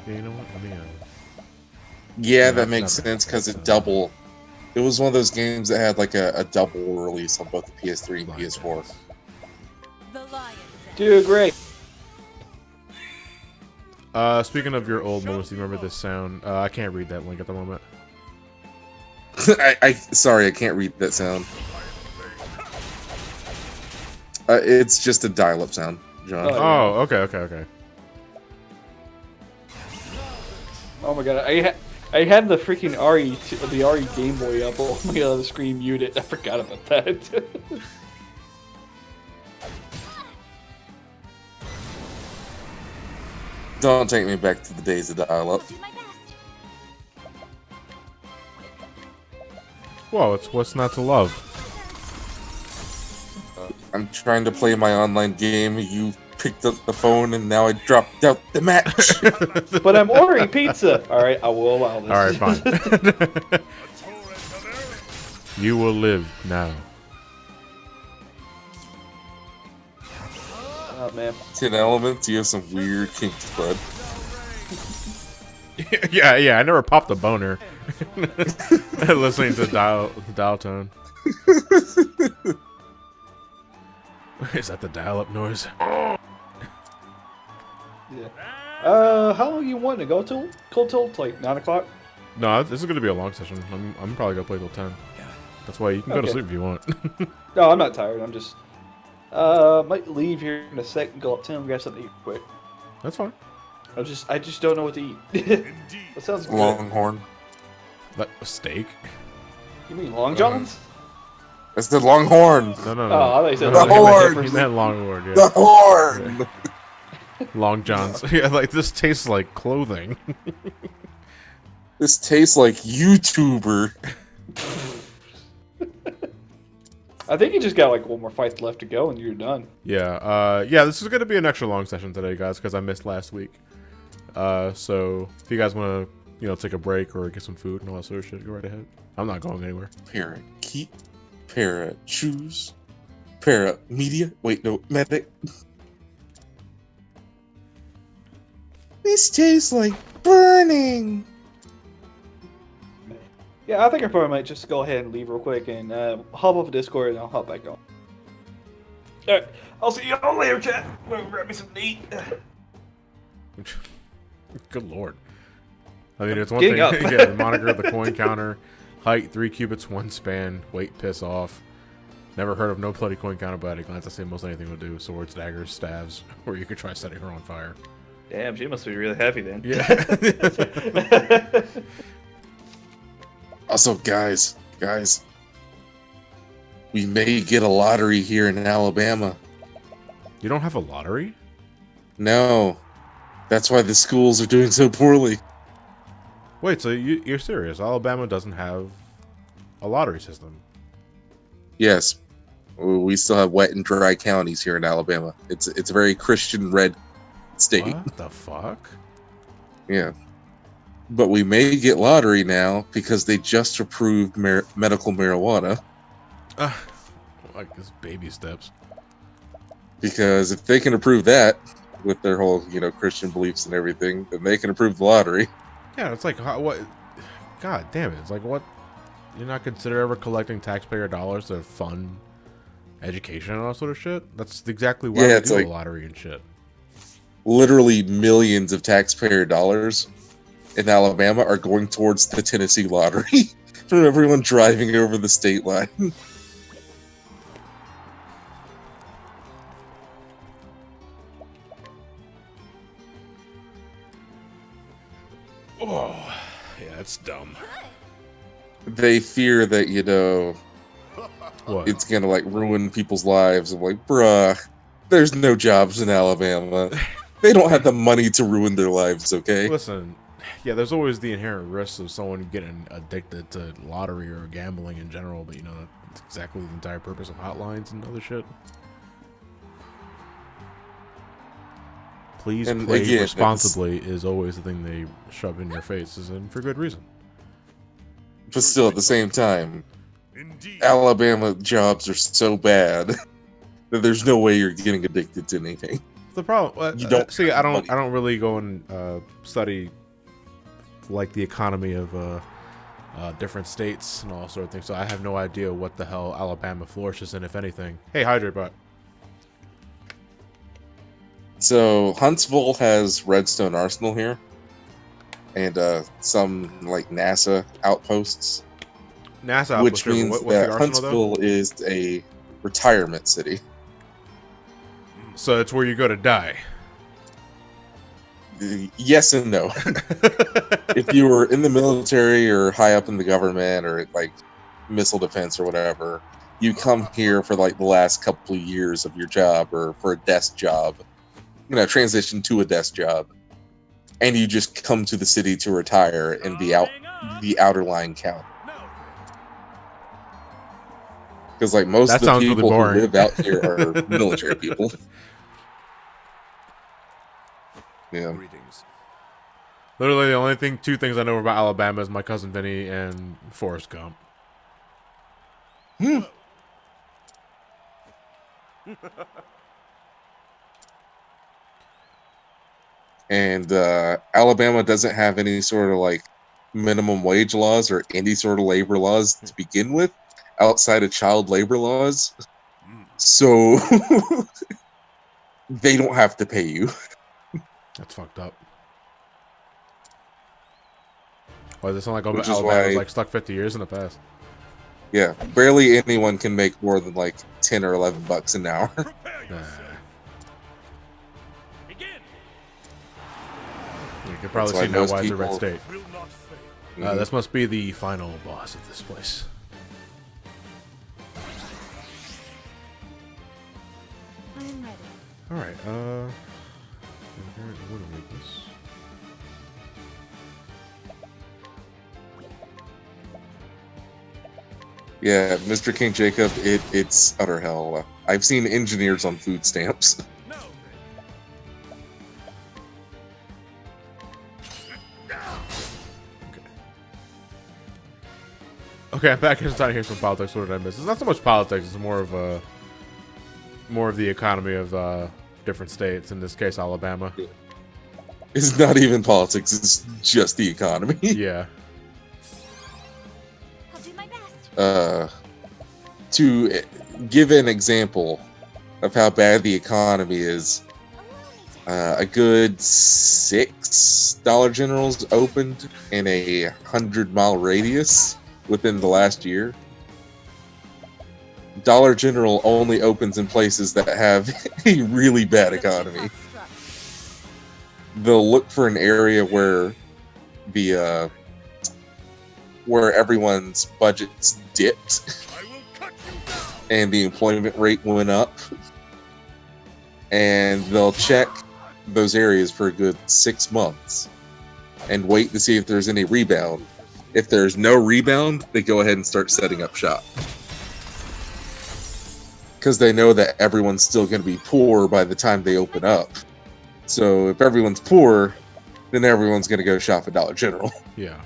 Yeah, you know what? Let me. Yeah, No, that makes never. sense because it was one of those games that had like a double release on both the PS3 and PS4. The lion. Dude, great. Speaking of your old moments, do you remember this sound? I can't read that link at the moment. Sorry, I can't read that sound. It's just a dial-up sound, John. Oh, okay. Oh my god, I had the freaking the RE Game Boy up. Oh my god, the screen muted. I forgot about that. Don't take me back to the days of dial-up. I'll do my best. Whoa, it's what's not to love? I'm trying to play my online game. You picked up the phone, and now I dropped out the match. But I'm ordering pizza. All right, I will allow this. All right, fine. You will live now. Oh man. 10 Elements, you have some weird kinks, bud. Yeah. I never popped a boner listening to dial tone. Is that the dial-up noise? Yeah. How long you want to go till? Till like 9 o'clock? No, this is gonna be a long session. I'm probably gonna play till 10. That's why you can go to Okay. sleep if you want. No, I'm not tired. I'm just might leave here in a second. Go up to him, grab something to eat quick. That's fine. I just don't know what to eat. That sounds good. Longhorn. That steak? You mean Long Johns? That's the Longhorn. No. Oh, I thought you said The horn! He meant Longhorn, yeah. The horn! Long Johns. Yeah, like this tastes like clothing. This tastes like YouTuber. I think you just got like one more fight left to go and you're done. Yeah, this is gonna be an extra long session today, guys, because I missed last week. So if you guys want to, take a break or get some food and all that sort of shit, go right ahead. I'm not going anywhere. Parakeet. Para choose. Para media. Wait, no, medic. This tastes like burning. Yeah, I think I probably might just go ahead and leave real quick and hop off of Discord and I'll hop back on. Alright, I'll see you all later, chat. I'm gonna grab me something to eat. Good lord. I mean, it's one Getting thing. up. Yeah, the moniker, the coin counter, height 3 cubits, 1 span, weight piss off. Never heard of no bloody coin counter, but at a glance, I say most anything will do. Swords, daggers, staves, or you could try setting her on fire. Damn, she must be really heavy then. Yeah. Also, guys, we may get a lottery here in Alabama. You don't have a lottery? No, that's why the schools are doing so poorly. Wait, so you're serious? Alabama doesn't have a lottery system? Yes, we still have wet and dry counties here in Alabama. It's a very Christian red state. What the fuck? Yeah. But we may get lottery now because they just approved medical marijuana. Like this baby steps. Because if they can approve that with their whole, Christian beliefs and everything, then they can approve the lottery. Yeah, it's like, what? God damn it. It's like, what? You're not consider ever collecting taxpayer dollars to fund education and all that sort of shit? That's exactly why we it's do like a lottery and shit. literally millions of taxpayer dollars in Alabama are going towards the Tennessee lottery for everyone driving over the state line. Oh, yeah, it's dumb. They fear that, What? it's gonna ruin people's lives. I'm like, bruh, There's no jobs in Alabama. They don't have the money to ruin their lives, okay? Listen, yeah, there's always the inherent risks of someone getting addicted to lottery or gambling in general, but you know, that's exactly the entire purpose of hotlines and other shit. Please And play again, responsibly is always the thing they shove in your faces, and for good reason. But still, at the same time, Indeed. Alabama jobs are so bad that there's no way you're getting addicted to anything. The problem, You don't see, have I money. don't really go and study like the economy of different states and all sort of things, so I have no idea what the hell Alabama flourishes in, if anything. Hey, Hydrate Bot. So Huntsville has Redstone Arsenal here, and some like NASA outposts, NASA which outpost, means what's that the arsenal though? Huntsville is a retirement city. So it's where you go to die. Yes and no. If you were in the military or high up in the government or like missile defense or whatever, you come here for like the last couple of years of your job or for a desk job, you know, transition to a desk job, and you just come to the city to retire and be out the outer line count. Because like most That of the sounds really people who boring. live out here are military people. Yeah. Greetings. Literally, the only two things I know about Alabama is my cousin Vinny and Forrest Gump. And Alabama doesn't have any sort of like minimum wage laws or any sort of labor laws to begin with, outside of child labor laws. So they don't have to pay you. That's fucked up. Why does it sound like Which is Alabama's why- like stuck 50 years in the past? Yeah, barely anyone can make more than like 10 or 11 bucks an hour. Nah. You can probably That's why see now most why it's a red people- state. Will not fail. This must be the final boss of this place. I'm ready. Alright, inherent water weakness. Yeah, Mr. King Jacob, it's utter hell. I've seen engineers on food stamps. No. Okay, I'm back. I'm trying to hear some politics. What did I miss? It's not so much politics. It's more of the economy of different states. In this case, Alabama. It's not even politics, it's just the economy. Yeah. I'll do my best. To give an example of how bad the economy is, Allow me to. a good 6 Dollar Generals opened in a 100-mile radius within the last year. Dollar General only opens in places that have a really bad economy. They'll look for an area where the where everyone's budgets dipped I will cut you down. and the employment rate went up, and they'll check those areas for a good 6 months and wait to see if there's any rebound. If there's no rebound, they go ahead and start setting up shop. Because they know that everyone's still going to be poor by the time they open up. So if everyone's poor, then everyone's going to go shop at Dollar General. Yeah.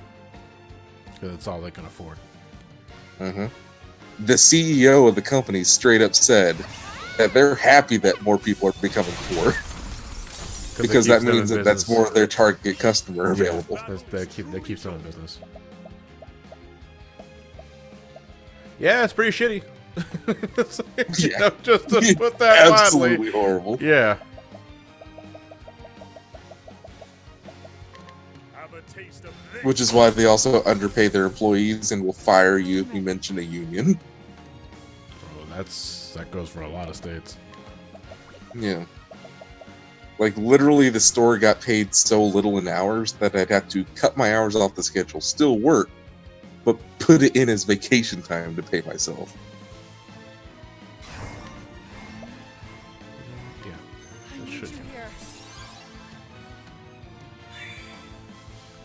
'Cause that's all they can afford. The CEO of the company straight up said that they're happy that more people are becoming poor. Because that means that that's more of their target customer available. They keep them in business. Yeah, it's pretty shitty. It's like, you know, just to put that mildly. Absolutely horrible. Yeah. Have a taste of this. Which is why they also underpay their employees and will fire you if you mention a union. Oh, that goes for a lot of states. Yeah. Like, literally, the store got paid so little in hours that I'd have to cut my hours off the schedule, still work, but put it in as vacation time to pay myself. It should. Here.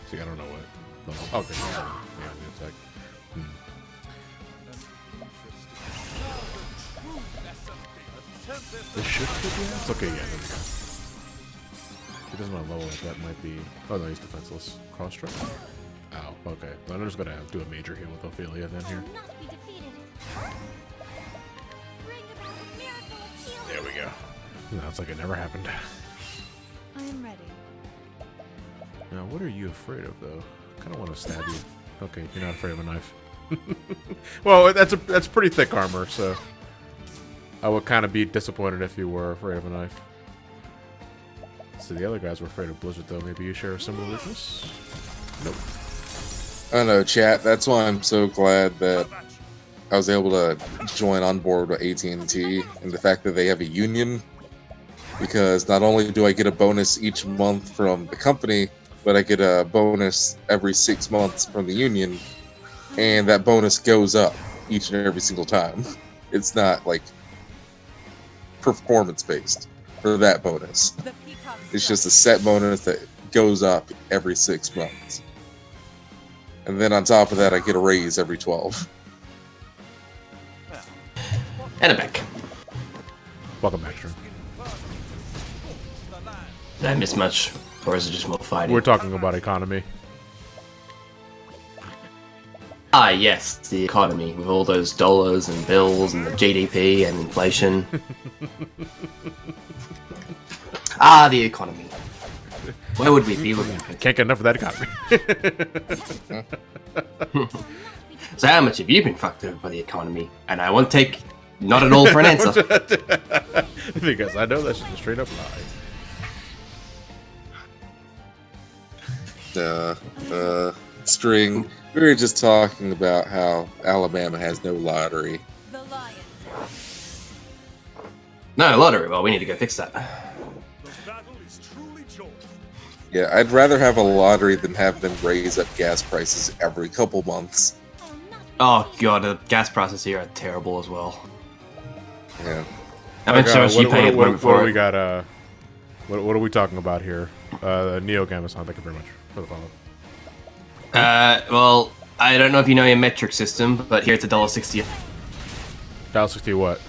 See, I don't know what. Okay, yeah, the attack. This should kill the ass? Okay, yeah, there we go. He doesn't want to level it. That might be. Oh no, he's defenseless. Cross strike. Ow. Okay. Well, I'm just gonna do a major heal with Ophelia then here. Will not be defeated. Bring about a miracle of healing. There we go. No, it's like it never happened. I am ready. Now, what are you afraid of, though? I kind of want to stab you. Okay, you're not afraid of a knife. Well, that's pretty thick armor, so I would kind of be disappointed if you were afraid of a knife. So the other guys were afraid of Blizzard, though. Maybe you share a similar weakness? Nope. I don't know, chat. That's why I'm so glad that I was able to join on board with AT&T and the fact that they have a union. Because not only do I get a bonus each month from the company, but I get a bonus every 6 months from the union, and that bonus goes up each and every single time. It's not like performance based for that bonus. The peacock It's just a set bonus that goes up every 6 months. And then on top of that, I get a raise every 12. And a back. Welcome back, String. Did I miss much? Or is it just more fighting? We're talking about economy. Ah, yes, the economy, with all those dollars and bills and the GDP and inflation. Ah, the economy. Where would we be without it? Can't get enough of that economy. So how much have you been fucked over by the economy? And I won't take not at all for an answer. Because I know that's just a straight up lie. String, we were just talking about how Alabama has no lottery. The lion. No, lottery. Well, we need to go fix that. The battle is truly joy. Yeah, I'd rather have a lottery than have them raise up gas prices every couple months. Oh god, the gas prices here are terrible as well. Yeah. How much are you paying at the moment what for do we it? got? What are we talking about here? Neo Gamasan, thank you very much for the follow. Well, I don't know if you know your metric system, but here it's $1.60. $1.60 what?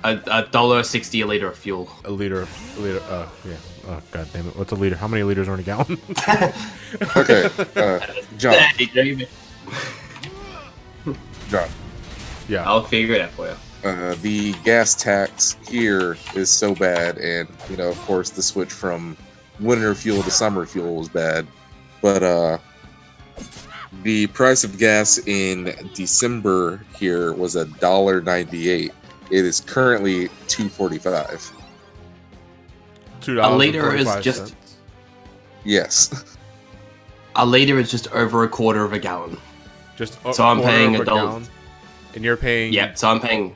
$1.60 a liter of fuel. A liter, yeah. Oh, god damn it. What's a liter? How many liters are in a gallon? Okay, John. John. Yeah. I'll figure it out for you. The gas tax here is so bad, and, you know, of course, the switch from winter fuel to summer fuel was bad. But, the price of gas in December here was $1.98. It is currently $2.45. $2. A liter is just Yes. a liter is just over a quarter of a gallon. Just So I'm paying $1 $1. gallon, and you're paying Yeah, so I'm paying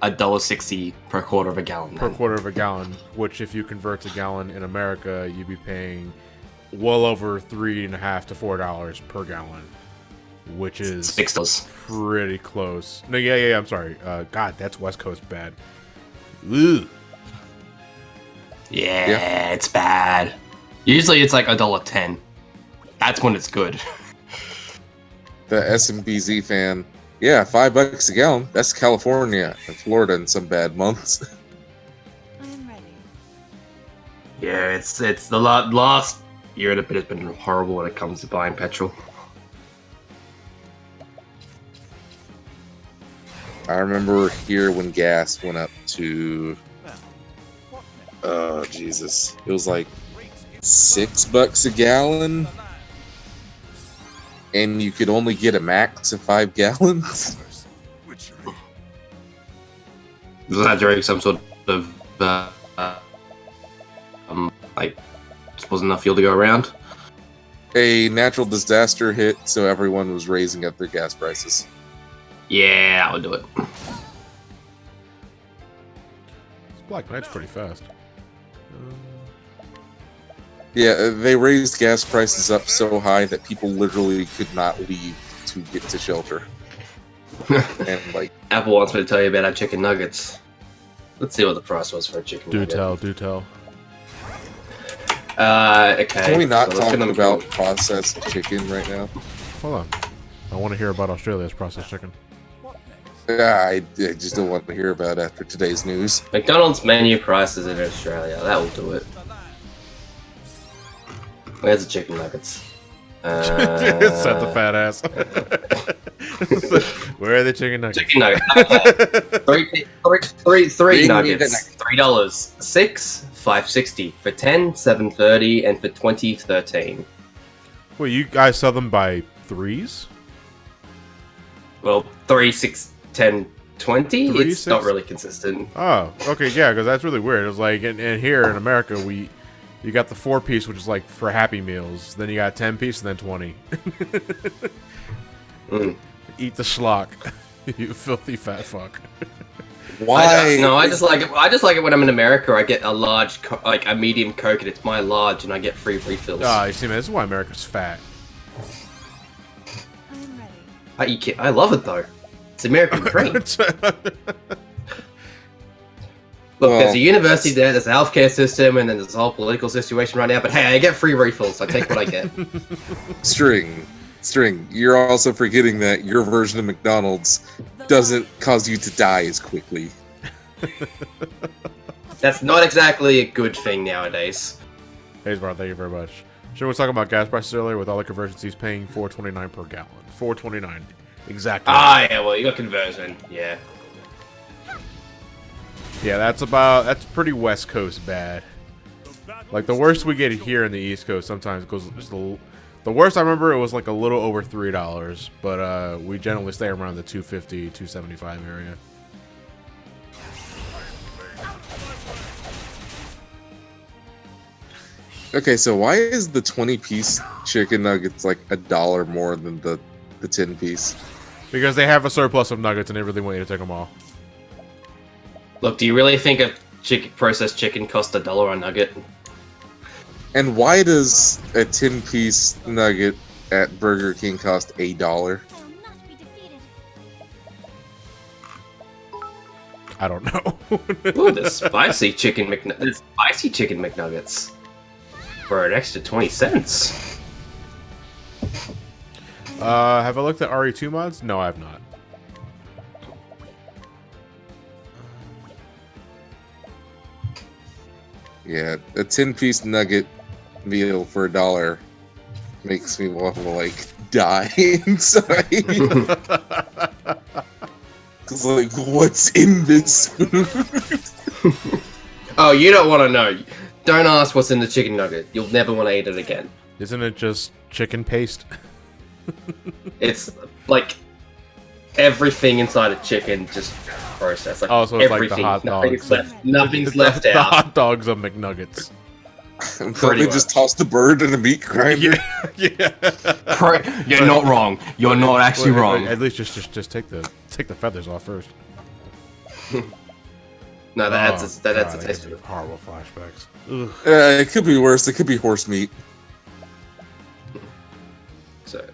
$1.60 per quarter of a gallon. per then. quarter of a gallon, which if you convert to gallon in America, you'd be paying well over $3.50 to $4 per gallon, which is $6. pretty close. No, yeah. I'm sorry. God, that's West Coast bad. Ooh. Yeah, it's bad. Usually it's like $1.10. That's when it's good. The SMBZ fan. Yeah, $5 a gallon. That's California and Florida in some bad months. I am ready. Yeah, it's the last year and a bit has been horrible when it comes to buying petrol. I remember here when gas went up to, oh Jesus, it was like $6 a gallon, and you could only get a max of 5 gallons. Was that during some sort of like just wasn't enough fuel to go around? A natural disaster hit, so everyone was raising up their gas prices. Yeah, I would do it. Black Knight's pretty fast. Yeah, they raised gas prices up so high that people literally could not leave to get to shelter. And like, Apple wants me to tell you about our chicken nuggets. Let's see what the price was for a chicken Do nugget. tell, do tell. Okay. Can we not so let's talk get them about processed chicken right now? Hold on. I want to hear about Australia's processed chicken. Yeah, I just don't want to hear about after today's news. McDonald's menu prices in Australia. That will do it. Where's the chicken nuggets? Set the fat ass. Where are the chicken nuggets? Chicken nuggets. Three nuggets. $3. 6, $5.60 for 10, $7.30, and for 20, $13. Well, you guys sell them by threes? Well, 3, 6, 10, 20. 3, It's 6? not really consistent. Oh, okay, yeah, because that's really weird. It's like, and here in America, you got the 4-piece, which is like for Happy Meals. Then you got 10-piece, and then 20. Eat the schlock, you filthy fat fuck. Why? I just like it. I just like it when I'm in America. I get a large, like a medium Coke, and it's my large, and I get free refills. Ah, you see, man, this is why America's fat. I'm ready. I love it though. It's American cream. Look, Well, there's a university there, there's a healthcare system, and then there's a whole political situation right now. But hey, I get free refills. So I take what I get. String, you're also forgetting that your version of McDonald's doesn't cause you to die as quickly. That's not exactly a good thing nowadays. Hey, Bart, thank you very much. Sure, we was talking about gas prices earlier. With all the conversions, he's paying $4.29 per gallon. $4.29, exactly. Ah, yeah. Well, you got conversion. Yeah. Yeah, that's pretty West Coast bad. Like the worst we get here in the East Coast sometimes goes just the worst I remember it was like a little over $3, but we generally stay around the $2.50, $2.75 area. Okay, so why is the 20-piece chicken nuggets like $1 more than the 10-piece? Because they have a surplus of nuggets and they really want you to take them all. Look, do you really think a processed chicken costs $1 a nugget? And why does a 10-piece nugget at Burger King cost $1? I will not be defeated. I don't know. Ooh, there's spicy chicken McNuggets for an extra 20 cents. Have I looked at RE2 mods? No, I have not. Yeah, a 10-piece nugget meal for $1 makes me want to like die inside. Cause like, what's in this food? Oh, you don't want to know. Don't ask what's in the chicken nugget. You'll never want to eat it again. Isn't it just chicken paste? It's like everything inside a chicken just processed. Like Oh, so it's like the everything. hot Nothing's dogs. left. Nothing's left The out. hot dogs of McNuggets. Thought they just tossed the bird in a meat grinder. Yeah. You're not wrong. You're not actually Wait, wrong. At least just take the feathers off first. No, that's Oh, a God, taste that of gives it. me horrible flashbacks. Ugh. It could be worse. It could be horse meat. So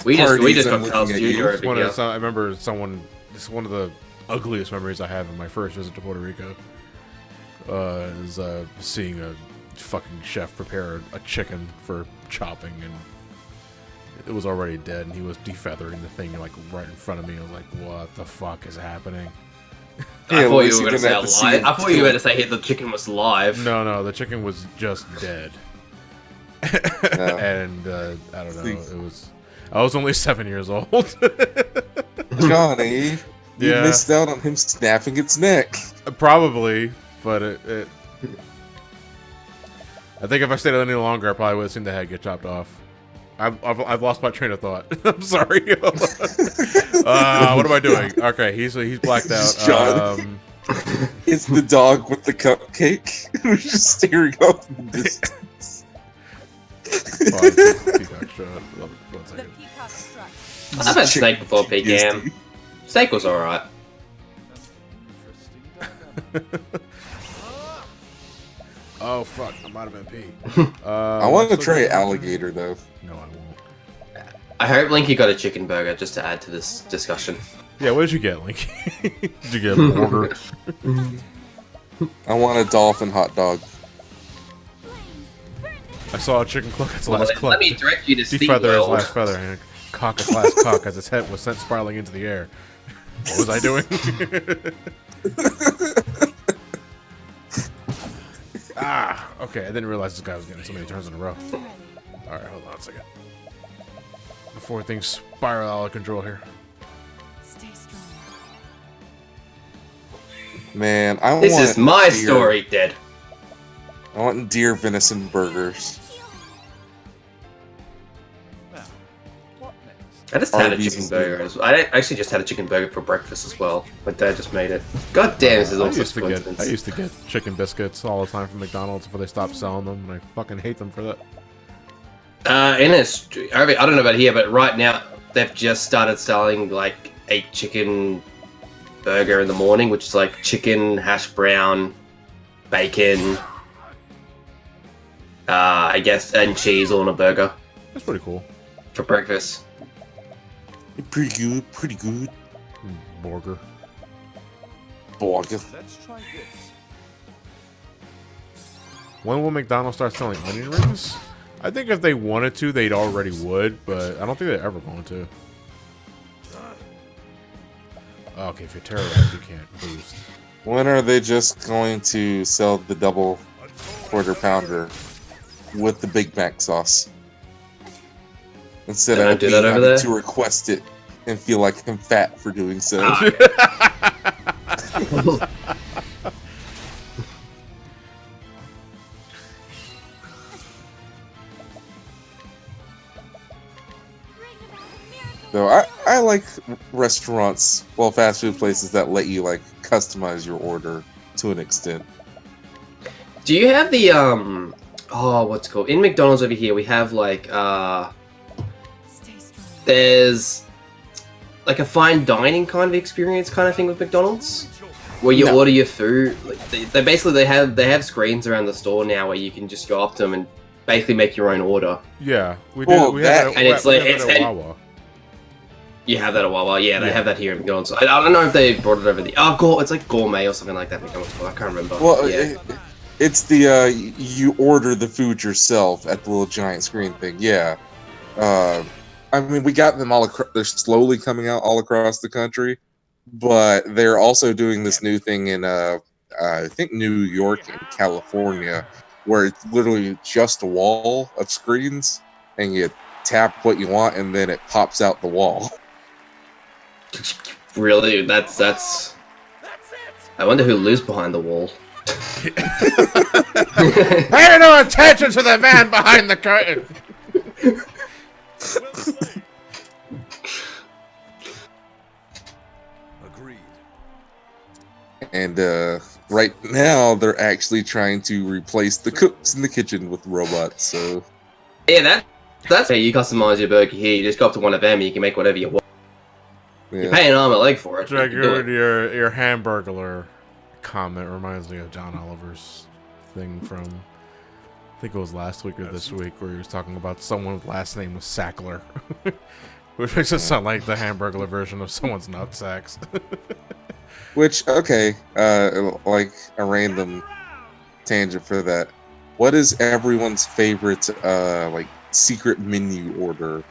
we just Parties, got I'm Carl's looking at Jr. you. over here. I remember someone. This is one of the ugliest memories I have in my first visit to Puerto Rico. Is seeing a fucking chef prepare a chicken for chopping, and it was already dead, and he was defeathering the thing like right in front of me. I was like, "What the fuck is happening?" I Yeah, thought at you least were going to you say didn't have to see alive. it I thought you were going to say the chicken was live. No, the chicken was just dead. And I don't know. It was. I was only 7 years old. Johnny, you Yeah. missed out on him snapping its neck. Probably, but it. I think if I stayed any longer, I probably would have seen the head get chopped off. I've lost my train of thought. I'm sorry. What am I doing? Okay, he's blacked out. John. It's the dog with the cupcake who's just staring off in the distance. Peacock shot. One The second. peacock struck. I've had steak before, Pigam. Steak was alright. Oh fuck! I might have been pee. I want to try alligator though. No, I won't. I hope Linky got a chicken burger just to add to this discussion. Yeah, what did you get, Link? Did you get a burger? I want a dolphin hot dog. I saw a chicken cluck its Well, last then cluck. let me direct you to Steve Defeather his World. last feather and cock its last cock as its head was sent spiraling into the air. What was I doing? Okay. I didn't realize this guy was getting so many turns in a row. Alright, hold on a second. Before things spiral out of control here. Stay strong. Man, I This want is my deer. story, Dead. I want deer venison burgers. Now, what next? I just had a Arby's chicken is burger. good. I actually just had a chicken burger for breakfast as well. My dad just made it. God damn, this is I all such used to get coincidence. chicken biscuits all the time from McDonald's before they stopped selling them, and I fucking hate them for that. I don't know about here, but right now they've just started selling like a chicken burger in the morning, which is like chicken, hash brown, bacon, I guess, and cheese all in a burger That's pretty cool. for breakfast. Pretty good, pretty good. Burger. Burger. Let's try this. When will McDonald's start selling onion rings? I think if they wanted to, they'd already would, but I don't think they're ever going to. Okay, if you're terrorized, you can't boost. When are they just going to sell the double quarter pounder with the Big Mac sauce? Instead They don't of do me that over having there? to request it and feel like I'm fat for doing so. So I like restaurants, well, fast food places that let you like customize your order to an extent. Do you have the what's it called? In McDonald's over here, we have like Stay strong. there's like a fine dining kind of experience kind of thing with McDonald's, where you No. order your food. Like they basically they have screens around the store now where you can just go up to them and basically make your own order. Yeah, we do. Well, we that- have that, And it's we like- have it's- that at and- Wawa. You have that at Wawa, yeah. They Yeah. have that here at McDonald's. I don't know if they brought it over the it's like gourmet or something like that. McDonald's, I can't remember. Well, yeah. it's the you order the food yourself at the little giant screen thing. Yeah, I mean we got them all. They're slowly coming out all across the country, but they're also doing this new thing in I think New York and California, where it's literally just a wall of screens, and you tap what you want, and then it pops out the wall. Really, that's. I wonder who lives behind the wall. Pay no attention to the man behind the curtain. Agreed. And right now, they're actually trying to replace the cooks in the kitchen with robots. So Yeah, that's how you customize your burger here. You just go up to one of them and you can make whatever you want. You're yeah. paying an arm and a leg for it. but you can do it. Your hamburglar comment reminds me of John Oliver's thing from, I think it was last week or this week, where he was talking about someone's last name was Sackler, which makes it sound like the hamburglar version of someone's nutsacks. Which, okay, like a random tangent for that. What is everyone's favorite, like, secret menu order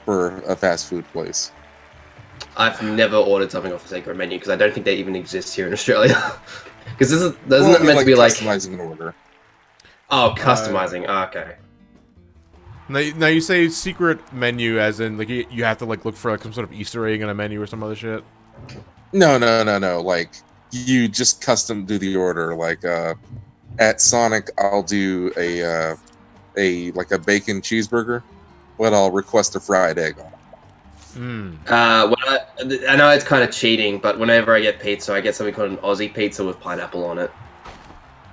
for a fast food place? I've never ordered something off the sacred menu because I don't think they even exist here in Australia. Because doesn't Well, it meant to be like customizing an order? customizing? Okay. Now you say secret menu as in like you have to like look for like some sort of Easter egg in a menu or some other shit. No. Like, you just custom do the order. Like, at Sonic, I'll do a bacon cheeseburger, but I'll request a fried egg on it. I know it's kind of cheating, but whenever I get pizza, I get something called an Aussie pizza with pineapple on it,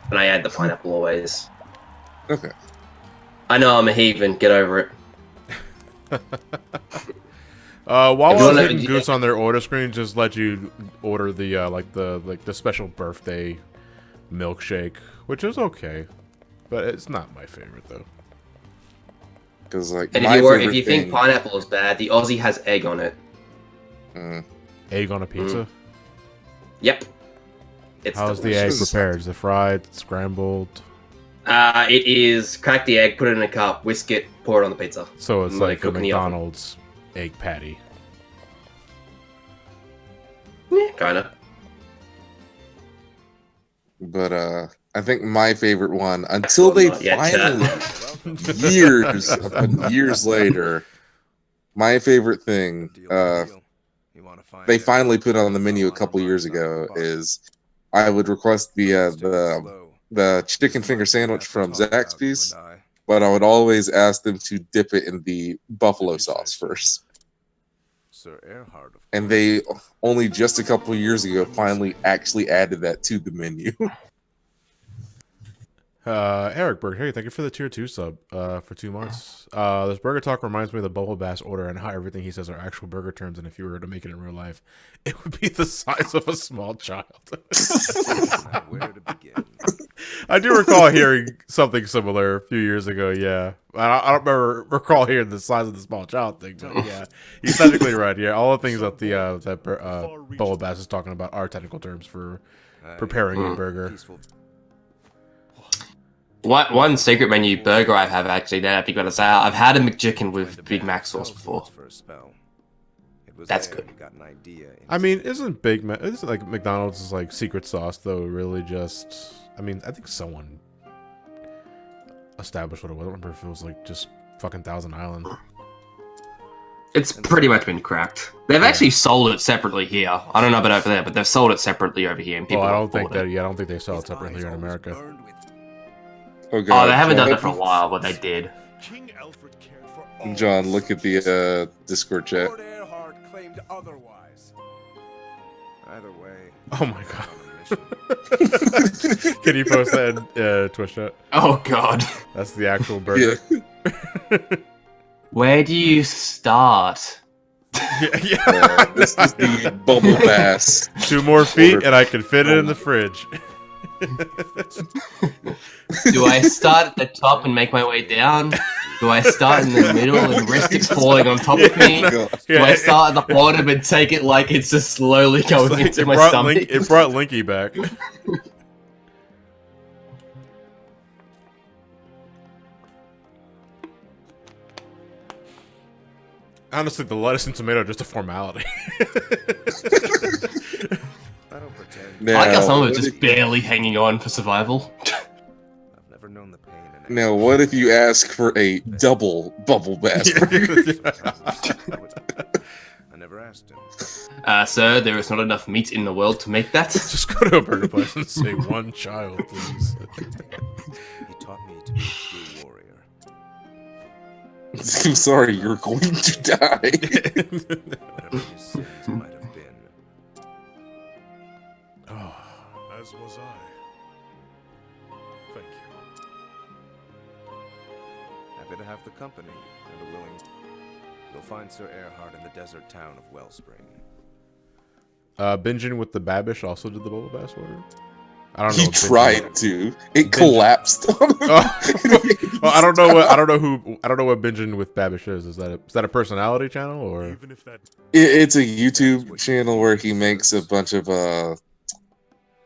and I add the pineapple always. Okay. I know I'm a heathen. Get over it. Wawa's wanna- Hidden Goose on their order screen just let you order the the special birthday milkshake, which is okay, but it's not my favorite though. Because, like, And my if favorite you think thing- pineapple is bad, the Aussie has egg on it. Mm. Egg on a pizza. Yep. It's How's the egg delicious. prepared? Is it fried, scrambled? It is crack the egg, put it in a cup, whisk it, pour it on the pizza. So it's And let it like a cook in the oven. McDonald's egg patty. Yeah, kinda. But I think my favorite one, until they Not yet, finally, years later, my favorite thing, they finally put on the menu a couple years ago is I would request the chicken finger sandwich from Zaxby's, but I would always ask them to dip it in the buffalo sauce first. And they only just a couple years ago finally actually added that to the menu. Eric Berg, hey, thank you for the tier 2 sub for 2 months. This burger talk reminds me of the Bubble Bass order and how everything he says are actual burger terms, and if you were to make it in real life, it would be the size of a small child. Where to begin? I do recall hearing something similar a few years ago, yeah. I don't recall hearing the size of the small child thing, but yeah, he's technically right. Yeah, all the things that Bubble Bass is talking about are technical terms for preparing a burger. One secret menu burger I've had actually that I've got to say, I've had a McChicken with Big Mac sauce before. That's good. I mean, isn't like McDonald's like secret sauce though? Really, just I mean, I think someone established what it was. I don't remember if it was like just fucking Thousand Island. It's pretty much been cracked. They've actually sold it separately here. I don't know about over there, but they've sold it separately over here. And people I don't think that. Yeah, I don't think they sell it separately here in America. Oh, God, Oh, they haven't John, done it for a while, but they did. John, look at the Discord chat. Lord Earhart claimed otherwise. Either way. Oh my god. Can you post that in Twitch chat? Oh god. That's the actual burger. Yeah. Where do you start? Yeah. This is the Bubble Bass. 2 more feet and I can fit it in the fridge. Do I start at the top and make my way down? Do I start in the middle and risk it falling on top of me? No. Do I start at the bottom and take it like it's just slowly going into my stomach? It brought Linky back. Honestly, the lettuce and tomato are just a formality. I don't pretend. Now, I like how some of it's just barely hanging on for survival. I've never known the pain in now, what if you ask for a double Bubble Bass burger? I never asked him. Sir, there is not enough meat in the world to make that. Just go to a burger place and say 1 child, please. He taught me to be a true warrior. I'm sorry, you're going to die. Whatever his sins might have been. Oh. As was I. Thank you. Happy to have the company and a willing. You'll find Sir Earhart in the desert town of Wellspring. Binging with the Babish also did the Bubble Bass order. I don't know. He if Bingin- tried to. It collapsed on him. Well, I don't know what Binging with Babish is. Is that a personality channel or? Even if that It's a YouTube channel where he makes a bunch of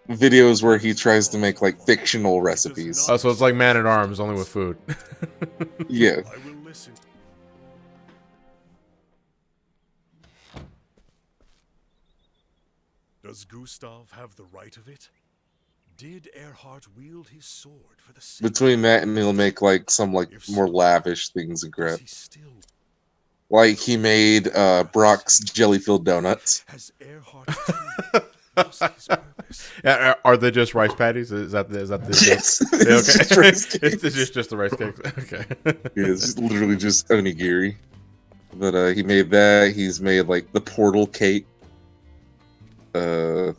videos where he tries to make like fictional recipes. Oh, so it's like Man at Arms only with food. Yeah. I will listen. Does Gustav have the right of it? Did Earhart wield his sword for the sake Between that and he'll make like some like more lavish things and crap. Does he still Like he made Brock's jelly-filled donuts. has Earhart truly lost his purpose? Are they just rice patties? Is that the Yes. Yeah, It's just okay. rice cakes. It's just the rice cakes. Okay. Yeah, it's literally just onigiri. But he made that. He's made like the portal cake. Hey!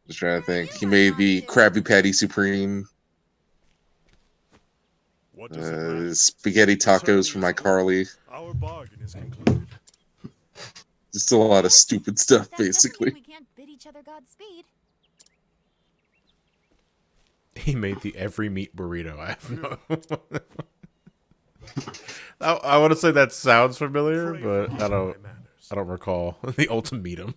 Just trying to think. He made the Krabby Patty Supreme. What does it matter? Spaghetti tacos from iCarly. Our bargain is concluded. Just a lot of stupid stuff, That doesn't basically. mean we can't bid each other Godspeed. He made the every meat burrito. I have no. I want to say that sounds familiar, but I don't recall the ultimatum.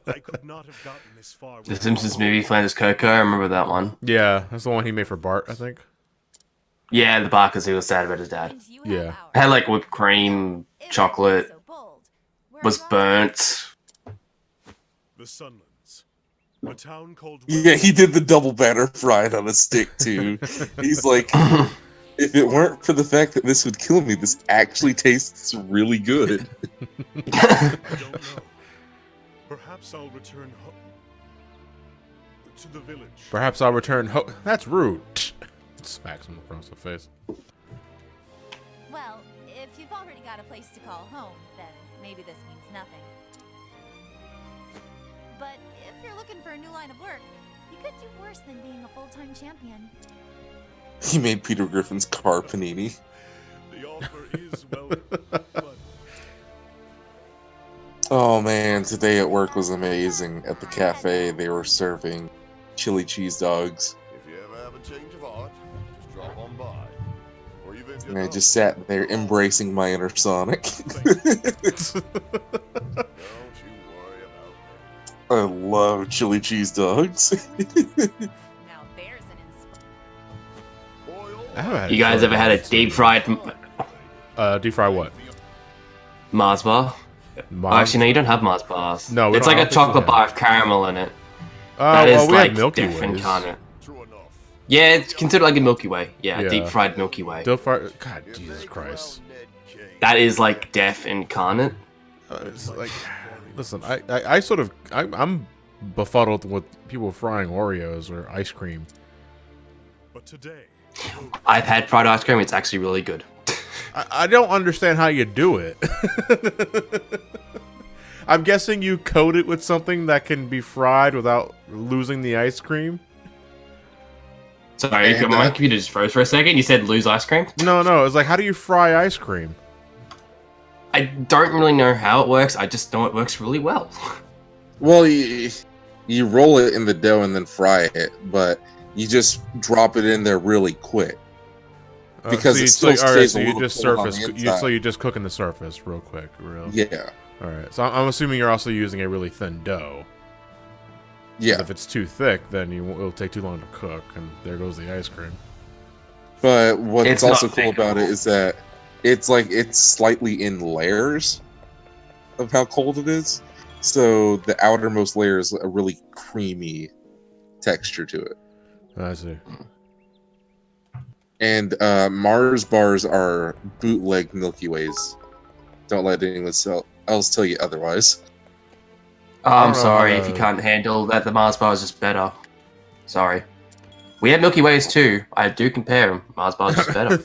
I could not have gotten this far. The Simpsons movie, Flanders Coco, I remember that one. Yeah, that's the one he made for Bart, I think. Yeah, the bar because he was sad about his dad. And you Yeah. have ours. It had like whipped cream, If chocolate, so bold, we're was about- burnt. The Sunlands, a town called. Yeah, he did the double batter fried on a stick too. He's like, if it weren't for the fact that this would kill me, this actually tastes really good. I don't know. Perhaps I'll return to the village. Perhaps I'll return That's rude. Smacks him across the face. Well, if you've already got a place to call home, then maybe this means nothing. But if you're looking for a new line of work, you could do worse than being a full-time champion. He made Peter Griffin's car panini. The offer is welcome, but Oh man, today at work was amazing. At the cafe, they were serving chili cheese dogs. If you ever have a change of heart, just drop on by. Or even if you And I don't, just sat there embracing my inner Sonic. don't you worry about I love chili cheese dogs. Now there's an me. Oil. I haven't had You guys ever had a deep fried deep fry what? Mars bar? Mars? Actually, no, you don't have Mars bars. No, we it's don't- like I a don't think we chocolate have. bar with caramel in it. Well, That is we like have Milky death Ways. incarnate. True enough. Yeah, it's considered like a Milky Way. Yeah, Yeah. deep fried Milky Way. Deep fry. God, If Jesus they Christ. crown Ned King, That is like death incarnate. It's like, listen, I sort of, I'm befuddled with people frying Oreos or ice cream. but today, I've had fried ice cream. It's actually really good. I don't understand how you do it. I'm guessing you coat it with something that can be fried without losing the ice cream. Sorry, And, my computer just froze for a second. You said lose ice cream? No, it's like, how do you fry ice cream? I don't really know how it works. I just know it works really well. Well, you roll it in the dough and then fry it, but you just drop it in there really quick. Because it still stays a you little just cold on surface, the inside. so you're just cooking the surface real quick, real. Yeah, All right, so I'm assuming you're also using a really thin dough. 'Cause yeah. If it's too thick, then it'll take too long to cook, and there goes the ice cream. But what's It's also not cool thick at about it all. is that it's slightly in layers of how cold it is. So the outermost layer is a really creamy texture to it. I see. And Mars bars are bootleg Milky Ways. Don't let anyone else tell you otherwise. Oh, I I'm don't know sorry how if you to- can't handle that. The Mars bar is just better. Sorry. We have Milky Ways too. I do compare them. Mars bar is just better.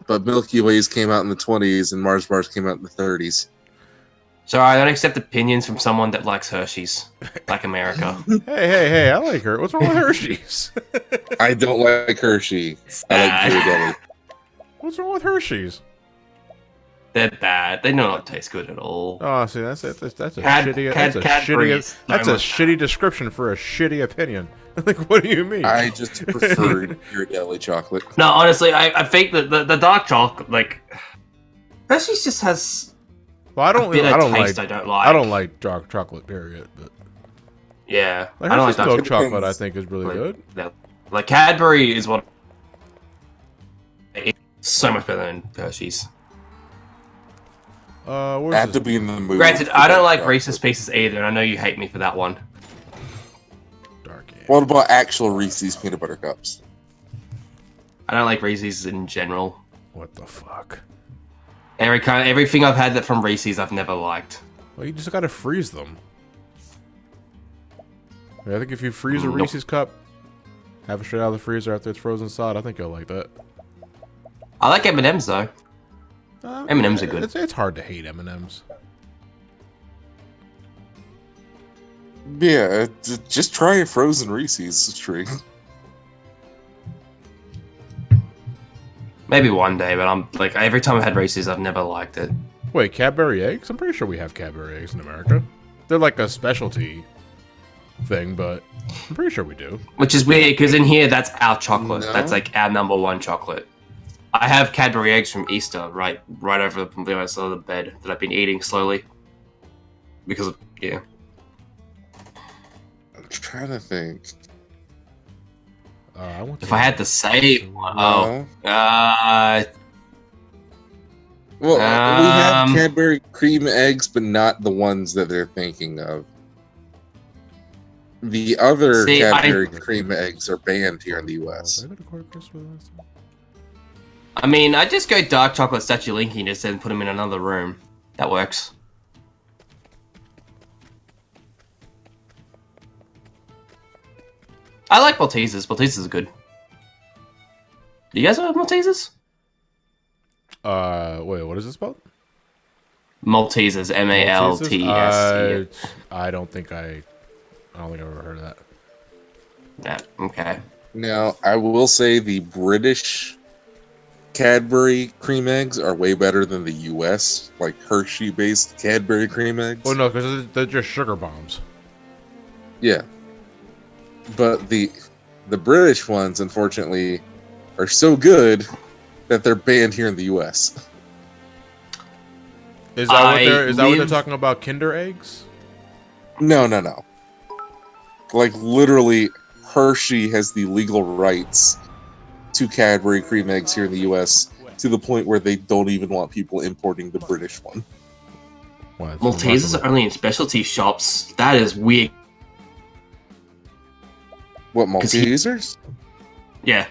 But Milky Ways came out in the 20s and Mars bars came out in the 30s. Sorry, I don't accept opinions from someone that likes Hershey's, like America. Hey, I like her. What's wrong with Hershey's? I don't like Hershey. I like Ghirardelli. What's wrong with Hershey's? They're bad. They do not taste good at all. Oh, see, that's a Cad- shitty, Cad- that's a Cadbury's shitty, that's a no shitty description for a shitty opinion. Like, what do you mean? I just prefer Ghirardelli chocolate. No, honestly, I think that the dark chocolate, like Hershey's, just has well, I a don't, bit I of don't taste like, I don't like. I don't like dark chocolate, period. But Yeah, like I don't Hershey's like dark milk chocolate. chocolate, I think, is really good. Yeah. Like Cadbury is what. It's so much better than Hershey's. I Where's have this? to be in the mood. Granted, for I don't dark like chocolate. Reese's Pieces either, and I know you hate me for that one. Dark. Yeah. What about actual Reese's peanut butter cups? I don't like Reese's in general. What the fuck? Everything I've had that from Reese's I've never liked. Well, you just gotta freeze them. I think if you freeze a Nope. Reese's cup, have it straight out of the freezer after it's frozen solid, I think you'll like that. I like M&M's though. M&Ms are good. It's hard to hate M&Ms. Yeah, just try a frozen Reese's tree. Maybe one day, but I'm like every time I've had Reese's, I've never liked it. Wait, Cadbury eggs? I'm pretty sure we have Cadbury eggs in America. They're like a specialty thing, but I'm pretty sure we do. Which is weird because in here, that's our chocolate. No. That's like our number one chocolate. I have Cadbury eggs from Easter right over the other side of the bed that I've been eating slowly. because of, yeah. I'm trying to think. I want If I had to say one, No. uh, Well, we have Um, Cadbury cream eggs, but not the ones that they're thinking of. The other See, Cadbury cream eggs are banned here in the US. I mean, I just go dark chocolate statue Linky and just then put them in another room. That works. I like Maltesers. Maltesers are good. Do you guys have Maltesers? Wait, what is this spelled? Maltesers, M-A-L-T-S-E. I don't think I've ever heard of that. Yeah, okay. Now, I will say the British Cadbury cream eggs are way better than the US, like Hershey-based Cadbury cream eggs. Oh no, because they're just sugar bombs. Yeah. But the British ones, unfortunately, are so good that they're banned here in the US. Is that what they're talking about? Kinder eggs? No. Like, literally, Hershey has the legal rights to Cadbury cream eggs here in the US to the point where they don't even want people importing the British one. Maltesers are only in specialty shops. That is weird. What, Maltesers? Yeah.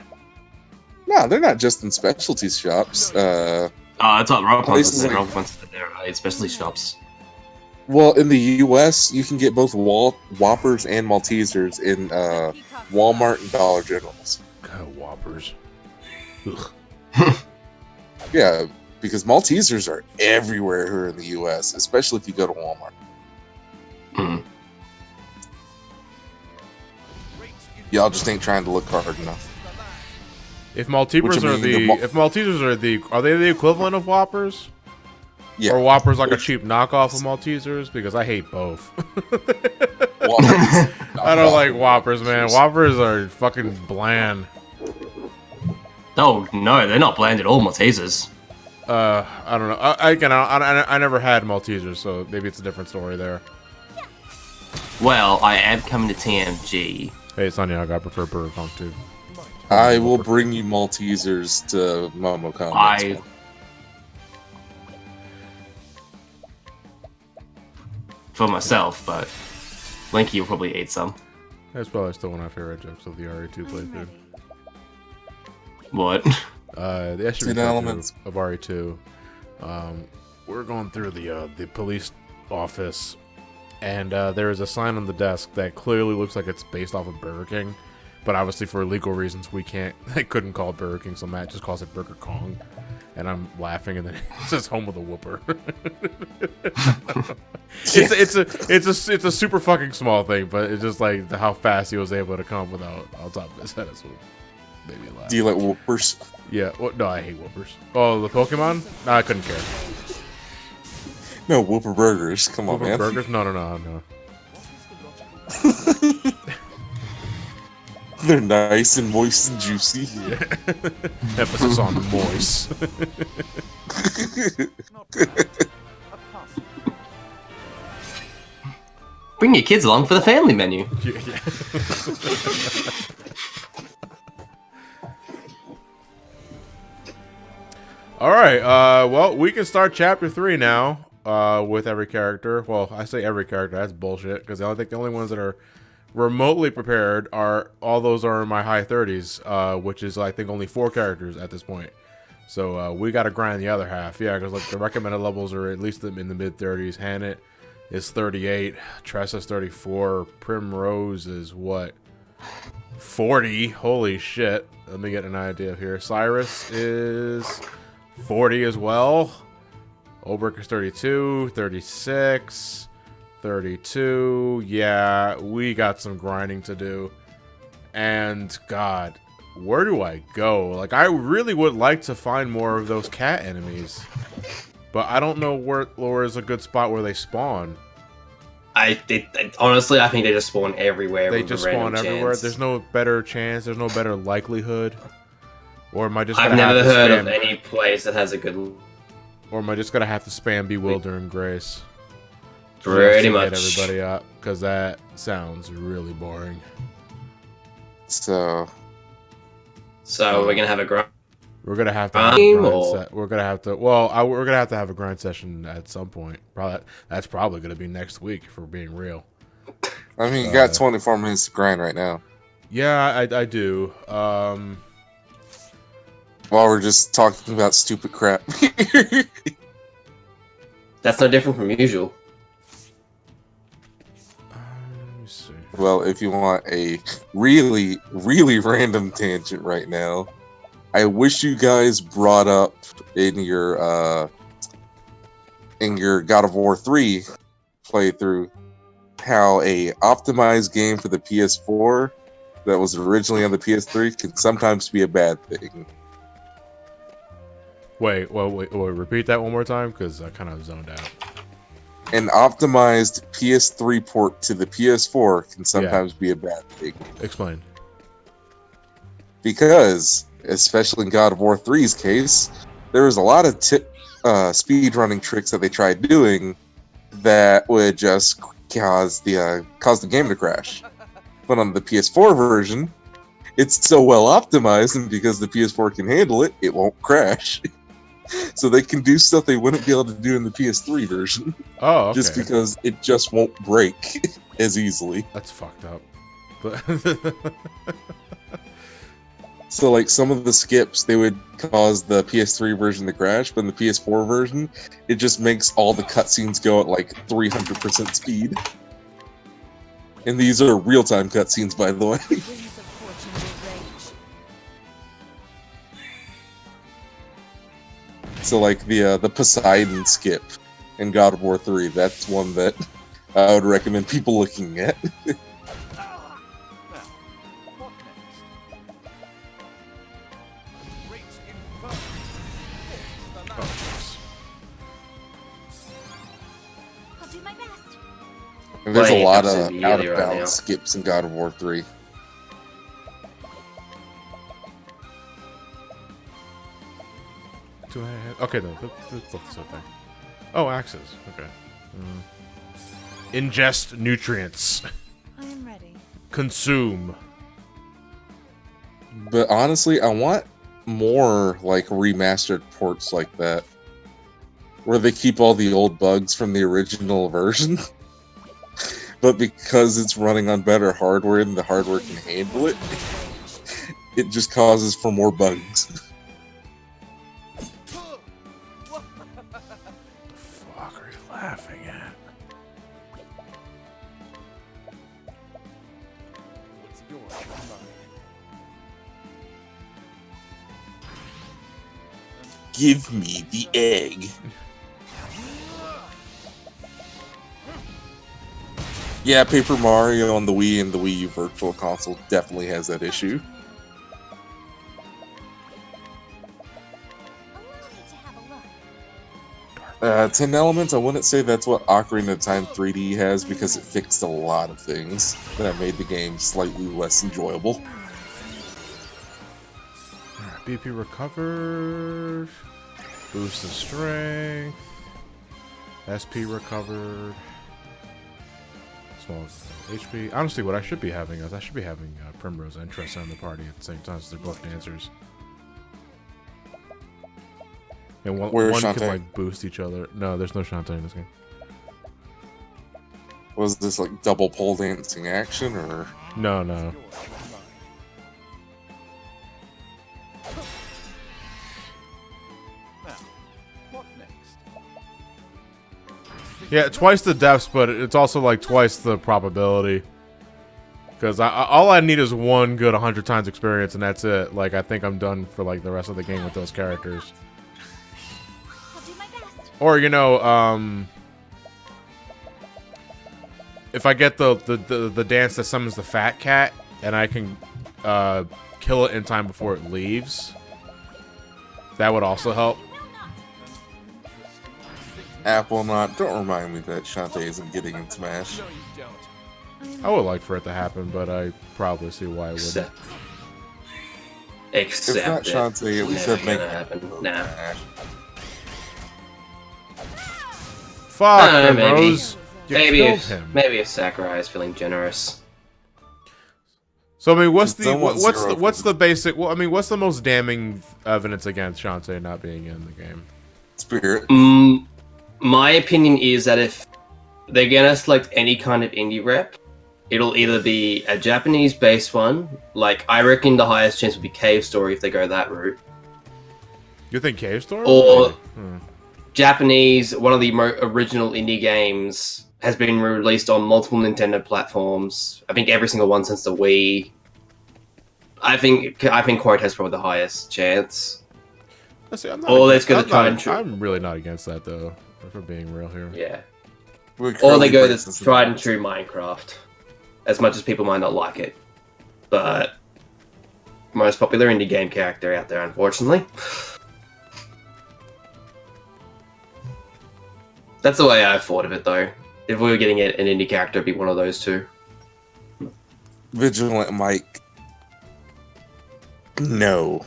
No, they're not just in specialty shops. It's not Rock places Monsters. like- Rock Monsters, they're in specialty shops. Well, in the US, you can get both Whoppers and Maltesers in Walmart and Dollar Generals. God, Whoppers. Ugh. Yeah, because Maltesers are everywhere here in the US, especially if you go to Walmart. Mm. Y'all just ain't trying to look hard enough. If Maltesers are they the equivalent of Whoppers? Yeah. Or Whoppers like a cheap knockoff of Maltesers? Because I hate both. I don't like Whoppers, man. Whoppers are fucking bland. Oh, no, they're not bland at all, Maltesers. I don't know. I never had Maltesers, so maybe it's a different story there. Well, I am coming to TMG. Hey, Sonya, I prefer Burger Funk too. I will bring you Maltesers to Momo Comics. For myself, but Linky will probably eat some. That's probably still one of my favorite jokes of the RE2 playthrough. What? The SUV elements of RE2. We're going through the police office, and there is a sign on the desk that clearly looks like it's based off of Burger King, but obviously for legal reasons I couldn't call it Burger King, so Matt just calls it Burger Kong. And I'm laughing, and then it says "Home of the Whooper." it's a super fucking small thing, but it's just like how fast he was able to come without on top of his head. That's what made me laugh. Do you like Whoopers? Yeah. Well, no, I hate Whoopers. Oh, the Pokemon? No, I couldn't care. No, Whooper Burgers. Come on, Whooper man. Burgers? No. They're nice and moist and juicy. Yeah. Emphasis on moist. Bring your kids along for the family menu. Yeah. All right. Well, we can start chapter 3 now. With every character. Well, I say every character. That's bullshit. Because I think the only ones that are remotely prepared are all those are in my high 30s, which is I think only 4 characters at this point. So we got to grind the other half. Yeah, because like the recommended levels are at least in the mid 30s. Hannett is 38. Tressa's 34. Primrose is what? 40. Holy shit. Let me get an idea here. Cyrus is 40 as well. Olbrich is 32, 36, 32. Yeah, we got some grinding to do. And, God, where do I go? Like, I really would like to find more of those cat enemies. But I don't know where is a good spot where they spawn. Honestly, I think they just spawn everywhere. They just spawn everywhere. Chance. There's no better chance. There's no better likelihood. Or am I just I've gonna never have to heard spam, of any place that has a good... Or am I just gonna have to spam Bewilder and Grace? Pretty to much. get everybody up, because that sounds really boring. So We're gonna have a grind. We're gonna have to have a grind set. We're gonna have to. Well, we're gonna have to have a grind session at some point. That's probably gonna be next week, if we're being real. I mean, you got 24 minutes to grind right now. Yeah, I do. While we're just talking about stupid crap. That's no different from usual. Let me see. Well, if you want a really, really random tangent right now, I wish you guys brought up in your God of War 3 playthrough how a optimized game for the PS4 that was originally on the PS3 can sometimes be a bad thing. Wait, repeat that one more time, because I kind of zoned out. An optimized PS3 port to the PS4 can sometimes be a bad thing. Explain. Because, especially in God of War 3's case, there was a lot of speedrunning tricks that they tried doing that would just cause the game to crash. But on the PS4 version, it's so well optimized, and because the PS4 can handle it, it won't crash. So they can do stuff they wouldn't be able to do in the PS3 version. Oh, okay. Just because it just won't break as easily. That's fucked up. So, like, some of the skips, they would cause the PS3 version to crash, but in the PS4 version, it just makes all the cutscenes go at, like, 300% speed. And these are real-time cutscenes, by the way. So, like, the Poseidon skip in God of War 3, that's one that I would recommend people looking at. And there's a lot of out-of-bounds skips in God of War 3. Okay, no, let's look this up there. Oh, axes. Okay. Ingest nutrients. I am ready. Consume. But honestly, I want more, like, remastered ports like that. Where they keep all the old bugs from the original version. But because it's running on better hardware and the hardware can handle it, it just causes for more bugs. Fuck are you laughing at? What's yours? Give me the egg. Yeah, Paper Mario on the Wii and the Wii U Virtual Console definitely has that issue. Allow me to have a look. 10 Elements, I wouldn't say that's what Ocarina of Time 3D has because it fixed a lot of things that made the game slightly less enjoyable. BP recovered. Boost of strength. SP recovered. Small HP. Honestly, what I should be having is I should be having Primrose and Tressa in the party at the same time, so they're both dancers. And one can like boost each other. No, there's no Shantae in this game. Was this like double pole dancing action or? No, no. Yeah, twice the deaths, but it's also like twice the probability. Because all I need is one good 100 times experience, and that's it. Like, I think I'm done for like the rest of the game with those characters. I'll do my best. Or, you know, if I get the dance that summons the fat cat, and I can kill it in time before it leaves, that would also help. Apple not. Don't remind me that Shantae isn't getting in Smash. I would like for it to happen, but I probably see why it wouldn't. Except if not Shantae, at least that'd make it happen. Nah. Fuck, Primrose. You killed him. Maybe if Sakurai is feeling generous. So I mean, what's Someone's the basic? Well, I mean, what's the most damning evidence against Shantae not being in the game? Spirit. My opinion is that if they're gonna select any kind of indie rep, it'll either be a Japanese-based one, like I reckon the highest chance would be Cave Story if they go that route. You think Cave Story? Or Japanese, one of the original indie games has been released on multiple Nintendo platforms. I think every single one since the Wii. I think Quote has probably the highest chance. See, I'm really not against that though, if we're being real here. Yeah. Or they go the tried and true Minecraft. As much as people might not like it. But most popular indie game character out there, unfortunately. That's the way I've thought of it though. If we were getting an indie character, it'd be one of those two. Vigilant Mike. No.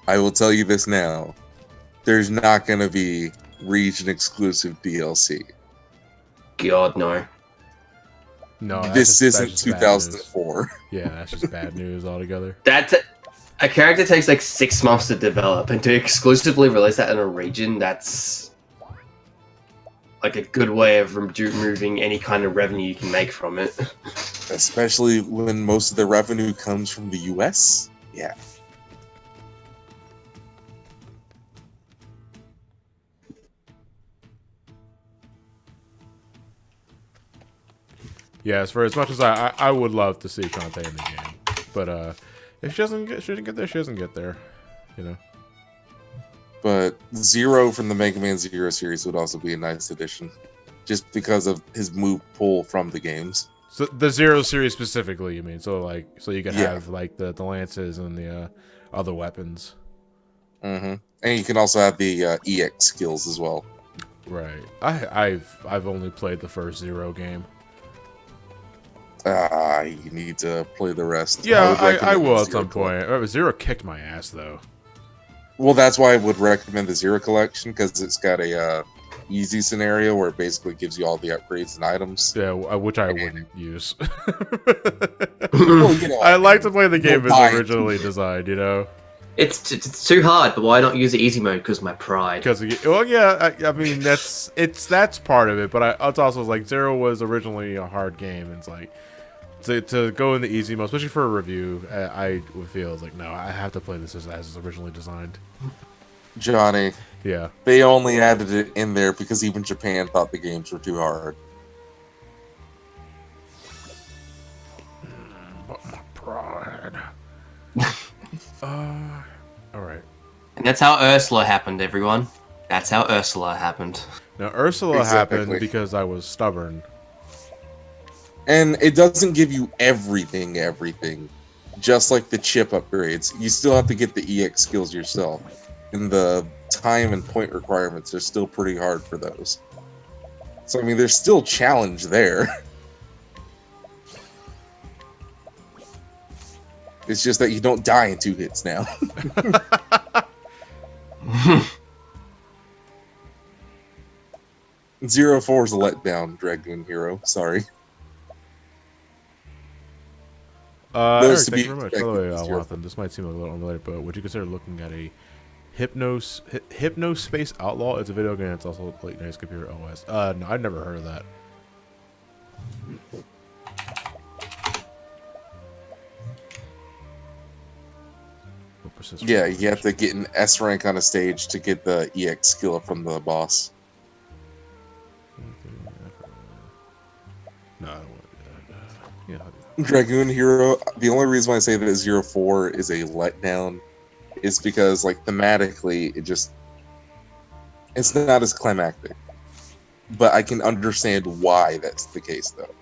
I will tell you this now. There's not going to be region-exclusive DLC. God, no. No, this isn't 2004. Yeah, that's just bad news altogether. A character takes like 6 months to develop, and to exclusively release that in a region, that's like a good way of removing any kind of revenue you can make from it. Especially when most of the revenue comes from the US? Yeah. Yes, for as much as I would love to see Shantae in the game, but if she doesn't get there, she doesn't get there, you know. But Zero from the Mega Man Zero series would also be a nice addition, just because of his move pull from the games. So the Zero series specifically, you mean? So you could have like the lances and the other weapons. Mm-hmm. And you can also have the EX skills as well. Right. I've only played the first Zero game. You need to play the rest. Yeah, I will at some point. Zero kicked my ass though. Well, that's why I would recommend the Zero collection, because it's got a easy scenario where it basically gives you all the upgrades and items. Yeah, which I wouldn't use. Well, you know, I like to play the game as originally designed, you know. It's too hard, but why not use the easy mode? Because my pride. Well, yeah, I mean that's part of it, but it's also like Zero was originally a hard game, and it's like to go in the easy mode, especially for a review, I would feel like no, I have to play this as it's originally designed. Johnny. Yeah. They only added it in there because even Japan thought the games were too hard. But my pride. Alright. And that's how Ursula happened, everyone. That's how Ursula happened. Now, Ursula happened because I was stubborn. And it doesn't give you everything. Just like the chip upgrades. You still have to get the EX skills yourself. And the time and point requirements are still pretty hard for those. So, I mean, there's still challenge there. It's just that you don't die in 2 hits now. Zero 4 is a letdown, Dragoon Hero. Sorry. Eric, thank you very much. By the way, Wathan, this might seem a little unrelated, but would you consider looking at a Hypnospace Outlaw? It's a video game. It's also a late nice computer OS. No, I've never heard of that. Yeah, you have to get an S rank on a stage to get the EX skill from the boss. No, I don't want to do that. Yeah. Dragoon Hero, the only reason why I say that 04 is a letdown is because, like, thematically, it's not as climactic. But I can understand why that's the case, though.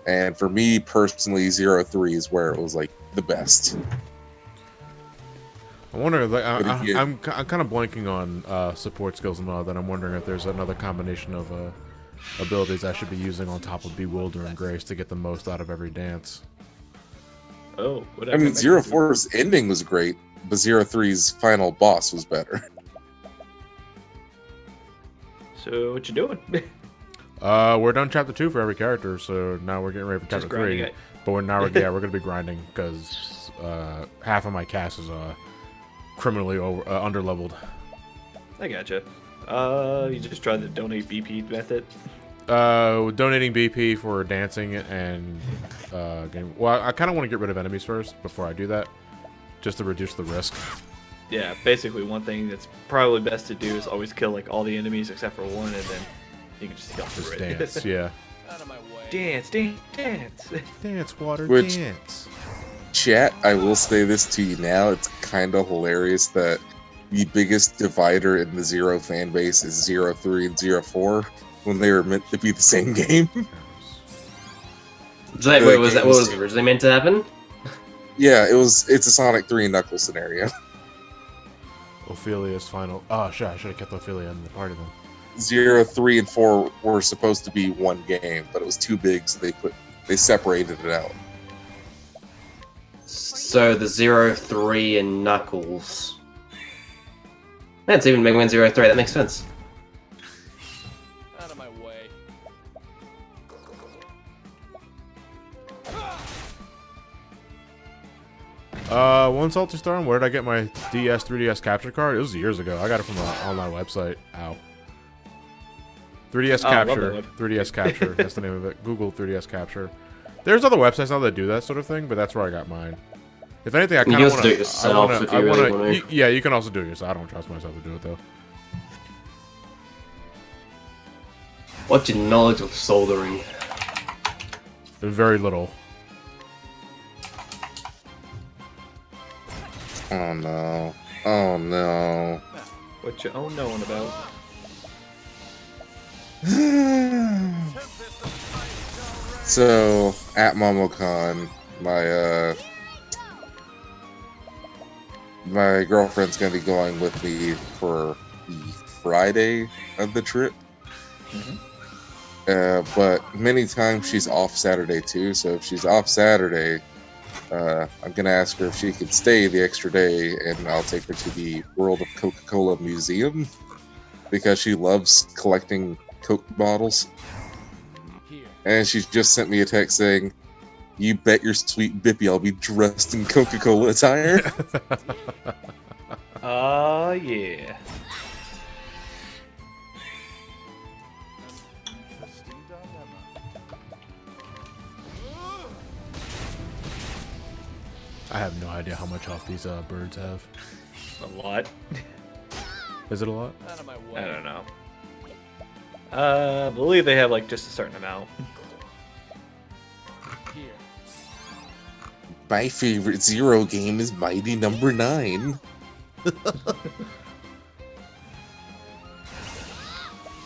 And for me, personally, 03 is where it was, like, the best. I wonder, like, I'm kind of blanking on support skills and all that. I'm wondering if there's another combination of abilities I should be using on top of Bewilder and Grace to get the most out of every dance. Oh, I mean, 04's ending was great, but 03's final boss was better. So what you doing? We're done chapter 2 for every character, so now we're getting ready for chapter 3. it. But we're now we're gonna be grinding because half of my cast is criminally underleveled. I gotcha. You just tried the donate BP method. Donating BP for dancing and game. Well, I kind of want to get rid of enemies first before I do that, just to reduce the risk. Yeah, basically one thing that's probably best to do is always kill like all the enemies except for one, and then you can just heal through it. Dance, yeah. Dance, Dance, water, Which- dance. Chat, I will say this to you now. It's kind of hilarious that the biggest divider in the Zero fan base is 03 and 04 when they were meant to be the same game. So, wait, was that what was originally meant to happen? Yeah, it's a Sonic 3 and Knuckles scenario. Ophelia's final. Oh shit! I should have kept Ophelia in the party then. 03 and 4 were supposed to be one game, but it was too big, so they separated it out. So the 03 and Knuckles. That's even Mega Man 03. That makes sense. Out of my way. One Salty Storm. Where did I get my 3DS capture card? It was years ago. I got it from an online website. Ow. 3DS Oh, I love capture. that web. 3DS capture. That's the name of it. Google 3DS capture. There's other websites now that do that sort of thing, but that's where I got mine. If anything, I You kind can of also want do it to. yourself if you really want to. Yeah, you can also do it yourself. I don't trust myself to do it though. What's your knowledge of soldering? Very little. Oh no. Oh no. What you own knowing about? So, at MomoCon, my girlfriend's gonna be going with me for the Friday of the trip. But many times she's off Saturday too, so if she's off Saturday, I'm gonna ask her if she could stay the extra day, and I'll take her to the World of Coca-Cola Museum because she loves collecting Coke bottles. And she just sent me a text saying, "You bet your sweet bippy I'll be dressed in Coca-Cola attire." Yeah. I have no idea how much off these birds have. A lot. Is it a lot? Out of my I way. don't know. I believe they have like just a certain amount. Here. My favorite Zero game is Mighty Number 9.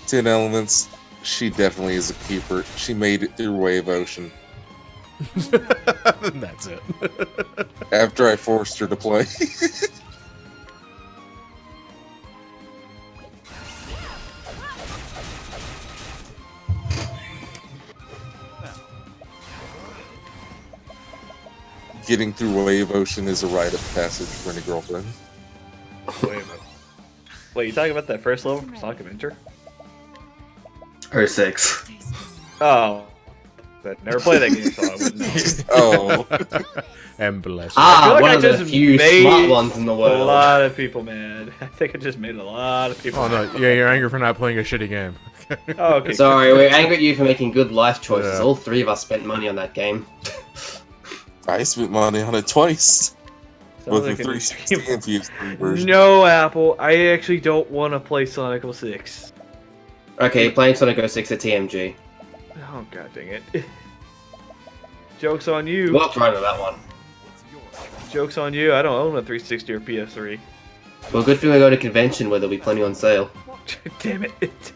10 Elements, she definitely is a keeper. She made it through Wave Ocean That's it. after I forced her to play. Getting through Wave Ocean is a rite of passage for any girlfriend. Wait a minute. Wait, you talking about that first level from Sonic Adventure? 06. Oh. I never played that game, so I wouldn't know. Oh. And bless. Ah, I feel like one I of the just few made smart ones in the A world. lot of people mad. I think I just made a lot of people Oh no! mad. Yeah, you're angry for not playing a shitty game. Oh, okay. Sorry, we're angry at you for making good life choices. Yeah. All three of us spent money on that game. I spent money on it twice. Sounds With like the a 360 and PS3 version. No, Apple. I actually don't want to play Sonic 06. Okay, playing Sonic 06 at TMG. Oh, god dang it. Joke's on you. Well, try to that one. Joke's on you. I don't own a 360 or PS3. Well, good thing we go to convention where there'll be plenty on sale. Damn it.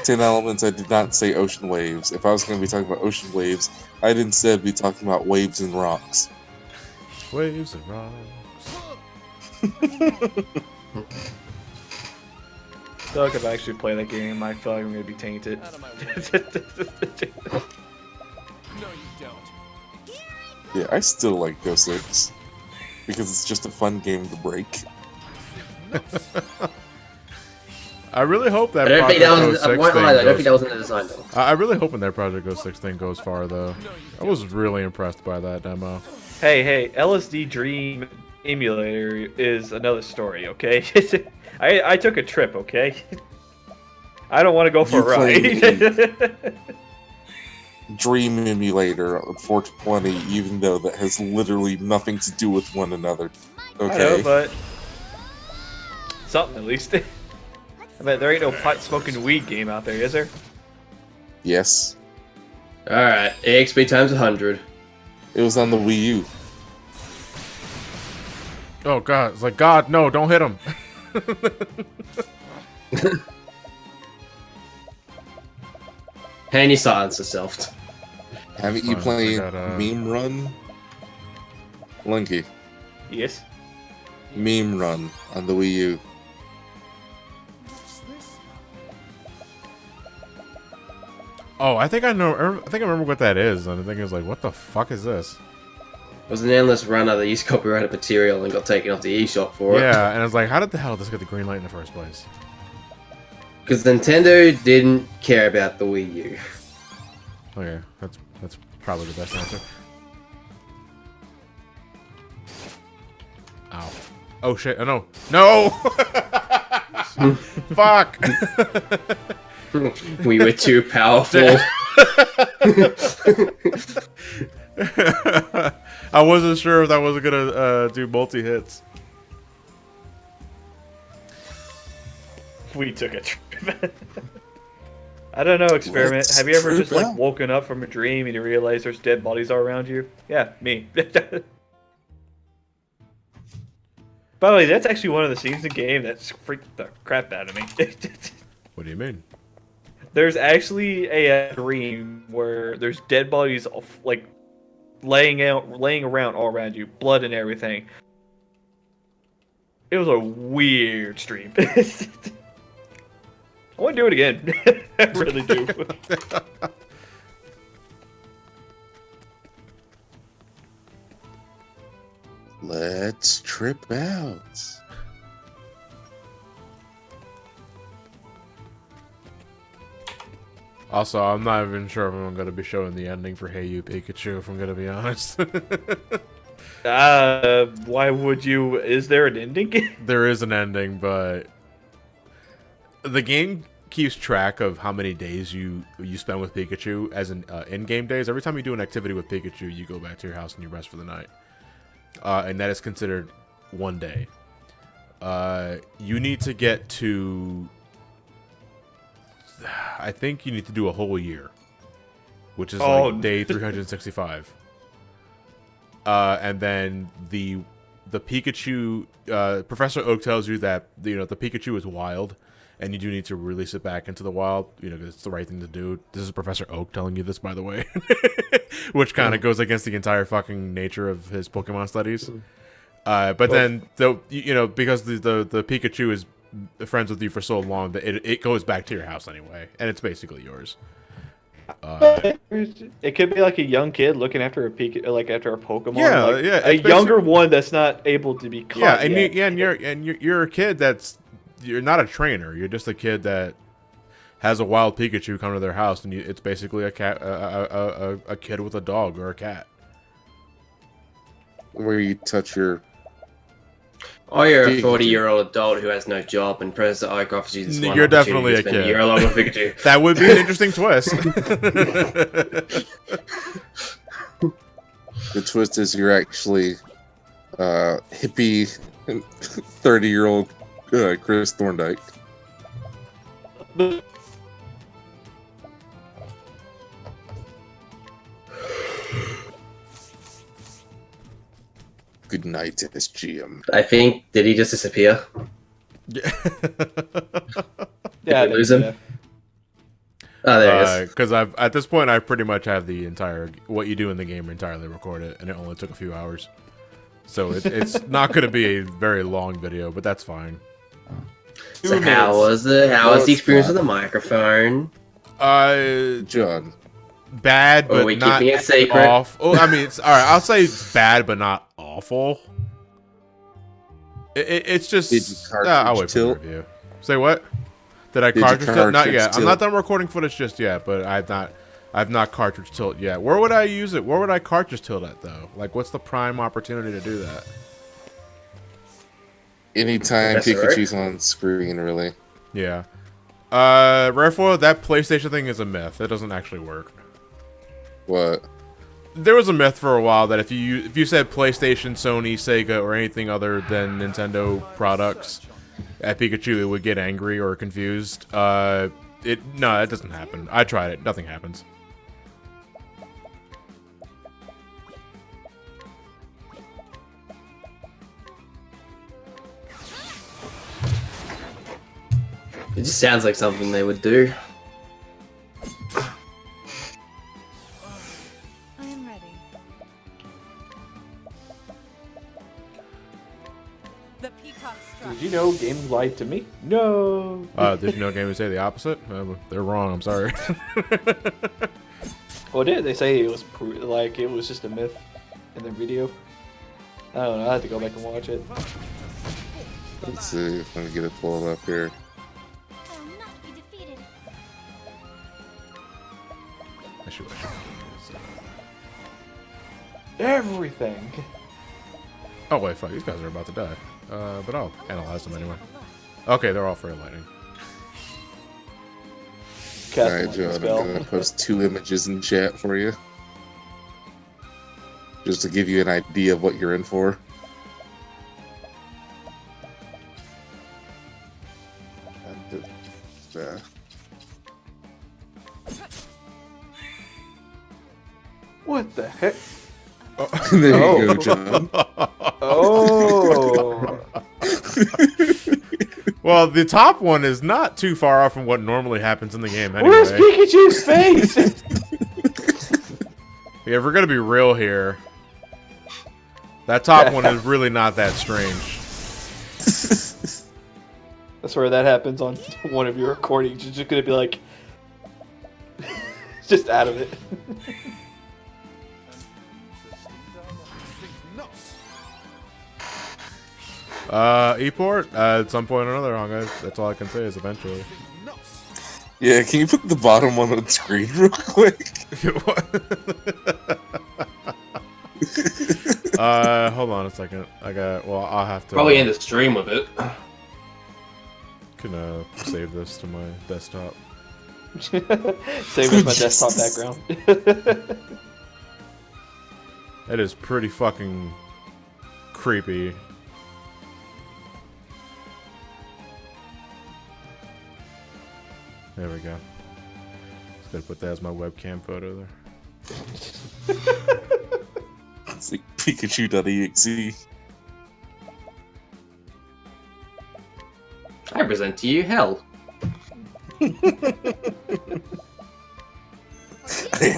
10 Elements, I did not say ocean waves. If I was going to be talking about ocean waves, I'd instead be talking about waves and rocks. Waves and rocks. I feel like if I actually play that game, I feel like I'm gonna be tainted. Out of my way. No, you don't. Yeah, I still like Go 6. Because it's just a fun game to break. I really hope that I don't think Project that Go was. 6 I won't thing lie, I don't goes- think that was in the design though. I really hoping that Project Go 6 thing goes far though. I was really impressed by that demo. Hey, LSD Dream Emulator is another story, okay? I took a trip, okay? I don't want to go for You a ride. Dream Emulator on 420, even though that has literally nothing to do with one another. I Okay. know, but something at least. I bet there ain't no pot smoking weed game out there, is there? Yes. Alright, EXP times 100. It was on the Wii U. Oh god, it's like, God, no, don't hit him. Handy silence yourself. Haven't you Fine, played I got, Meme Run? Lunky. Yes. Meme Run on the Wii U. Oh, I think I know. I think I remember what that is. And I think it was like, what the fuck is this? It was an endless runner that used copyrighted material and got taken off the eShop for it. Yeah, and I was like, how did the hell did this get the green light in the first place? Because Nintendo didn't care about the Wii U. Okay, that's probably the best answer. Ow. Oh shit, oh no. No! Fuck! We were too powerful. I wasn't sure if that was gonna do multi-hits. We took a trip. I don't know, Experiment. Have you ever just like woken up from a dream and you realize there's dead bodies all around you? Yeah, me. By the way, that's actually one of the scenes in the game that's freaked the crap out of me. What do you mean? There's actually a dream where there's dead bodies like laying around all around you, blood and everything. It was a weird stream. I want to do it again. I really do. Let's trip out. Also, I'm not even sure if I'm going to be showing the ending for Hey You Pikachu, if I'm going to be honest. Why would you? Is there an ending? There is an ending, but the game keeps track of how many days you spend with Pikachu as in-game days. Every time you do an activity with Pikachu, you go back to your house and you rest for the night. And that is considered one day. You need to get to... I think you need to do a whole year, which is like day 365. And then the Pikachu, Professor Oak tells you that the Pikachu is wild, and you do need to release it back into the wild. Because it's the right thing to do. This is Professor Oak telling you this, by the way, which kind of goes against the entire fucking nature of his Pokemon studies. But then, because the Pikachu is friends with you for so long that it goes back to your house anyway, and it's basically yours. It could be like a young kid looking after after a Pokemon. Yeah, like yeah. A younger one that's not able to be caught. Yeah, and you're a kid you're not a trainer. You're just a kid that has a wild Pikachu come to their house, and it's basically a cat, a kid with a dog or a cat. Where you touch your... Oh, you're a 40-year-old adult who has no job and Professor Oak offers you this one You're opportunity definitely to a spend kid. a year along with Pikachu. That would be an interesting twist. The twist is you're actually hippie 30-year-old Chris Thorndike. Good night, SGM. I think, did he just disappear? Yeah. Did we lose him? Oh, there he is. Because at this point I pretty much have the entire what you do in the game entirely recorded, and it only took a few hours, so it's not going to be a very long video, but that's fine. So how was the experience with the microphone? John. Bad, but we not keeping it secret? awful. I mean, it's all right. I'll say it's bad, but not awful. It's just. Did you I'll cartridge wait for the tilt? review. Say what? Did I Did you cartridge tilt? Not cartridge yet. I'm tilt? not done recording footage just yet, but I've not cartridge tilt yet. Where would I use it? Where would I cartridge tilt at though? Like, what's the prime opportunity to do that? Anytime That's all right. Pikachu's on screen, really. Yeah. Rarefoil, that PlayStation thing is a myth. It doesn't actually work. What? There was a myth for a while that if you said PlayStation, Sony, Sega, or anything other than Nintendo products at Pikachu, it would get angry or confused. No, that doesn't happen. I tried it. Nothing happens. It just sounds like something they would do. I am ready. The peacock struck. Did you know games lied to me? No. Did you know gamers say the opposite? They're wrong. I'm sorry. Well, did they say it was like it was just a myth in their video? I don't know. I have to go back and watch it. Let's see if I can get it pulled up here. I'll not be defeated. I should. Everything. Oh wait, fuck. These guys are about to die. But I'll analyze them anyway. Okay, they're all Frail Lightning. Alright, John, I'm gonna post 2 images in chat for you. Just to give you an idea of what you're in for. What the heck? There you go, John. Oh. Well, the top one is not too far off from what normally happens in the game anyway. Where's Pikachu's face? Yeah, if we're gonna be real here, that top one is really not that strange. That's where that happens on one of your recordings. You're just gonna be like, just out of it. Eport, at some point or another, guys. That's all I can say is eventually. Yeah, can you put the bottom one on the screen real quick? Hold on a second. I'll have to... Probably end the stream with it. Can, save this to my desktop. Same as my desktop background. That is pretty fucking creepy. There we go. Just gotta put that as my webcam photo there. It's like Pikachu.exe. I present to you hell. I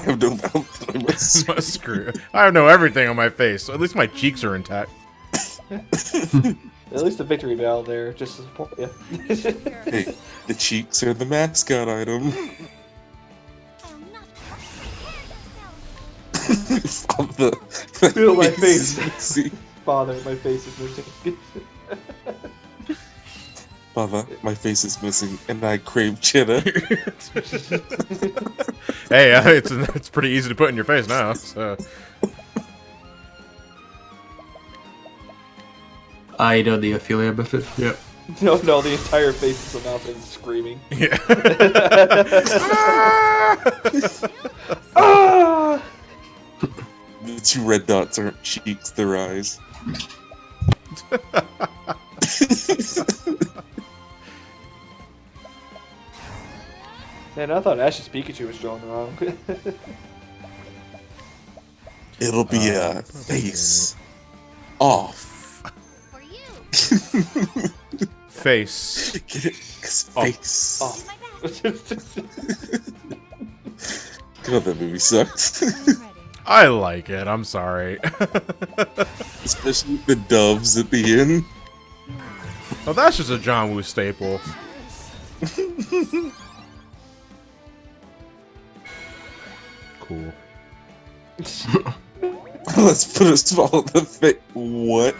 have no mouth. I must My screw. I know everything on my face. So at least my cheeks are intact. At least the victory bell there, just to support you. Hey, the cheeks are the mascot item. Feel my face. Father, my face is missing. Father, my face is missing, and I crave cheddar. Hey, it's pretty easy to put in your face now. So. I know the affiliate method. Yep. No, the entire face is a mouth and screaming. Yeah. Ah! The 2 red dots aren't cheeks, they're eyes. Man, I thought Ash's Pikachu was drawn wrong. It'll be a face off. Face. Get it? 'Cause face. Oh. God, that movie sucks. I like it. I'm sorry. Especially the doves at the end. Oh, that's just a John Woo staple. Cool. Let's put a small on the face. What?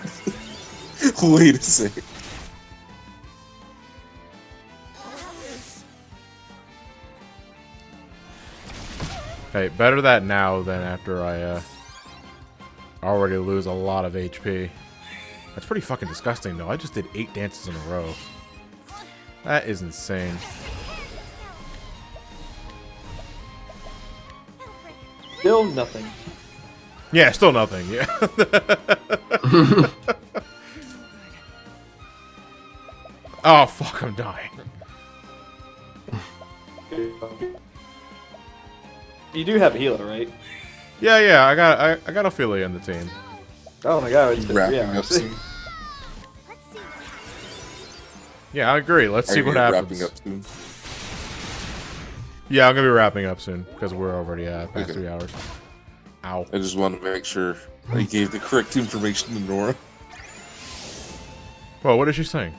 Wait a second. Hey, better that now than after I already lose a lot of HP. That's pretty fucking disgusting, though. I just did 8 dances in a row. That is insane. Still nothing. Yeah, still nothing. Yeah. Oh fuck! I'm dying. You do have a healer, right? Yeah. I got Ophelia on the team. Oh my god, it's been 3 Wrapping up hours. soon. Yeah, I agree. Let's see Are you what happens. wrapping up soon? Yeah, I'm gonna be wrapping up soon because we're already past 3 hours. Ow. I just want to make sure I gave the correct information to Nora. Well, what is she saying?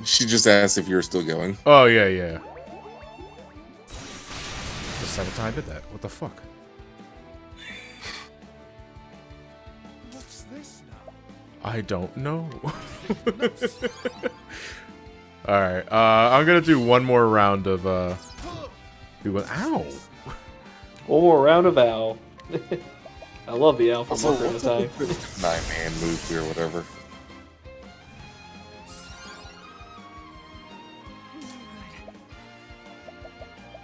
She just asked if you're still going. Oh yeah. The second time I did that. What the fuck? What's this now? I don't know. Alright, I'm gonna do one more round of, ow! One more round of Owl. I love the Owl from Also, Ocarina of Time. 9-man movie or whatever.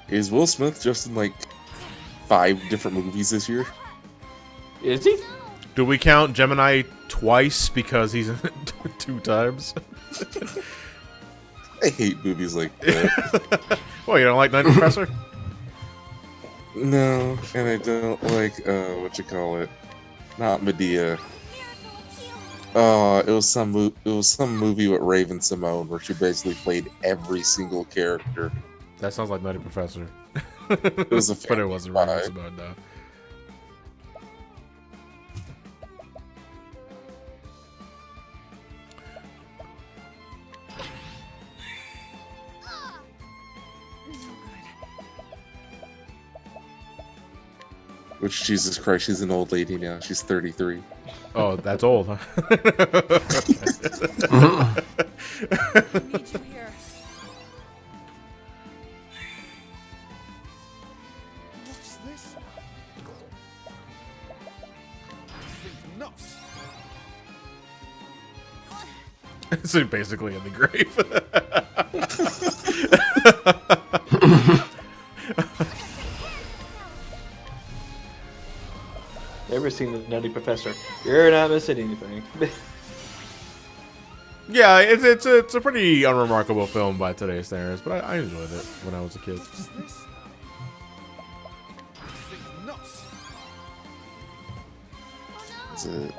Is Will Smith just in like 5 different movies this year? Is he? Do we count Gemini twice because he's in it 2 times? I hate movies like that. Well, you don't like Night Professor? No, and I don't like what you call it? Not Medea. It was some movie with Raven Simone where she basically played every single character. That sounds like Nutty Professor. It was a but it wasn't family right vibe. about that. Which, Jesus Christ, she's an old lady now. She's 33. Oh, that's old, huh? I need you here. What's this now? Think not. So basically in the grave. Never seen the Nutty Professor. You're not missing anything. Yeah, it's a pretty unremarkable film by today's standards, but I enjoyed it when I was a kid. What's this now? Think not. That's it.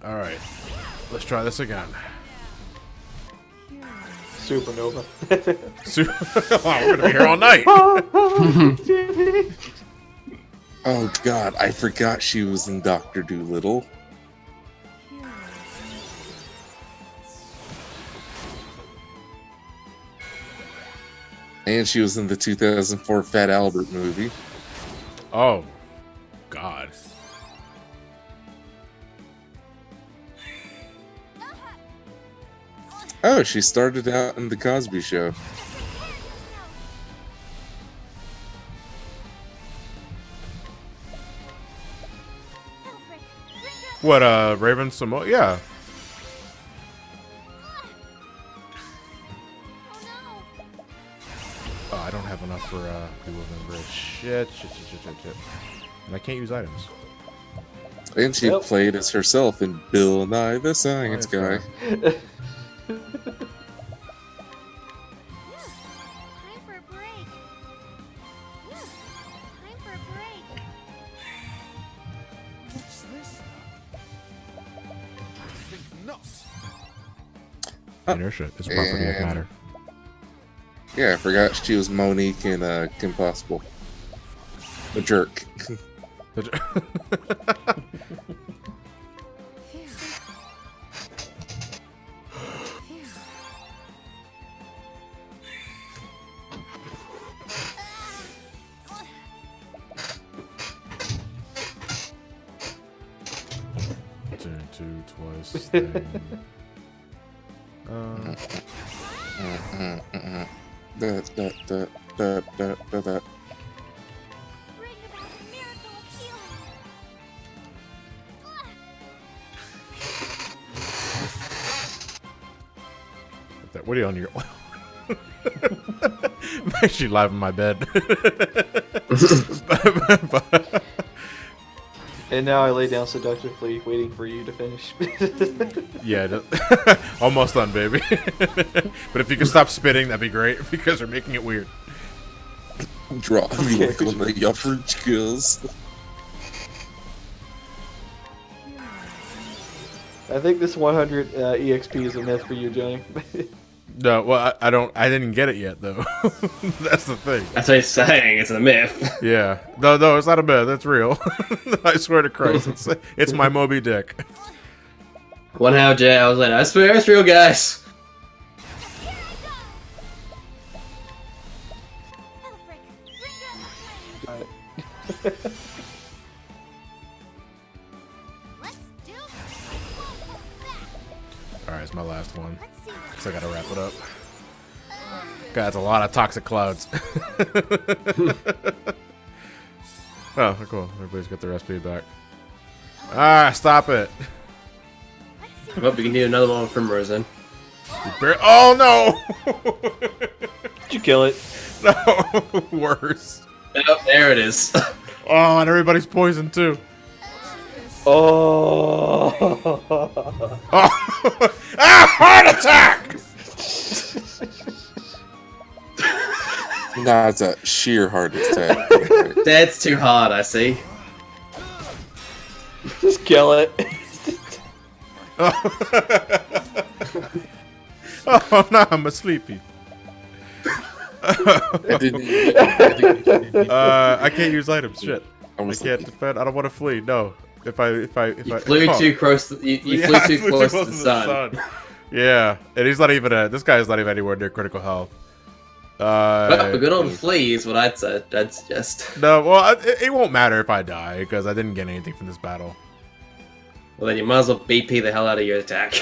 Alright, let's try this again. Supernova. Oh, we're gonna be here all night. Oh God, I forgot she was in Dr. Dolittle. And she was in the 2004 Fat Albert movie. Oh, God. Oh, she started out in The Cosby Show. What, Raven Samo? Yeah. Oh, I don't have enough for, people remember. Shit. And I can't use items. And she played as herself in Bill Nye the Science Guy. Time for a break. Time for a break. What's this now? Think not. Inertia is a property of matter. Yeah, I forgot she was Monique in Kim Possible. The jerk. Turn 2 twice. Thing. That. Bring about a miracle of healing. What are you on your? I'm actually live in my bed. And now I lay down seductively, waiting for you to finish. Yeah, almost done, baby. But if you could stop spitting, that'd be great because you're making it weird. Drop me like on the upper skills. I think this 100 EXP is a myth for you, Johnny. No, well, I didn't get it yet, though. That's the thing. That's what he's saying. It's a myth. Yeah. No, it's not a myth. That's real. I swear to Christ. It's my Moby Dick. One how Jay, I was like, I swear it's real, guys. Alright, it's my last one. Because I gotta wrap it up. God, that's a lot of toxic clouds. Oh, cool. Everybody's got their SP back. Ah, stop it. I hope we can do another one with Primrose then. Oh, no! Did you kill it? No, worse. Oh, there it is. Oh, and everybody's poisoned, too. Oh! Oh. Ah, heart attack! Nah, it's a sheer heart attack. That's too hard, I see. Just kill it. Oh, no, I'm sleepy. I can't use items. Shit. I can't defend. I don't want to flee. No. If I flew too close. You flew too close to the sun. Yeah, and he's not even. This guy is not even anywhere near critical health. Well, a good old flee is what I'd suggest. No, well, it won't matter if I die because I didn't get anything from this battle. Well, then you might as well BP the hell out of your attack.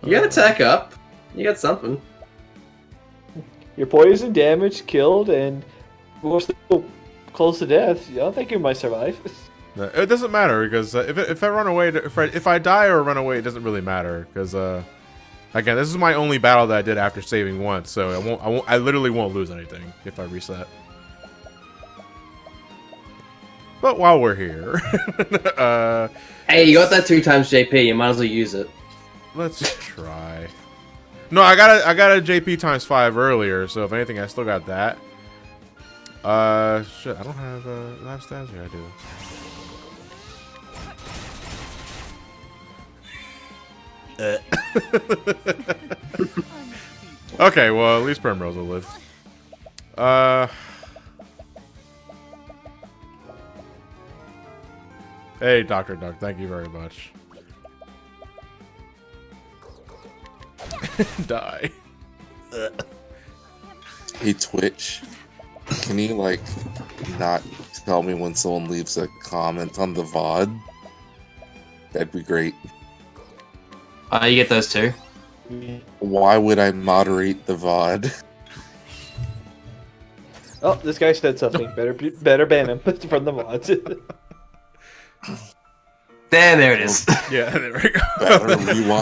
You got attack up. You got something. You're poisoned, damaged, killed, and we're still close to death. I think you might survive. No, it doesn't matter because if I run away, if I die or run away, it doesn't really matter because again, this is my only battle that I did after saving once, so I literally won't lose anything if I reset. But while we're here, hey, you got that 2 times JP. You might as well use it. Let's try. No, I got a JP times 5 earlier, so if anything, I still got that. Shit, I don't have life stats here. I do. Okay, well, at least Primrose will live. Hey, Dr. Duck, thank you very much. Die. Hey, Twitch. Can you, like, not tell me when someone leaves a comment on the VOD? That'd be great. You get those 2. Why would I moderate the VOD? Oh, this guy said something. Better ban him from the mods. There it is. Yeah, there we go.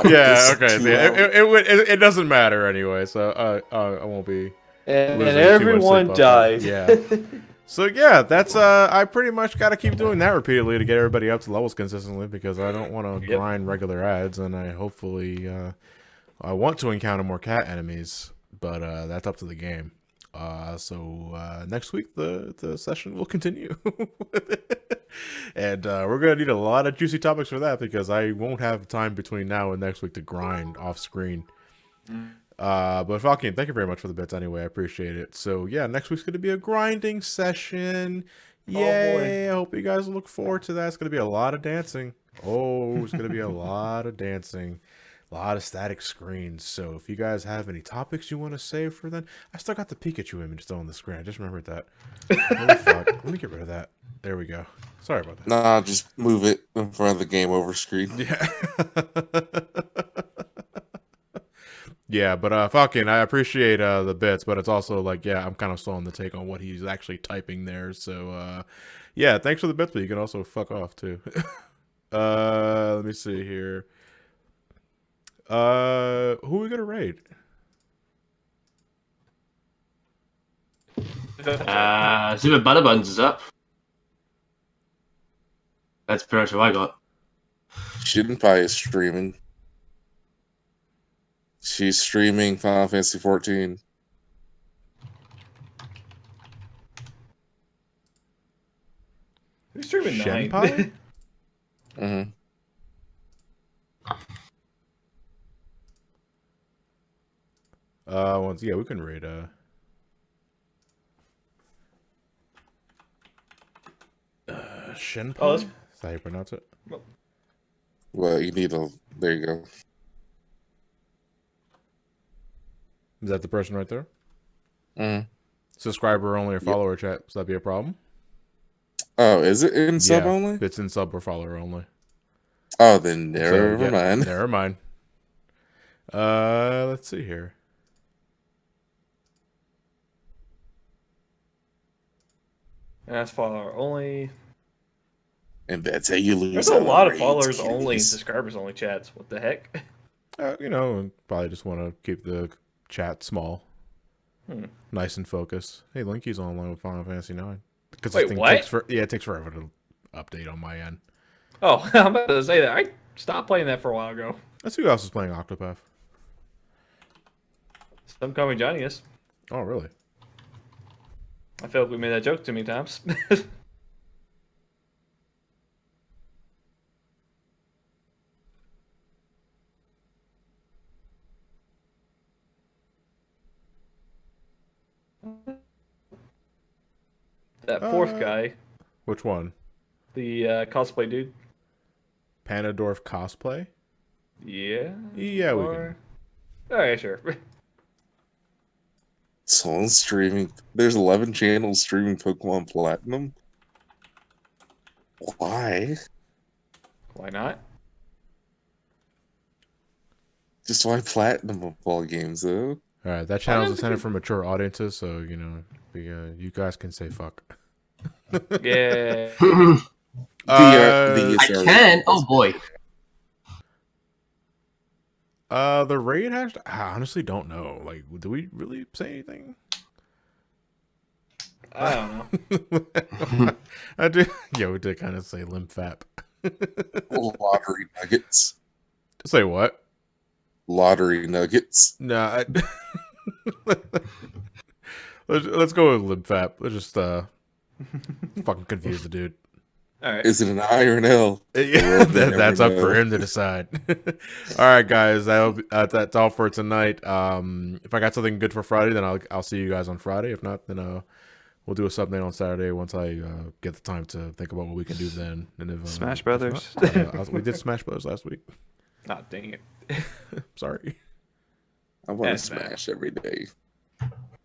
Yeah, okay. So it doesn't matter anyway, so I won't be. And everyone died. Yeah. So yeah, that's I pretty much got to keep doing that repeatedly to get everybody up to levels consistently because I don't want to grind regular ads, and I hopefully I want to encounter more cat enemies, but that's up to the game. So next week the session will continue, and we're gonna need a lot of juicy topics for that because I won't have time between now and next week to grind off screen. But Falcon, thank you very much for the bits anyway. I appreciate it. So yeah, next week's gonna be a grinding session. Yay! I hope you guys look forward to that. It's gonna be a lot of dancing. Oh, it's gonna be a lot of dancing. A lot of static screens. So if you guys have any topics you want to save for then, I still got the Pikachu image still on the screen. I just remembered that. Holy fuck. Let me get rid of that. There we go. Sorry about that. Nah, just move it in front of the game over screen. Yeah. Yeah, but Falcon, I appreciate the bits, but it's also like, yeah, I'm kind of slow on the take on what he's actually typing there. So, yeah, thanks for the bits, but you can also fuck off too. Let me see here. Who are we gonna raid? Super Butterbuns is up. That's pretty much what I got. Shinpai is streaming. She's streaming Final Fantasy 14. Who's streaming 9? Shenpai? Mm-hmm. Once we can raid Shenpai? Oh, Is that how you pronounce it? Well, you need a. There you go. Is that the person right there? Mm. Subscriber only or follower chat? Does that be a problem? Oh, is it in sub Yeah, only? it's in sub or follower only. Oh, then never mind. Never mind. Let's see here. That's follower only. And that's how you lose. There's a lot of raids, followers only and kiddies. subscribers only chats. What the heck? Probably just want to keep the chat small, nice and focused. Hey, Linky's online with Final Fantasy 9 because Wait, what? It takes forever to update on my end. Oh, I'm about to say that. I stopped playing that for a while ago. Let's see who else is playing Octopath. Some call me Johnny is. Oh, really? I feel like we made that joke too many times. That fourth guy, Which one? the cosplay dude. Panadorf cosplay? Yeah. Yeah, we can. Alright, sure. Someone's streaming. There's 11 channels streaming Pokemon Platinum. Why? Why not? Just why Platinum of all games, though? All right, that channel's intended for mature audiences, so you guys can say fuck. Yeah. I can. Oh boy. The raid hashtag. I honestly don't know. Like, do we really say anything? I don't know. I do. Yeah, we did kind of say limfap. Lottery nuggets. Say what? Lottery nuggets. Nah. Let's go with limfap. Let's just fucking confuse the dude. All right. Is it an I or an L? Yeah, that's up for him to decide. All right, guys. That's all for tonight. If I got something good for Friday, then I'll see you guys on Friday. If not, then we'll do a submit on Saturday once I get the time to think about what we can do then. And if Smash Brothers. We did Smash Brothers last week. Ah, dang it. Sorry. I want to smash every day.